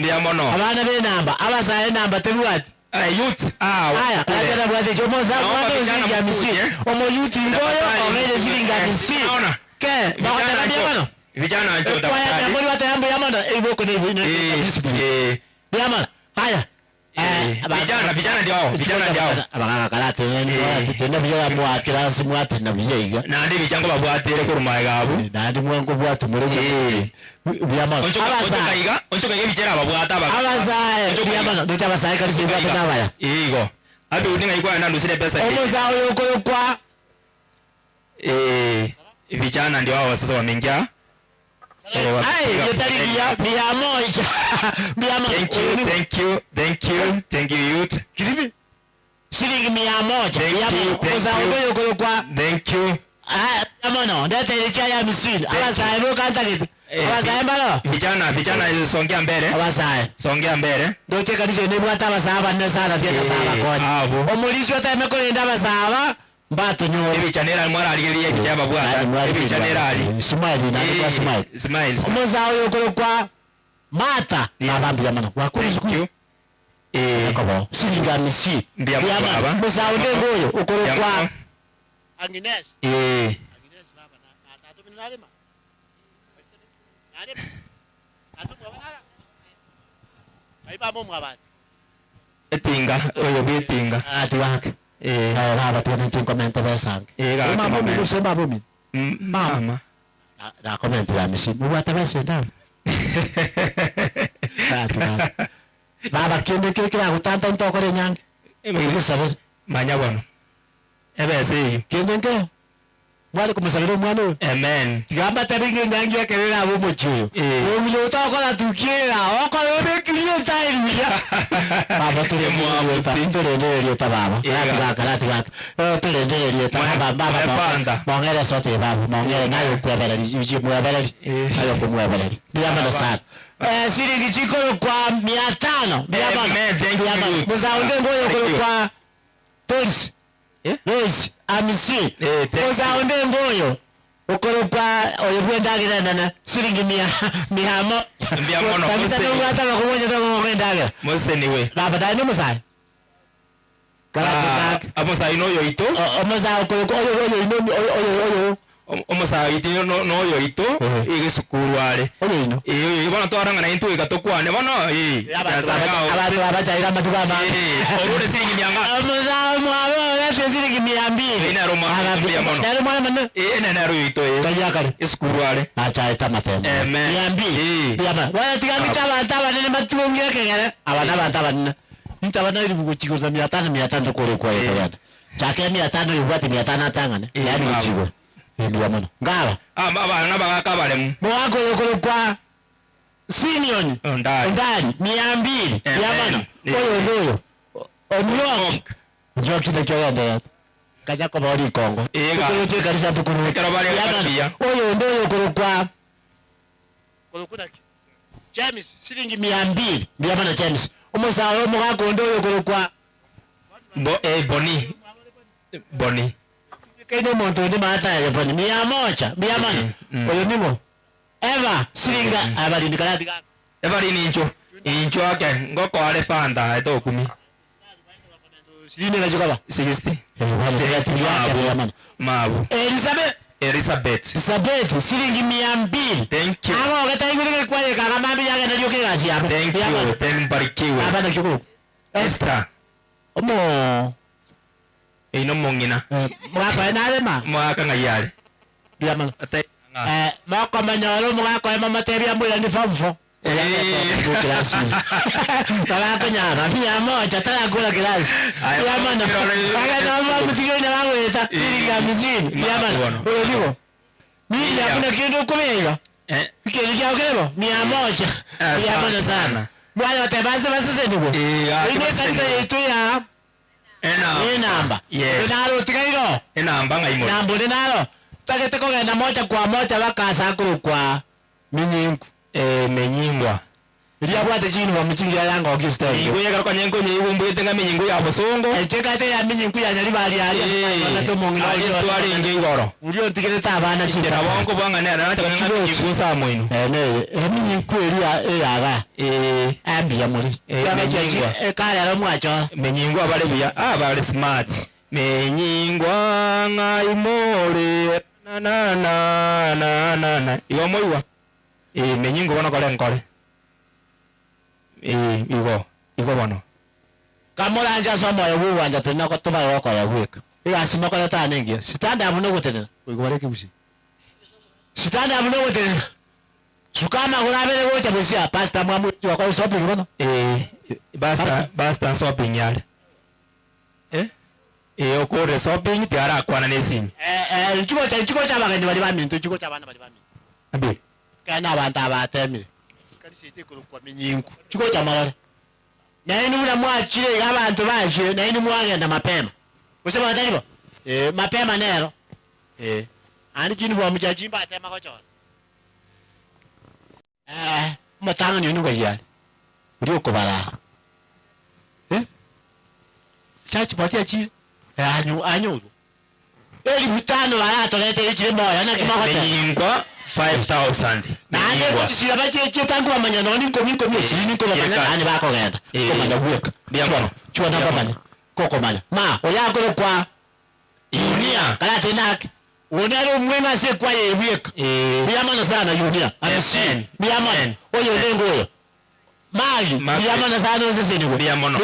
abana be namba abasaye namba tebuati youth aya kaya bwate chomo za mwana singi ya misini omo youth ngoyo ongere singi ya misini ke bakata ndia mano vijana njoda kwa ya ngoli wata yambo yamana iboko ni yamana haya vijana ndio abagaka kalate tena bya mwa kirasi mwate na byiga nandi bichango babwatire ku rumaye gabu nandi mwango bwatu muri byamana oncho kaiga bichera babwata abazaye byamana ndo chabasaye kalisi bwata nabaya igo abi udinga igwa ndandu sile pesa omoza uko kwa vijana ndio hao sasa wameingia Thank you youth. Kiribi. Shilingi 100. Thank you. Yamono, ndete licha ya misiri. Abasaye kanta kitu. Abasaye mbalo. Vijana songea mbele. Abasaye. Songea mbele. Ndoche kanise ne bwata abasaba ne sana tiya saba kwa. Omulisho teme ko enda abasaba. Mbato nyo. Ebichanera mwara aligelia bichaba bwata. Ebichanera ali. Smile na kwa smile. Smile. Omoza uyo kwa mata na bambi yamana. Wakuri kobo. Silinga misi. Biyama. Omoza uyo ngoyo ukoro kwa Agnes. Agnes baba na atu minalima. Nalima. Atu kwa wala. Aiba momu abati. Etinga, oyo bitinga. Ati wake. Baba tuwa nchini kommente besang. Mama mimi sema bumi. Mama. Na kommente la misi. Mwata besi ndao. Baba kende keke la kutanta ntoko le nyangi. Mwili sabi. Manya wano. Ebe si. Kende nke. Mwale kumusabiro mwano. Amen. Gamba tabinge nyangi ya kelele abo mochuyo. Mwili utoko la tukiera. Oko lebe kliyo sairi wia. Baba tule mwabuti. Tule ndio tababa. Lati gaka. Tule ndio tababa. Baba. Mongere sote baba. Mongere nayo kuebele. Yuji muebele. Nayo kumuebele. Biyama sana. Siringi chiko kwa 500. Biyama. Muzaunde ngoyo kwa Toys. Yes, amisi. Muzaunde ngoyo. Ukoropa oyebwenda gina siringi 100. Mbiamono. Kabisa ndio hata kumoja ndio kwenda gina. Mose niwe. Baba dai no musai. Amo sa ino yo ito. Amo sa ko oyo ino oyo omusaiti no yo ito igisukuru ale oyino bona twaranga na into igatokwane bona abantu abajaira matukama orure siringi nyanga omuzamu abo siringi 200 ina roma ya mono nalo mwana manne ina ro ito kayakale isukuru ale acha tamatema 200 yaba wala tigamita abantu abanene matungire kegere abana abantu abanene ntabana iri buguchiko za 500 kule kwa yata chake 500 yubati 500 atangane yani buchiko ndio maana ngala abana bagakabalemu mwako yokolo kwa sinioni ndani 200 yamana oyo ndoyo omulongo njo kidekyo kaja kwa bali Kongo ega cyo karisa tukuru yamana oyo ndoyo kwa Kolokuna James silingi 200 yamana James umusawo mwako ndoyo kwa boni kene monto ndi mata ya boni 100 mana oyo nimo eva silinga abali ndikalati kako ebali nincho ake ngoko ale fanda eto 10 silinga ngajukaba 60 mabu Elizabeth silingi 200 thank you abo gatayingire kwa ye kama mambi yake ndio kikazi hapo thank you tembarikiwe abana kiko extra omo ino mongina mwaka nalema mwaka ngayale diamana mwaka manyalo mwaka mama tebia mwila ni famfo klasi kala kanyana pia moja tala kula klasi diamana aga mama mtigeni wangu eta ilinga mizini diamana wewe mimi hakuna kitu kumega kile chao kile 100 diamana sana bwana tabasa basa ndugu ile kanisa yetu ya enamba enalo tikairo enamba ngaimo nambo enalo takete kogenda moja kwa moja bakasa akuru kwa minyingu menyingwa Ria bwate chini wa mchingi ya yanga okista hiyo yega kwa nyengo nyewe mbwete nga minyingu ya bosongo chekate ya minyingu ya nyali bali ali banato mongina ali twali ngigoro ulio tikete tabana chini na wango banga ne na taka minyingu sa moino minyingu eri yaga ambia muri menyingwa kaya la mwacho menyingwa bale buya bale smart menyingwa ngaimore na iyo moiwa menyingo bona kole nkole igo bono kamora anja somo ya wu anja tena ko toba ro ko ya weka ira sima ko ta nengi sitanda abuno gotena uigore kibusi sitanda abuno gotena sukama kurabele wote besia pasta mwamu wa ko shopping bono basta shopping yale okore shopping tiara kwana nesini chiko cha bagani bali baminto chiko cha bana bali baminto abi kana abantu abatemire kanisa itekoro kwa minyingu chiko cha malale na inu muna mwachire abantu baje na inu mwagenda mapema usema batalibo mapema nero ani chini bwa mjajimba atema ko chona matanga ni nuga yali uri okubara chachi batia chi anyu eli butano baratolete ichire moya na kimahote menyingwa 5000 nane kutisira bache tangu amanya noni komi shini ko bamanya ani bako genda ko manya buka biamono chwa na bamanya koko manya ma oyako kwa dunia kala tenaki unalo mwenga se kwa yeweka biamana sana dunia amesi biamana oyo lengo oyo mali biamana sana sese ni biamana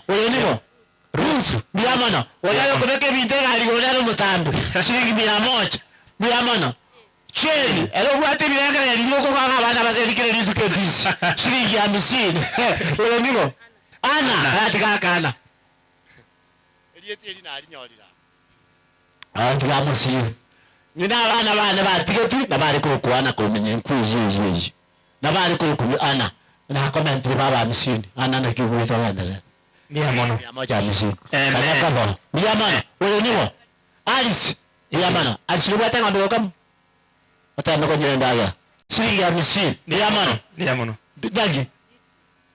oyo niko runsu biamana oyalo kubeke bintega aligonero mutambo shilingi 100 biamana cheni ero bwate biranga ya lioko kwa abana baserikire liduke bisi shilingi 50 oyo niko ana atika kana elieti elina alinyolira tukamusiyo nina abana batigatu nabali kukuana kumenye nkuzi nabali kukumi ana na comment baba misini ana na kikuita wandere biamono moja misini kaba biamana wewe niwo alice biamana alisiruba ngado kam atano ko nyenda shilingi ya misini biamono dagi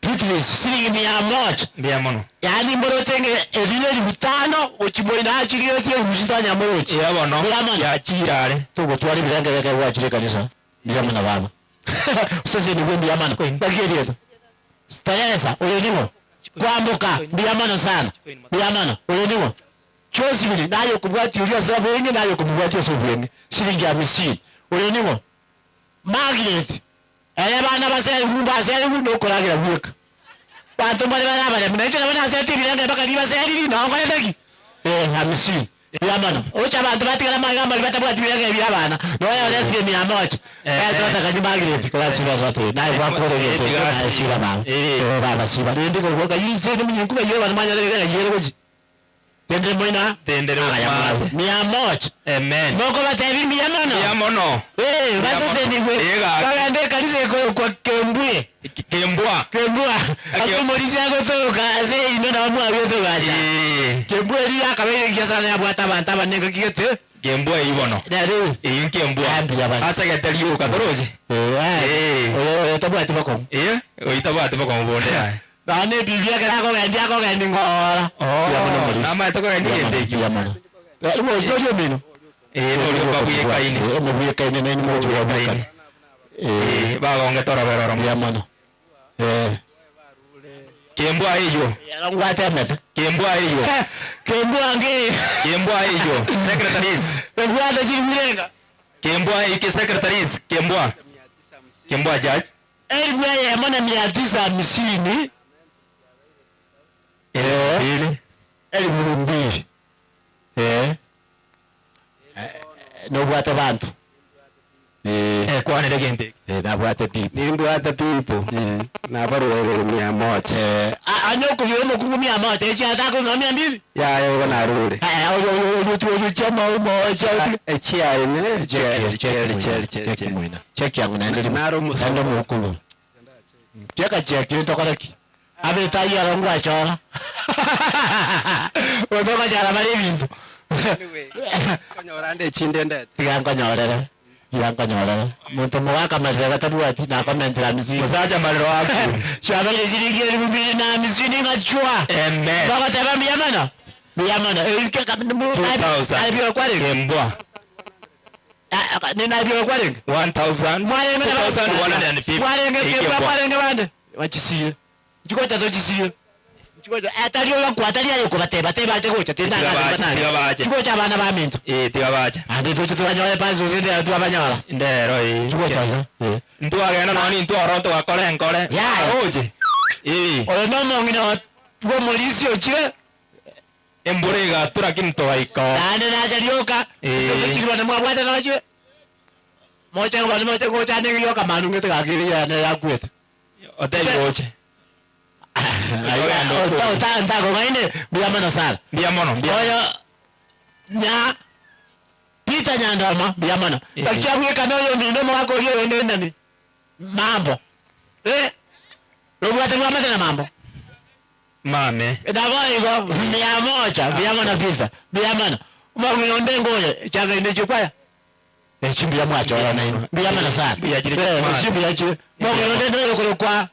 Tutlis shilingi 100 biamono yani mboro tenge edile libutano ukimoina achiriyo tie ubusitanya morochi yabono ya chirare tugo twali bilanga yake wachire kanisa biamana baba sasa ni wewe biamana bagiye stayesa ulenimo kwambuka biamana sana biamana ulenimo chozi bili nayo kubwati uli sababu yenye nayo kubwati sobwenye shilingi 50 uli nimo Margaret bana basali kumba asali kuno koragira buka bantu bali bana mnaito bana asali bilanga baka liba asali no ngale dagi 50 yamana ocha bantu batikala magamba batabwati bilanga byabana no ya leti 100 sasa kanyi Margaret kwa siba zote nayo kwa kore yote siba baba baba siba ndiko kwa yinse ni mnyinkuba yero bana manya yero goji tende moina tende ro 100 amen moko batevi 100 basa sendigwe kala nde kalise kwa kembwe kembwa akomolisi agotoka ase ino na mwa byoto gaja kembwe ri akabe ngiasana yabwata banta banenga kigete kembwe ibono dare iyi kembwe asa gatali yo katoroje tabwati bako tabwati bako bonde bane bibia kana ko gandia ko gandi ngora ama to ko gandi gende yamano mo jojo mino mo babuye kaini mo babuye kaini nani mo jojo kaini ba gonga tora beroro yamano kembwa hiyo ngwate meta kembwa hiyo kembwa nge kembwa hiyo secretaries kembwa da jimulenga kembwa iki secretaries kembwa judge elwa ya mana 950 eli mbili no bwata bantu kwa nile gente na bwata people ni bwata people na barwele 100 anyoko vyomo kungu 100 echi atako na 200 ya yo na rule yo chama moja echi aine check muina check yangu naende naro musando mukulu check ntokolaki abe tayi arongo achora otoka jara bali bintu konyorande chindende tigankonyorere muntu mwaka mazega tabwati na komentera misi musaja maliro wako shabale shilingi 250 ngachwa amen baka taba miyamana ilike kabindu 2000 aibiwa kwale kembwa nina aibiwa kwale 1000 mwalenge bande wachisire chikocha tochisire chikocha atalio yakwatalia yuko bateba ache tenda chikocha bana ba mintu tigabacha ande tocho tubanyole pazo zinde atu abanyala ndero chikocha ntu agena nani ntu oronto akole nkole ya oje ono ngino tuko molisi ochire emborega turakinto baiko ande na jalioka sasa kilwa na mwabwata na chwe mocha ngocha ningi yoka manu ngete gakiri ya na yakwete oteyoche Ntago ngaine biyamano sala biyamano oyo nya pita nyandama biyamano bakiabwe kanoyo mino mwako yo nani mambo robwate ngama tena mambo mame edavaigo 100 biyamano pita biyamano mwangonde ngoye changa inde chukwaya echimbi ya mwacho na ino biyamano sala echimbi ya chu mwangonde ndo kwa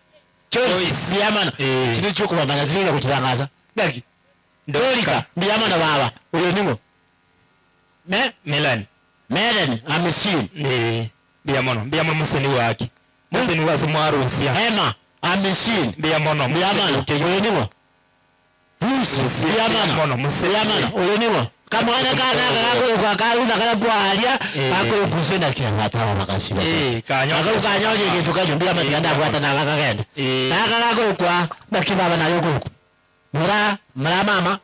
biyamana kiri cyuko bamanya ziriga kukirangaza baki ndolika biyamana baba uyo ningo Melanie amisin biyamana museni waki museni wazi mwarusia hema amisin biyamana uyo ningo biyamana uyo ningo kamwana kana kwa kauna kana bwalia ako kusenda kiangata makasiba kanyo je tukajo mbia matianda bwata na kakagenda nakaka kwa bakibaba na yoko mura mama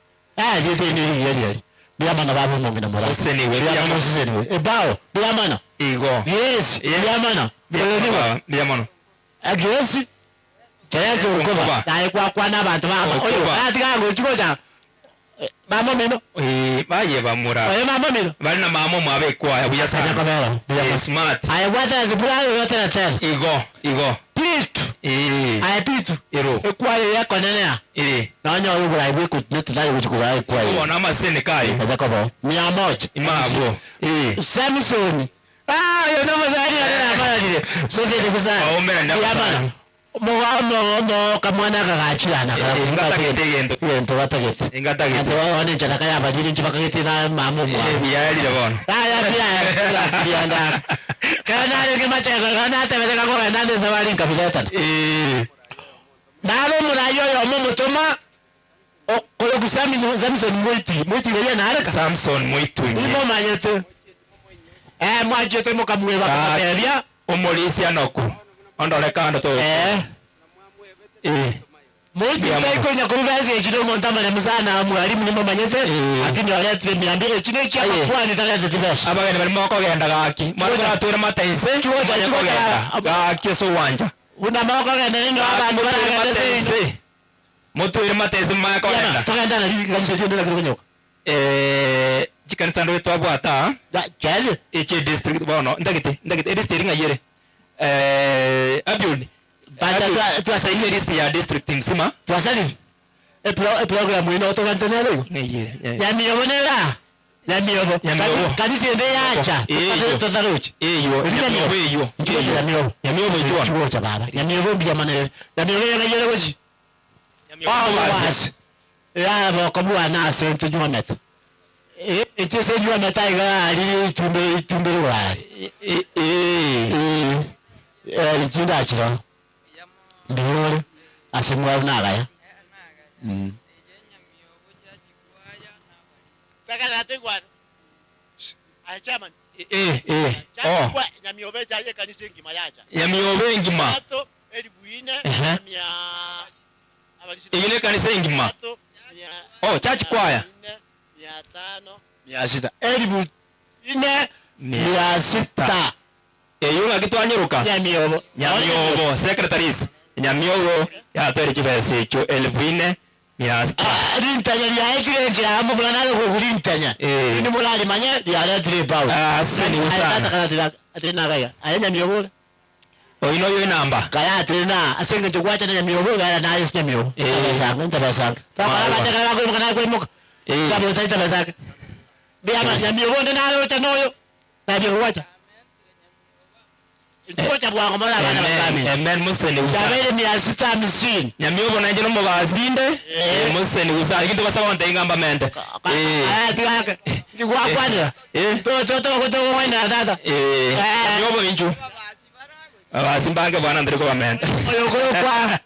je ni yeli bia mana babu ngomina mura useni we bia mana useni we ebao bia mana igo yes bia mana bia mana agesi Teresa ukoba na kwa na bantu baba oyo atikango chikocha mama mino baye bamura mama mino bali na mama mwabe kwa yabuya sana kamera smart aye bwata zibula yote na tena igo pitu aye pitu ero kwa yako nene na onyo ubula ibu kutinete nayo kuchukua kwa hiyo na masene kai kaza kwa 100 imabo Samson yo no mazali na bali sasa ile kusana omera ndabana mo kamwana kakachirana ngento batagete ngento wane chana kaya badiri chipakagete na mamu yali lebona ya nda kana ile macha kana tebeka ko ndande sabali nkabizeta nalo murayo yo mutoma Kolo kusami Samson Moiti yeye na haraka Samson Moiti imo manyete mwajete mukamweba kateria umulisi anoku ondoleka ando to Moiti taiko nyakurubasi ekiro montama na musana mwalimu nimo manyete akini wale tumiambie chine cha kwani takate tibesha abagene bali moko genda gaki mwana atwira mataise chuo gaki so wanja una moko genda ndio abantu baragenda mutwire matezi mako genda togenda na kanisa tio ndela kironyoka chikanisa ndo twabwata cyale eche district bono ndagite district ngayere abiuni bata twasaidie list ya district msima twasali program ino togantana leo ngayere yamiyobonera yamiyobo kanisa ende yacha totaruchi eyo yamiyobo ijo chuo cha baba yamiyobo biyamanere yamiyobo ngayere goji yabo kabua na sente juamet echese juamet aiga ali tumbe wali chinda chiro ndore asemwa nagaya Pekala tegwana chairman nyamiobe chaje kanisa ngima yacha nyamiobe ngima ato elibuine mia Ile kanisa ingima. Church choir. 500 elibu ine 600 yunga kitwanyiruka nyamiobo secretaries nyamiobo ya tori chibese cho 1400 rintanya ya ekire amu bulana ko rintanya ni mulali manya ya la tribaw sani usana atina gaya ayanya miobo Oino yo namba. Kaya trena asenga jogwacha na miobo gara na yes na miobo. Sabe, ntabasaka. Tawala bataka ko mukana ko muka. Sabe taita basaka. Biama ya miobo na lo cha noyo. Na jogwacha. Jogwacha bwa ngomala bana bakami. Amen museni usa. Dabele mi asita machine. Ya miobo na njeno mo bazinde. Museni usa. Kintu basaba ndengamba mente. Tiaka. Ngwa kwanya. To ko wena dada. Miobo inju. Simbange bwana ndiko wamenda. Oyokoro kwa.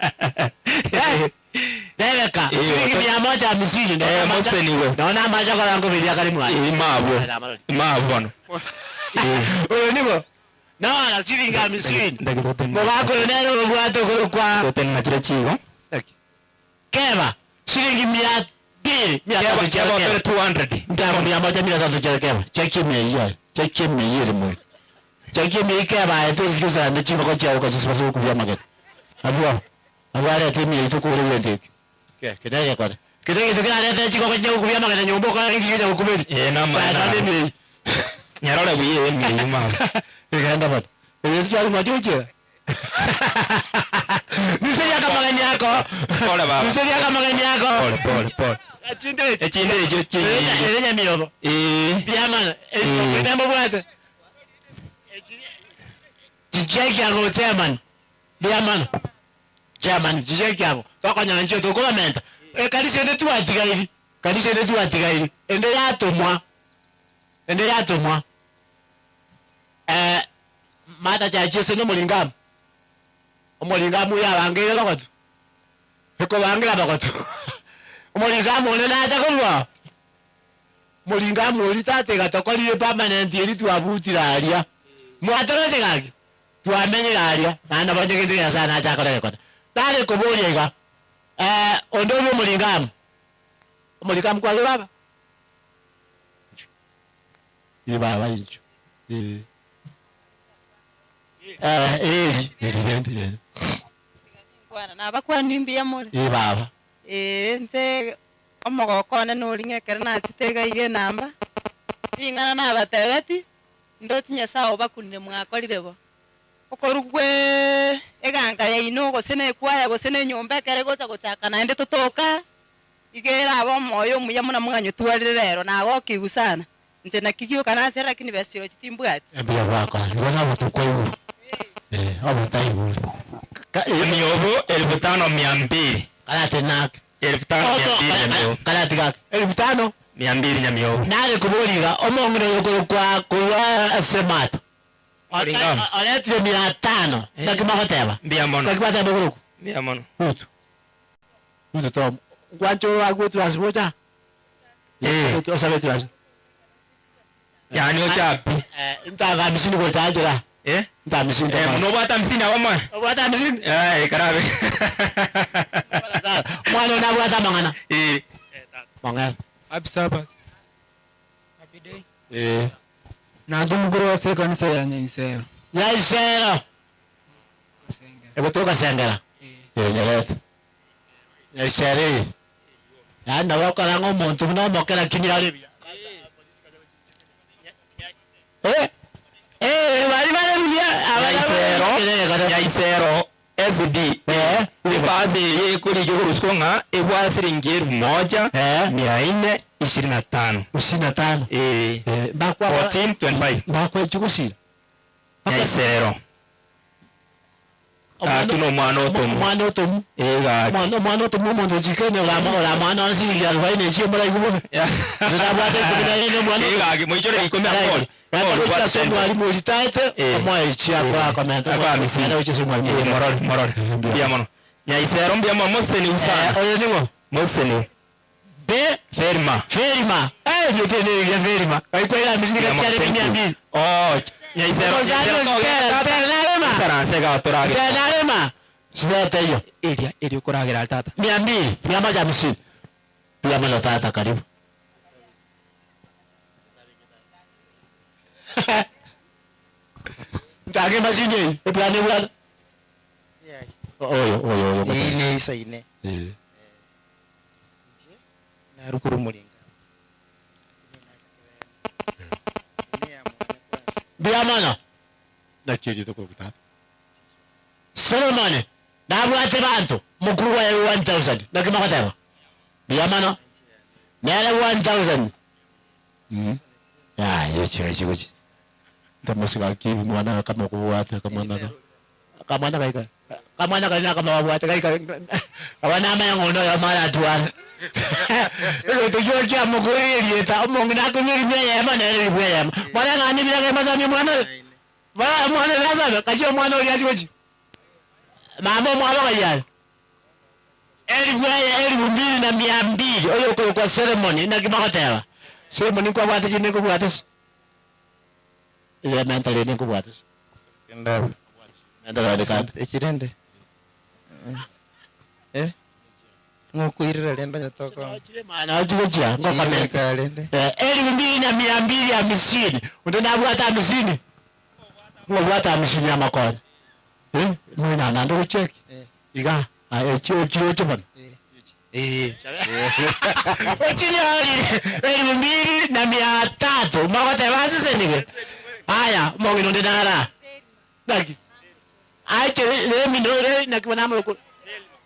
Deveka. Shilingi 150 ndio museni we. Naona maisha kwa yangu bilia karimu hai. Imabo. Oyo nibo. Naona shilingi 50. Mbako nero bwato kwa. Toten machira chigo. Keva. Shilingi 200. 200. Ndamo 100 chakeva. Cheki hiyo. Cheki hiyo mo. Chaki mike ba efesi kusa ndo chimba kwa chao kwa sisi baso kubya maget. Abwa. Abwa temi ito ko le tek. Kedaya kwa. Kedaya ito kana ate chiko kwa chao kubya maget nyombo kwa ngi ya kubedi. Na ma. Nyarole biye mi ma. Ikaenda bat. Ile chao majoje. Nisema kama gani yako. Pole baba. Nisema kama gani yako. Pole. Achinde je. Ile nyamiobo. Biama. Ndio mbona. Jijeki yango chairman. Chairman. Jijeki yango. Toka nyanjo to government. Kanisa yetu atigairi. Kanisa yetu atigairi. Ende yatomwa. Mata cha Jesu no mulingamu. Omulingamu ya bangere bakotu. Heko bangere bakotu. Omulingamu ne na cha kolwa. Mulingamu litate gatokoliye permanent eri twabutira alia. Mwatoroje gagi. Tuamenye alia. Na banje kindi ya sana cha koleka kota. Dale koboyega. Ondobo mulingamu. Mulingamu kwa baba. Ni baba hicho. Bwana na bakwa nimbia mole. Baba. Nze omogokone no ringekere na titega ige namba. Ingana na bategati. Ndotinya sawo bakunire mwakorire bo. Okorugwe eganga ya ino gosene kwaya gosene nyomba kere gocha gochakana ende totoka. Igera abo moyo muya muna mwanyo twarire rero na gokigusana. Nze nakigio kana sera lakini besiro chitimbwati. Mbia bako. Ngona butukwa hiyo. Abo taibu. Ni obo 5200. Kala tenak. 5200. Kala tigak. 5200 nyamiobo. Nale kuboliga omongre yoko kwa semat. Alete 500. Nakima hoteba. Mbia mono. Nakima hoteba kuruku. Mbia mono. Utu to Kwancho agwe transporta. Osabe trans. Yani ochapi. Ntaga 50 kwa tajira. Nta 50. No bata 50 awama. Bata 50. Karabe. Mwana na bata mangana. Mangana. Abisaba. Abidei. Na ndumuguru wase kanisa ya Nyaisero. Nyaisero. Ebo toka sengera. Nyaisero. Anda wakala ngomuntu na mokera kinyali. Nyaisero SD ibaze yekuri iguruswa nka ebwa siringi 1425 bakwa 1425 bakwa chikushira Nyaisero tuno mwana otomu mwana otomu muntu chikene la mwana asiri ya vaine chimura igumu ndabate kubina mwana ega moichore ikomea pole kwa somo alimu litaite kama ichi akwa comment akwa misina uchi somo alimu morale bia mono Nyaisero bia mono moseni usana oyo ningo moseni be ferma yotene ya ferma kwa ila misini kati ya 200 Nyaisero sara sega otorage narema sita hiyo ili kuragira tata 200 150 pia mala tata karibu Ndage mazini eplane bwana oyo ine isa ine na rukuru mulinga biamana nakiri toko kutata Solomon na bwate bantu mukuru wa 1000 nakimakatema biamana nele 1000 yechi tamusika kibi mwana kama kuwata kamwana kaika kamwana kana kama wabwate kaika abana amangono ya mara tuana Lo tujokia mukuri yeta mongna kumiri bya yama na ri bya yama mwana ngani bya kama zami mwana mwana lazana kaje mwana uri ajiweji mama mwana kaya eri bya 2200 oyo kwa ceremony na kimakatela ceremony kwa watu jine kwa watu ile mentally ni kwa watu Kenda nenda kan ekirende ngokuirira lenda nyatoko mana ajiweja ngokame kalende 2250 ndonabwata 50 ngobwata 50 ya makoni mwana nando check iga ayo chicho bana ochiyari 2300 makote basi senige haya mongino ndara dagi ache le minore nakibana moko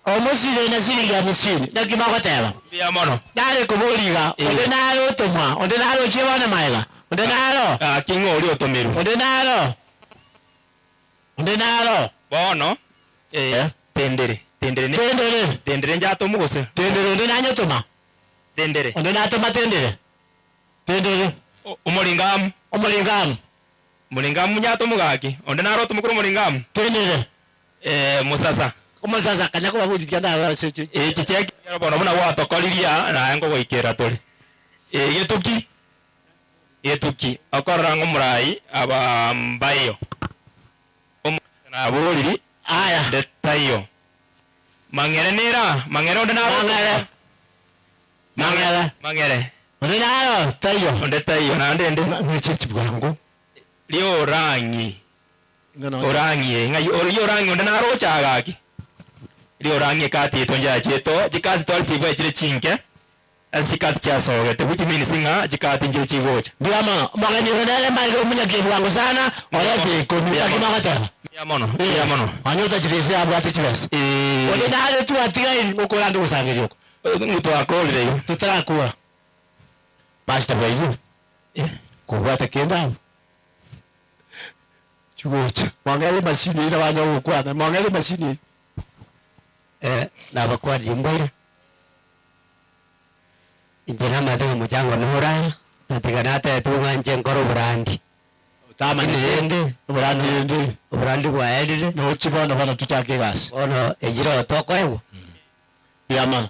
omusire na siri ya musini nakimakoteba bia mono dale kuboliga ondenalo tomwa ondenalo chibona maiga ondenalo kingo uri otomeru ondenalo bono tendere njato mugose tendere ondenanyo toma tendere ondenatoma tendere umulingamu nyato mugaki ondenaro tumukuru umulingamu tendere musasa kumazaza kanya kuba budikia ndara seche chicheki bono buna watokoriria na ngo goikera tole yetuki akorra ngumurai aba mbayo na buriri aya detayo mangere ondena mangere ondena tayo na ndende nchichi bwangu lio rangi ngai lio rangi ondena rocha gaki lio rangi kati tonja cheto jikati twalsi bwa chire chinke asikati cha soge te buti mini singa jikati nje chigocha biama magani ndale mai ko munya ke bwangu sana oya je ko mi akimakata biamono anyota jirese abwate chibese ondena tu atigai ukora ndo usange joko nguto akolire yo tutarakura basta baizu kubwata kenda chugocha mangale mashini ina wanya ukwana mangale mashini na bakwadi mbere injena madhe mujango nora tatiganata tuwanje ngoro brandi tama nende brandi kwa edide no chibona bana tutake gas ono ejiro toko ewo yama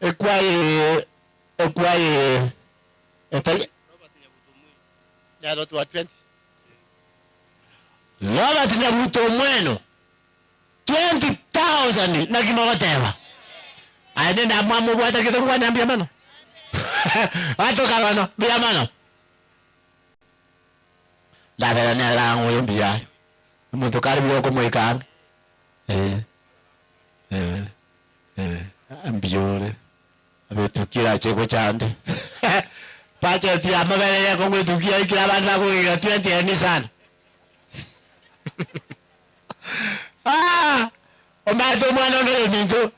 ekwaye ya lot wa 20 Robert Nyabuto mweno 20,000 na kimogoteba ane na mwamu bwata kitu kwa nambia mano ato kalano bia mano la vera ne la ngo mbia muntu kali byo ko moikang ambiore abetukira cheko chande pacha tia mabele ya ko tukia ikira bana ko 20 ni sana omato mwana ndo minto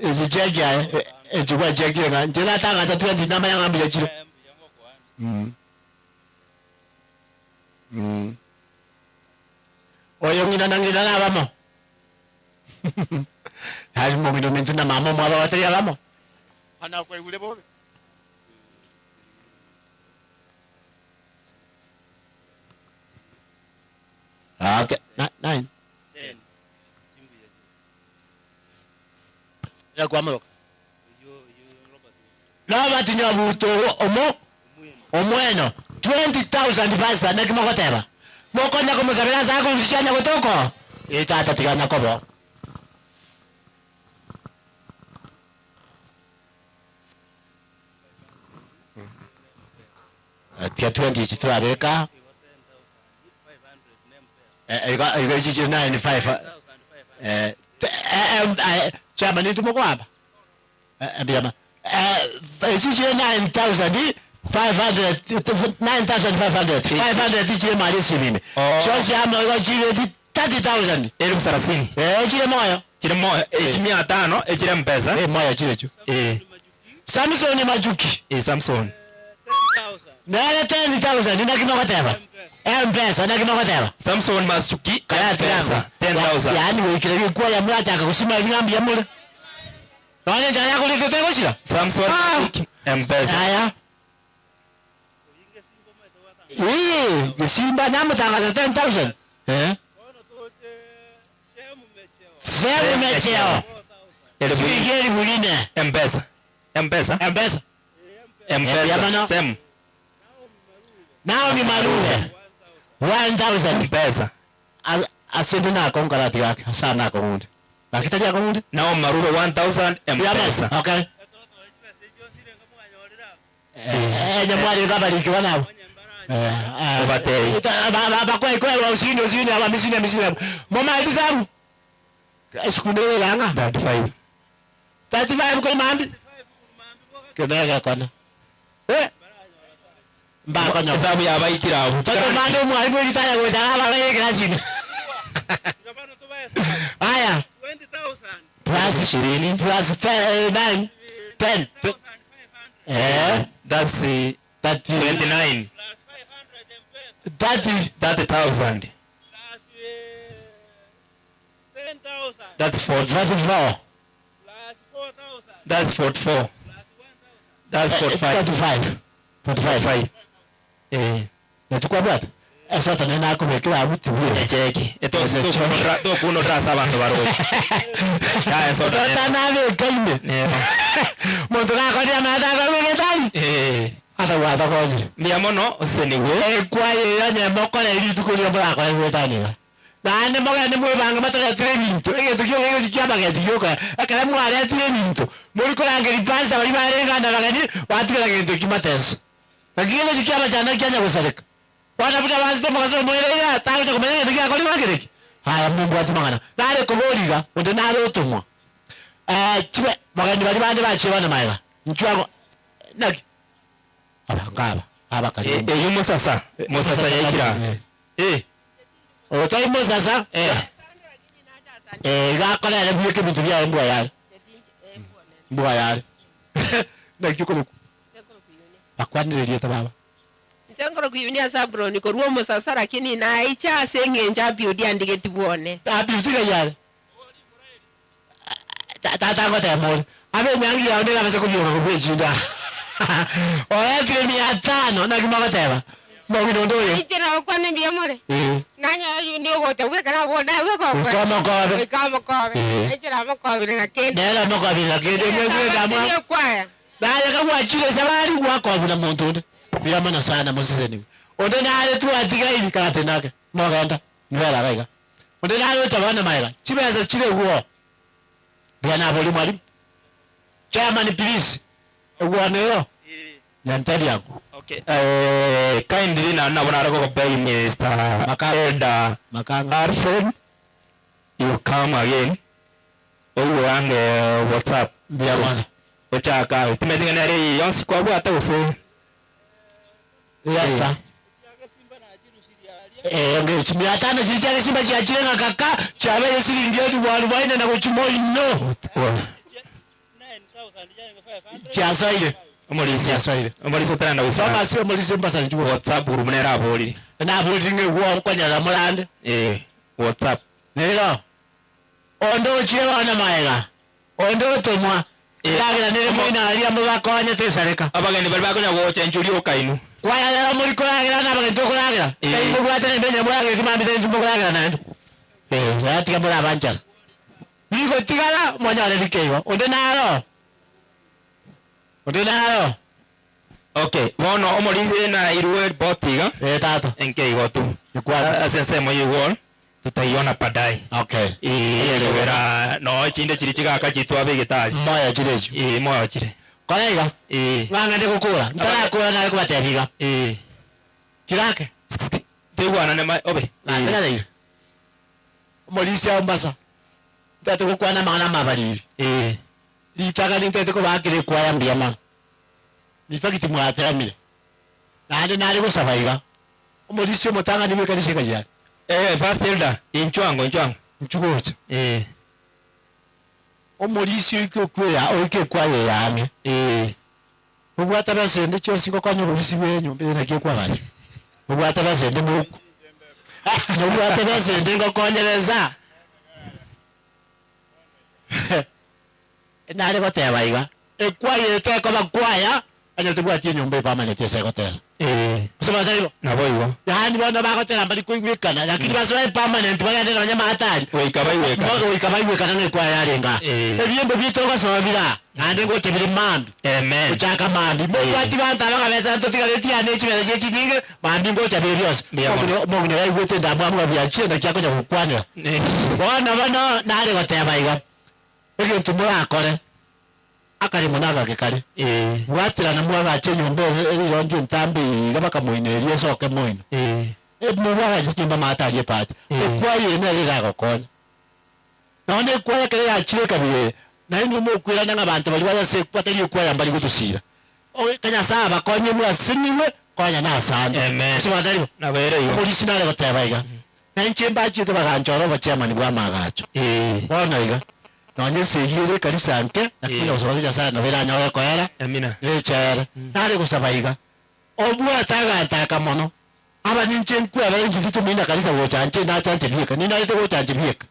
ejijegi ejigwa jegi nga njela tanga za 20 namba yanga mbija chiro oyo ngina nangina na bamo hali mo ngino minto na mama mwa ba wataya bamo ana kwa ule bobe okay 9 ya kwa maloka Robert Nyabuto omweno 20,000 basa na kimogoteba moko nya kumuzabira za kumfishanya gutoko itata tiganya kobo atia 20 chitwareka ega chichi 95 chama ni tumo kwapa abiyama chichi 9,500 9,500 chichi mali simime shosi ama ega chichi 30,000 elfu 30 chichi moyo chile moyo chichi 500 chile mpesa moyo chile chu Samson Majuki Samson nale 10,000 ina kimogoteba mpesa na kimogoteba Samson Masuki mpesa 10,000 yani wikire kwa ya mwacha kusima ngambi ya mule wale jaya kulikete goshira Samson mpesa aya Simba nyamu tangaza 10,000 Sehemu mecheo Sigeri buline mpesa sehemu nao ni marule 1,000 mpesa asende na kongarati yake sana kwa mundi nakitali yako mundi nao marule 1,000 mpesa okay nyamwali kabariki wanao obatei bakwa usini aba misini mama ibizabu sikundewe langa 35 kwa mambi kenega kona mbako nyo sababu ya baitirabu toto mando mwalimu litaya kwa salama wewe klasini haya 20,000 plus 20 plus 9 10 that's 29 30,000 that's 44 that's 44 that's 45 nachukua bwata esota nena kumekira abutu bure cheki etosi to kuno rasa abantu baroi ya esota nabe kaime muntu gakoria mata kwa wegetai ata wata koje ndia mono oseniwe kwa yanye mokore iritu kuria mbara kwa wetaniga nane moga ne mwebanga matara training to ege tukio ege kiaba ge tikioka akala mware training to muri koranga ripasta bali barenga ndagani watikira gento kimates akile kiaba jana kyanya gusareka wana buta bazite mogaso moireira tawo cha kumenya tukia koli magireki haya mungu atimangana nare koboriga unde nare otumwa chibe magani bali bande bachibana maiga nchwago naki aba kali yumo sasa yaikira otai Mosasa gakora ya buke bintu bya mbwa yale na kiko akwandireria tababa Changoro kuinia sabro niko ruo Mosasa lakini na icha sengenja biodi andigeti buone biodi ga yale tata ngote mole abe nyangi ya ndela base kubiona kubejinda oya 500 na kimagoteba Mawino ndoyo. Ichira okwane mbia more. Na Anya ni ogote wekera bona weko. Kama kwa. Kama kwa. Echira mako bila kende. Nela mako bila kende mwe kama. Ni kwaya. Dale kama chile sabari kwa kwa bula muntu. Bila mana sana mosizeni. Ode na ale tu atiga ili kate nake. Moganda. Nibera gaiga. Ode na ale tabana maiga. Chibeza chile huo. Bwana boli mwalimu. Chairman please. Uwanero. Nyantali yako. Okay. Kindly na bona rako pay Mr. Makanga. Alfred. You come again. Oyo ange WhatsApp. Ndia bwana. Ochaka. Tumedinga na rei yonsi kwa bwata use. Yes sir. Nge chimiatana chichake simba chiachenga kaka. Chabele silingi yetu walubaina na kuchumoi no. Kiasaile. Omulisi otanda usaba. Baba si omulisi mbasa njugo. WhatsApp urumunera aboli. Na aboli nge uwa mkwanyala mulande. WhatsApp. Nero. Ondo chiewa na maega. Ondo tomwa. Yagira nere mwina alia mwako wanya tesareka. Abageni bali bakonya wocha njuli okainu. Kwaya la muliko yagira na bageni toko yagira. Kaiko gwate ne benye mwaga kimambi tene tumbo yagira nando. Yati kamura banchara. Niko tigala mwanya le dikeiwa. Onde naro. Odinaro. Okay, bono omolize na irwe botiga. Tato. Enke igotu. Kwa asensemo yiwol. Tutaiona padai. Okay. Era no chinde chiri chiga akachitwa begetali. Moya chirecho. Moya chire. Kolega. Nganga ndiko kura. Ntara kura na kubatebiga. Kirake. Tegwana ne mai obe. Nganga ndai. Omolize ambasa. Tato kwa na mangana mabaliri. Litaka lintete ko bakire kwa yambia man. Nifakiti mwatera mire. Nade nare ko savaiga. Omolisi motanga nimwe kali shika jana. First elder inchwango. Nchugocha. Omolisi iko kwera oike kwa ye yange. Ubwata basende cyo siko kwa nyobisi benyo mbere ke kwa bali. Ubwata basende muko. Ubwata basende ngo konyereza. Nare ko tebaiga ekwaya teko bakwaya anyote bwati nyombe permanent seko tera kusema tayiro naboiwa yani bana bakotera mbali kuigwikana lakini basoe permanent bagende na nyama hatari oikabaiweka nane kwa yarenga ebyembe bitoka sobira ande ngo tebire mambi amen uchaka mambi bwati bantala kabeza totigaleti ane chibere chechinyige mambi ngo chabire byose mogune yaigwete ndamwa byachenda kyako kukwanira bana nare ko tebaiga ege tumura akore akari munaga gekari watira na mwaga chenyo mbere yonje ntambi gabaka muinerie soke muino mwaga nyumba mataje pati kwa yene rira gokona none kwa kare achire kabire na ino mukwira na abantu bali base kwatari kwa yambali gutusira kanya saba konye mwasiniwe kwanya na asande amen sibatari na bere yo polisi nale batebaiga na nchemba chite baganchoro bachema ni bwa magacho bona iga nonye segire kanisa nke nakina usobaje sana vela nyawe ko era amina echera nare kusabaiga obwa taka mono aba ninche nku aba inji tumina kanisa wocha nche na chanje bieka ni nare to chanje bieka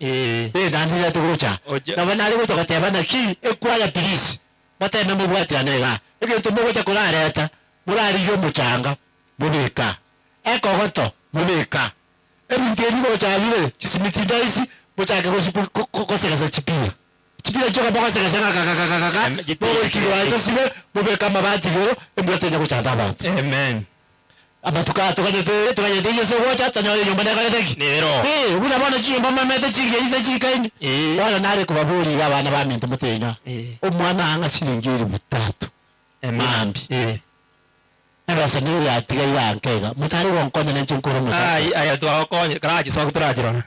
nandi ya to wocha na bana le wocha kateba na ki ekwaya please bata membe bwatira nega ege to mwocha kulare ata murari yo muchanga mubeka eko goto mubeka ebinteni wocha bile chisimiti daisi muchanga ko seka chipia chipia choka bako seka kaka bowe kiwa ito sibe mubeka mabati go mbwate nyako chanda abantu amen ama tukanyete yeso wocha tanyo nyumba na kale teki nero una bona chimba mamete chige ife chikaini bana nare kubaburi abana bamintu mutenya umwana anga silingiri butatu mambi abasa niyo yatiga yankega mutari wonkonya n'echinkuru mutari aya twakonye karaji so kutarajirona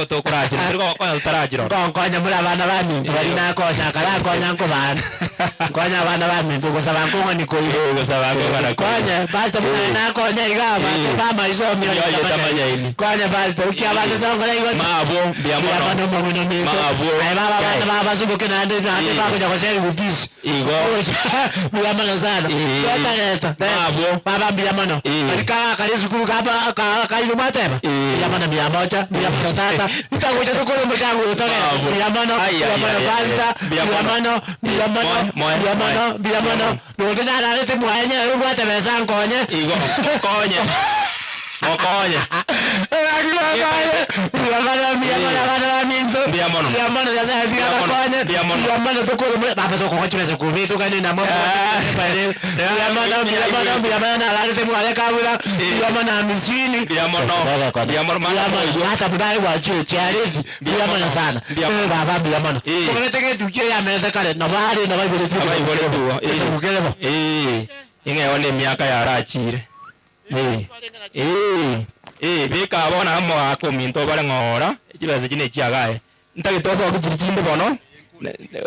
to kuraji ndiriko konya utarajirona konya muri abana bamintu bari nakonya karakonya ngo bana konya abana bamintu gusaba ngo ni koyo gusaba ngo bana konya basta muri nakonya igaba kama izo myo konya basta ukiabana songo igo mabo biamono mabo ai baba baba subuke na ande bako ja koseri bubisi igo biamono sana yotareta mabo baba biamono alika kalizukuru kapa kailu matema biamono biamocha biamono itakuja tukolo mchango utoke biamano basta biamano ndio ndio alete mwanya ubwate besango konye igo konye okonye Ingeone miaka ya rachire. Bika bona amo akominto bare ngora. Chibase chine chiagae. Ntagitoso kuchirichinde bono.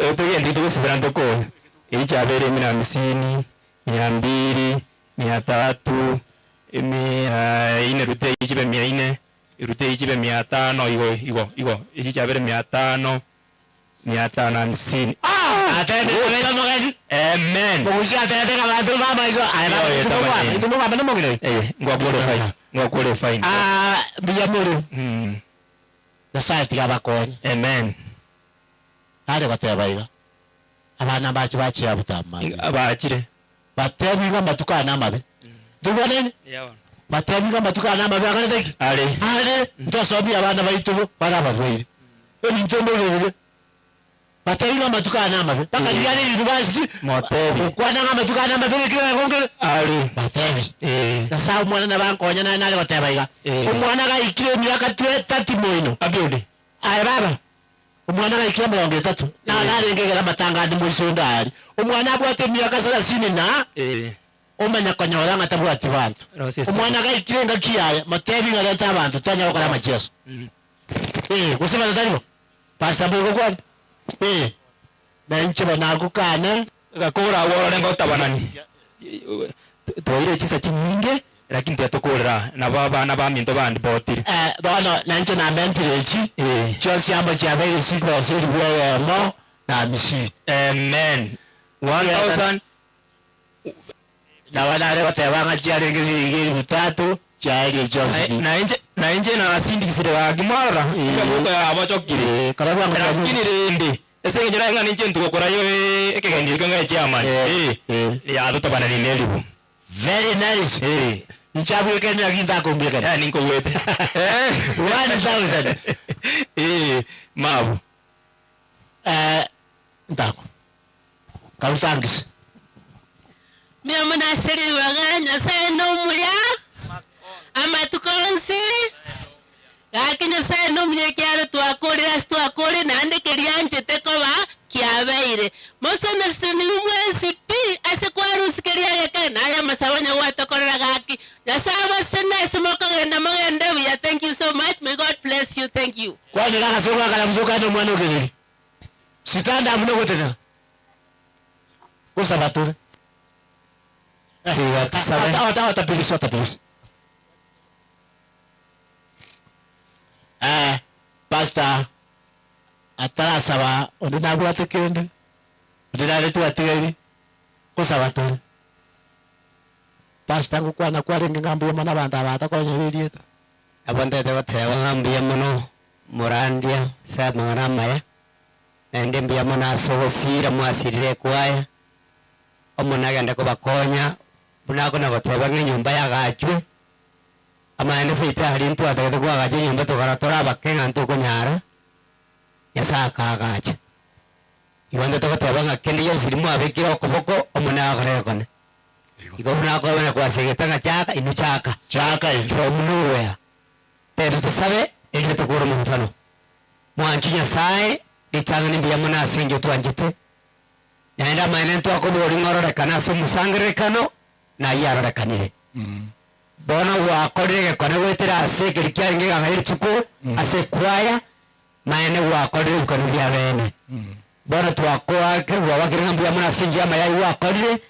Otogendi tukusibirando ko. Ichabere 150, 200, 300, ine rute ichibe 400, rute ichibe 500 igo. Ichabere 500. 550. Atende kubela mogezi. Amen. Mugushi atende kabatu mama hizo. Itu mama bana mogele. Ngwakule fine. Biyamuru. Dasati gabakonye. Amen. Hade batebaiga. Abana bachi abutama. Abachire. Batebiga matukana amabe. Tubonene? Yawa. Batebiga matukana amabe akanateki. Ale. Ntosobi abana baitubo barabagwire. Ebintombe bebe. Batebiga matukana amabe. Bakaliane university. Motebi. Kwana matukana amabe kira ngongere. Ale. Batebi. Sasa umwana nabankonya nale batebaiga. Umwana ga ikire myaka 30 moino. Abiode. Aye baba. Umwana ga ikire 30. Nale ngegera matangandi mu isondari. Umwana abwate myaka 30 na. Umanya konyora ngatabwati bantu. Umwana ga ikire ngakiyaye matebi ngaleta abantu tanya okora macheso. Kusema tataribo. Pastor Bogo kwani. Benche banagukana gakora wora ngotabanani. Toire chisa chinyinge lakini tatokorera na baba na baminto bandi botire. Bana nanche na mentirechi. Chose amba chabe sikwa siri bwa mo na misi. Amen. 1000 na wana leo tebanga chiare ngiri mutatu chaire chose. Na nje na asindi kisire wagimara. Ngabuka abachokire. Karabu lakini rende. Ese njira ngani nje ntukokora yo ekegendi kanga chairman. Ya tutobana ni nelibu. Very nice. Nchabu kenya kinda kumbeka. Ninko wete. 1000. Mabu. Ndako. Kausangis. Miamana seri waganya sai no muya. Ama tukonsi. Lakini sai no muya kiaro tuakore na ande kerianche tekoba kiabeire. Moso na suni umwesi pi ase kwaru sikeria yake na ya masawanya watakorera gaki. Yasaba sene smoko genda magende we thank you so much. May God bless you. Thank you. Kwani kaka soka kala mzuka ndo mwana ukeli. Sitanda mnogo tena. Kosa bature. Tapilisi. Pastor atarasaba ondina bwate kende. Ondina letu atigeri. Kosa bature. Pastor ngukwana kwari ngambo mana banda bata ko nyirieta. Abonde te batsewa ngambiye muno murandia sa mangamaya. Nende mbiya mona sogosira mwasirire kwaya. Omuna ganda ko bakonya bunako na goteba nyumba ya gachwe. Amane se itari ntu atagete kwa gache nyumba to karatora bakenga ntu ko nyara. Yasa ka gacha. Iwanda to goteba ngakendi yo sirimu abekira okoboko omuna gare kone. Iko bunako bana kwa segeta chaka inu chaka. Chaka from nowhere. Pero tu sabe el to koro mutano. Mwanchinya sai litangani biya mona sinjo tu anjete. Naenda maene tu ako bori ngoro kana so musangre kano na yaro kanile. Bona wa kore kone wetera ase kirkia nge ngahiri chuko ase kwaya maene wa kore kone bia bene. Bona tu akwa ke wa wakiringa bia mona sinja mayai wa kore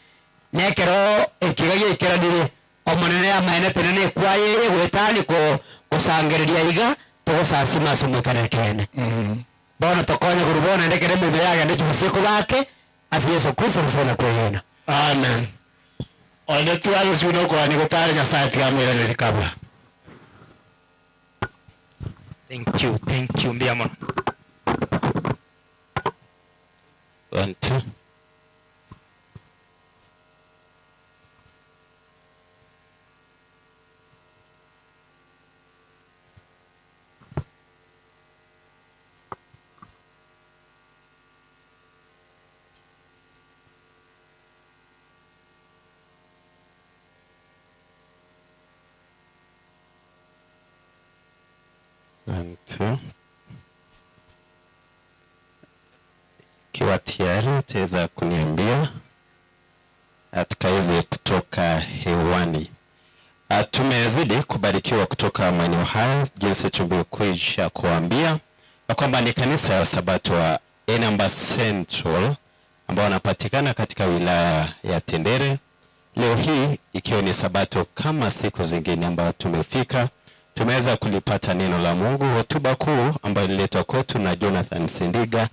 nekero ekigaye ekera dire omonene ya maene penene kwaye wetani ko kusangiriria iga to sasima sumukana kene. Bona tokonya kurubona ndekere mbele yake ndicho siko bake asi Yesu Kristo msona kwa yena. Amen. Ole tu alu suno kwa ni kutare Nyasaye tiamira ni kabla. Thank you mbiama. 1 2 Amen. Asante. Kiwa tayari utaweza kuniambia tukaweze kutoka hewani. Tumezidi kubarikiwa kutoka maeneo haya, jinsi tumekwisha kuambia na kwamba ni kanisa ya Sabato wa Enamba Central ambao wanapatikana katika wilaya ya Tendere. Leo hii ikiwa ni Sabato kama siku zingine ambayo tumefika, tumeweza kulipata neno la Mungu, hotuba kuu ambayo ililetwa kwetu na Jonathan Sindiga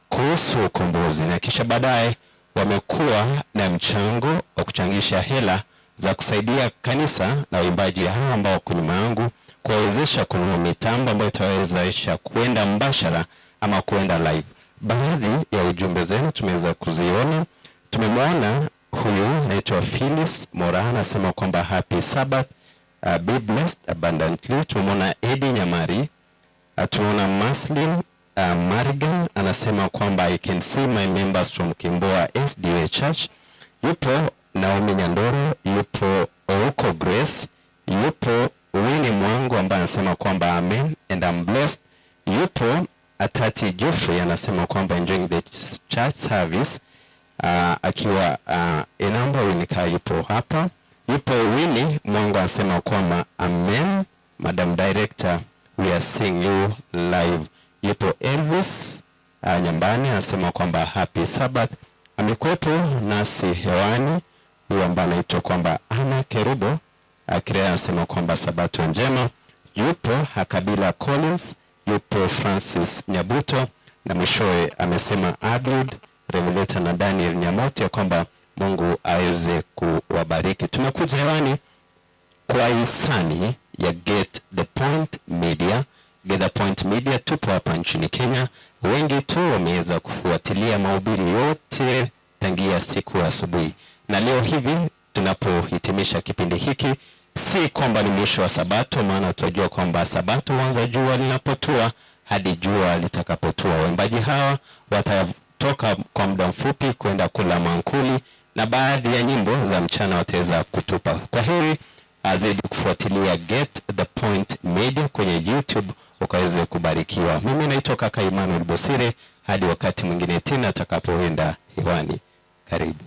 kuhusu ukombozi, na kisha baadaye wamekuwa na mchango wa kuchangisha hela za kusaidia kanisa na waimbaji hao ambao kwa nyuma yangu kuwezesha kununua mitambo ambayo itawezesha kuenda mbashara ama kuenda live. Baadhi ya ujumbe zenu tumeweza kuziona. Tumemwona huyu anaitwa Phyllis Mora anasema kwamba happy Sabbath, be blessed abundantly. Tumemwona Eddie Nyamari, tumeona Maslin Marigan anasema kwamba I can see my members from Kimboa SDA Church. Yupo Naomi Nyandoro, yupo Ouko Grace, yupo Winnie Mwangu ambaye anasema kwamba amen and I'm blessed. Yupo Atati Geoffrey anasema kwamba enjoying the church service, akiwa Enamba Winika yupo hapa. Yupo Winnie Mwangu anasema kwamba amen Madam Director, we are seeing you live. Yupo Elvis Nyambani anasema kwamba happy Sabbath. Amekuwepo nasi hewani huyu ambaye anaitwa kwamba Ana Kerubo Akira anasema kwamba Sabato njema. Yupo Hakabila Collins, yupo Francis Nyabuto, na mwishowe amesema Aglud Revelator na Daniel Nyamote kwamba Mungu aweze kuwabariki. Tumekuja hewani kwa hisani ya Get the Point Media. Get the Point Media tupo hapa nchini Kenya. Wengi tu wameweza kufuatilia mahubiri yote tangia siku ya asubuhi. Na leo hivi tunapohitimisha kipindi hiki, si kwamba ni mwisho wa Sabato, maana tunajua kwamba Sabato huanza jua linapotua hadi jua litakapotua. Waimbaji hawa watatoka kwa muda mfupi kwenda kula mankuli, na baadhi ya nyimbo za mchana wataweza kutupa. Kwa heri, azidi kufuatilia Get the Point Media kwenye YouTube ukaweze kubarikiwa. Mimi naitwa kaka Emmanuel Bosire, hadi wakati mwingine tena atakapoenda hewani. Karibu.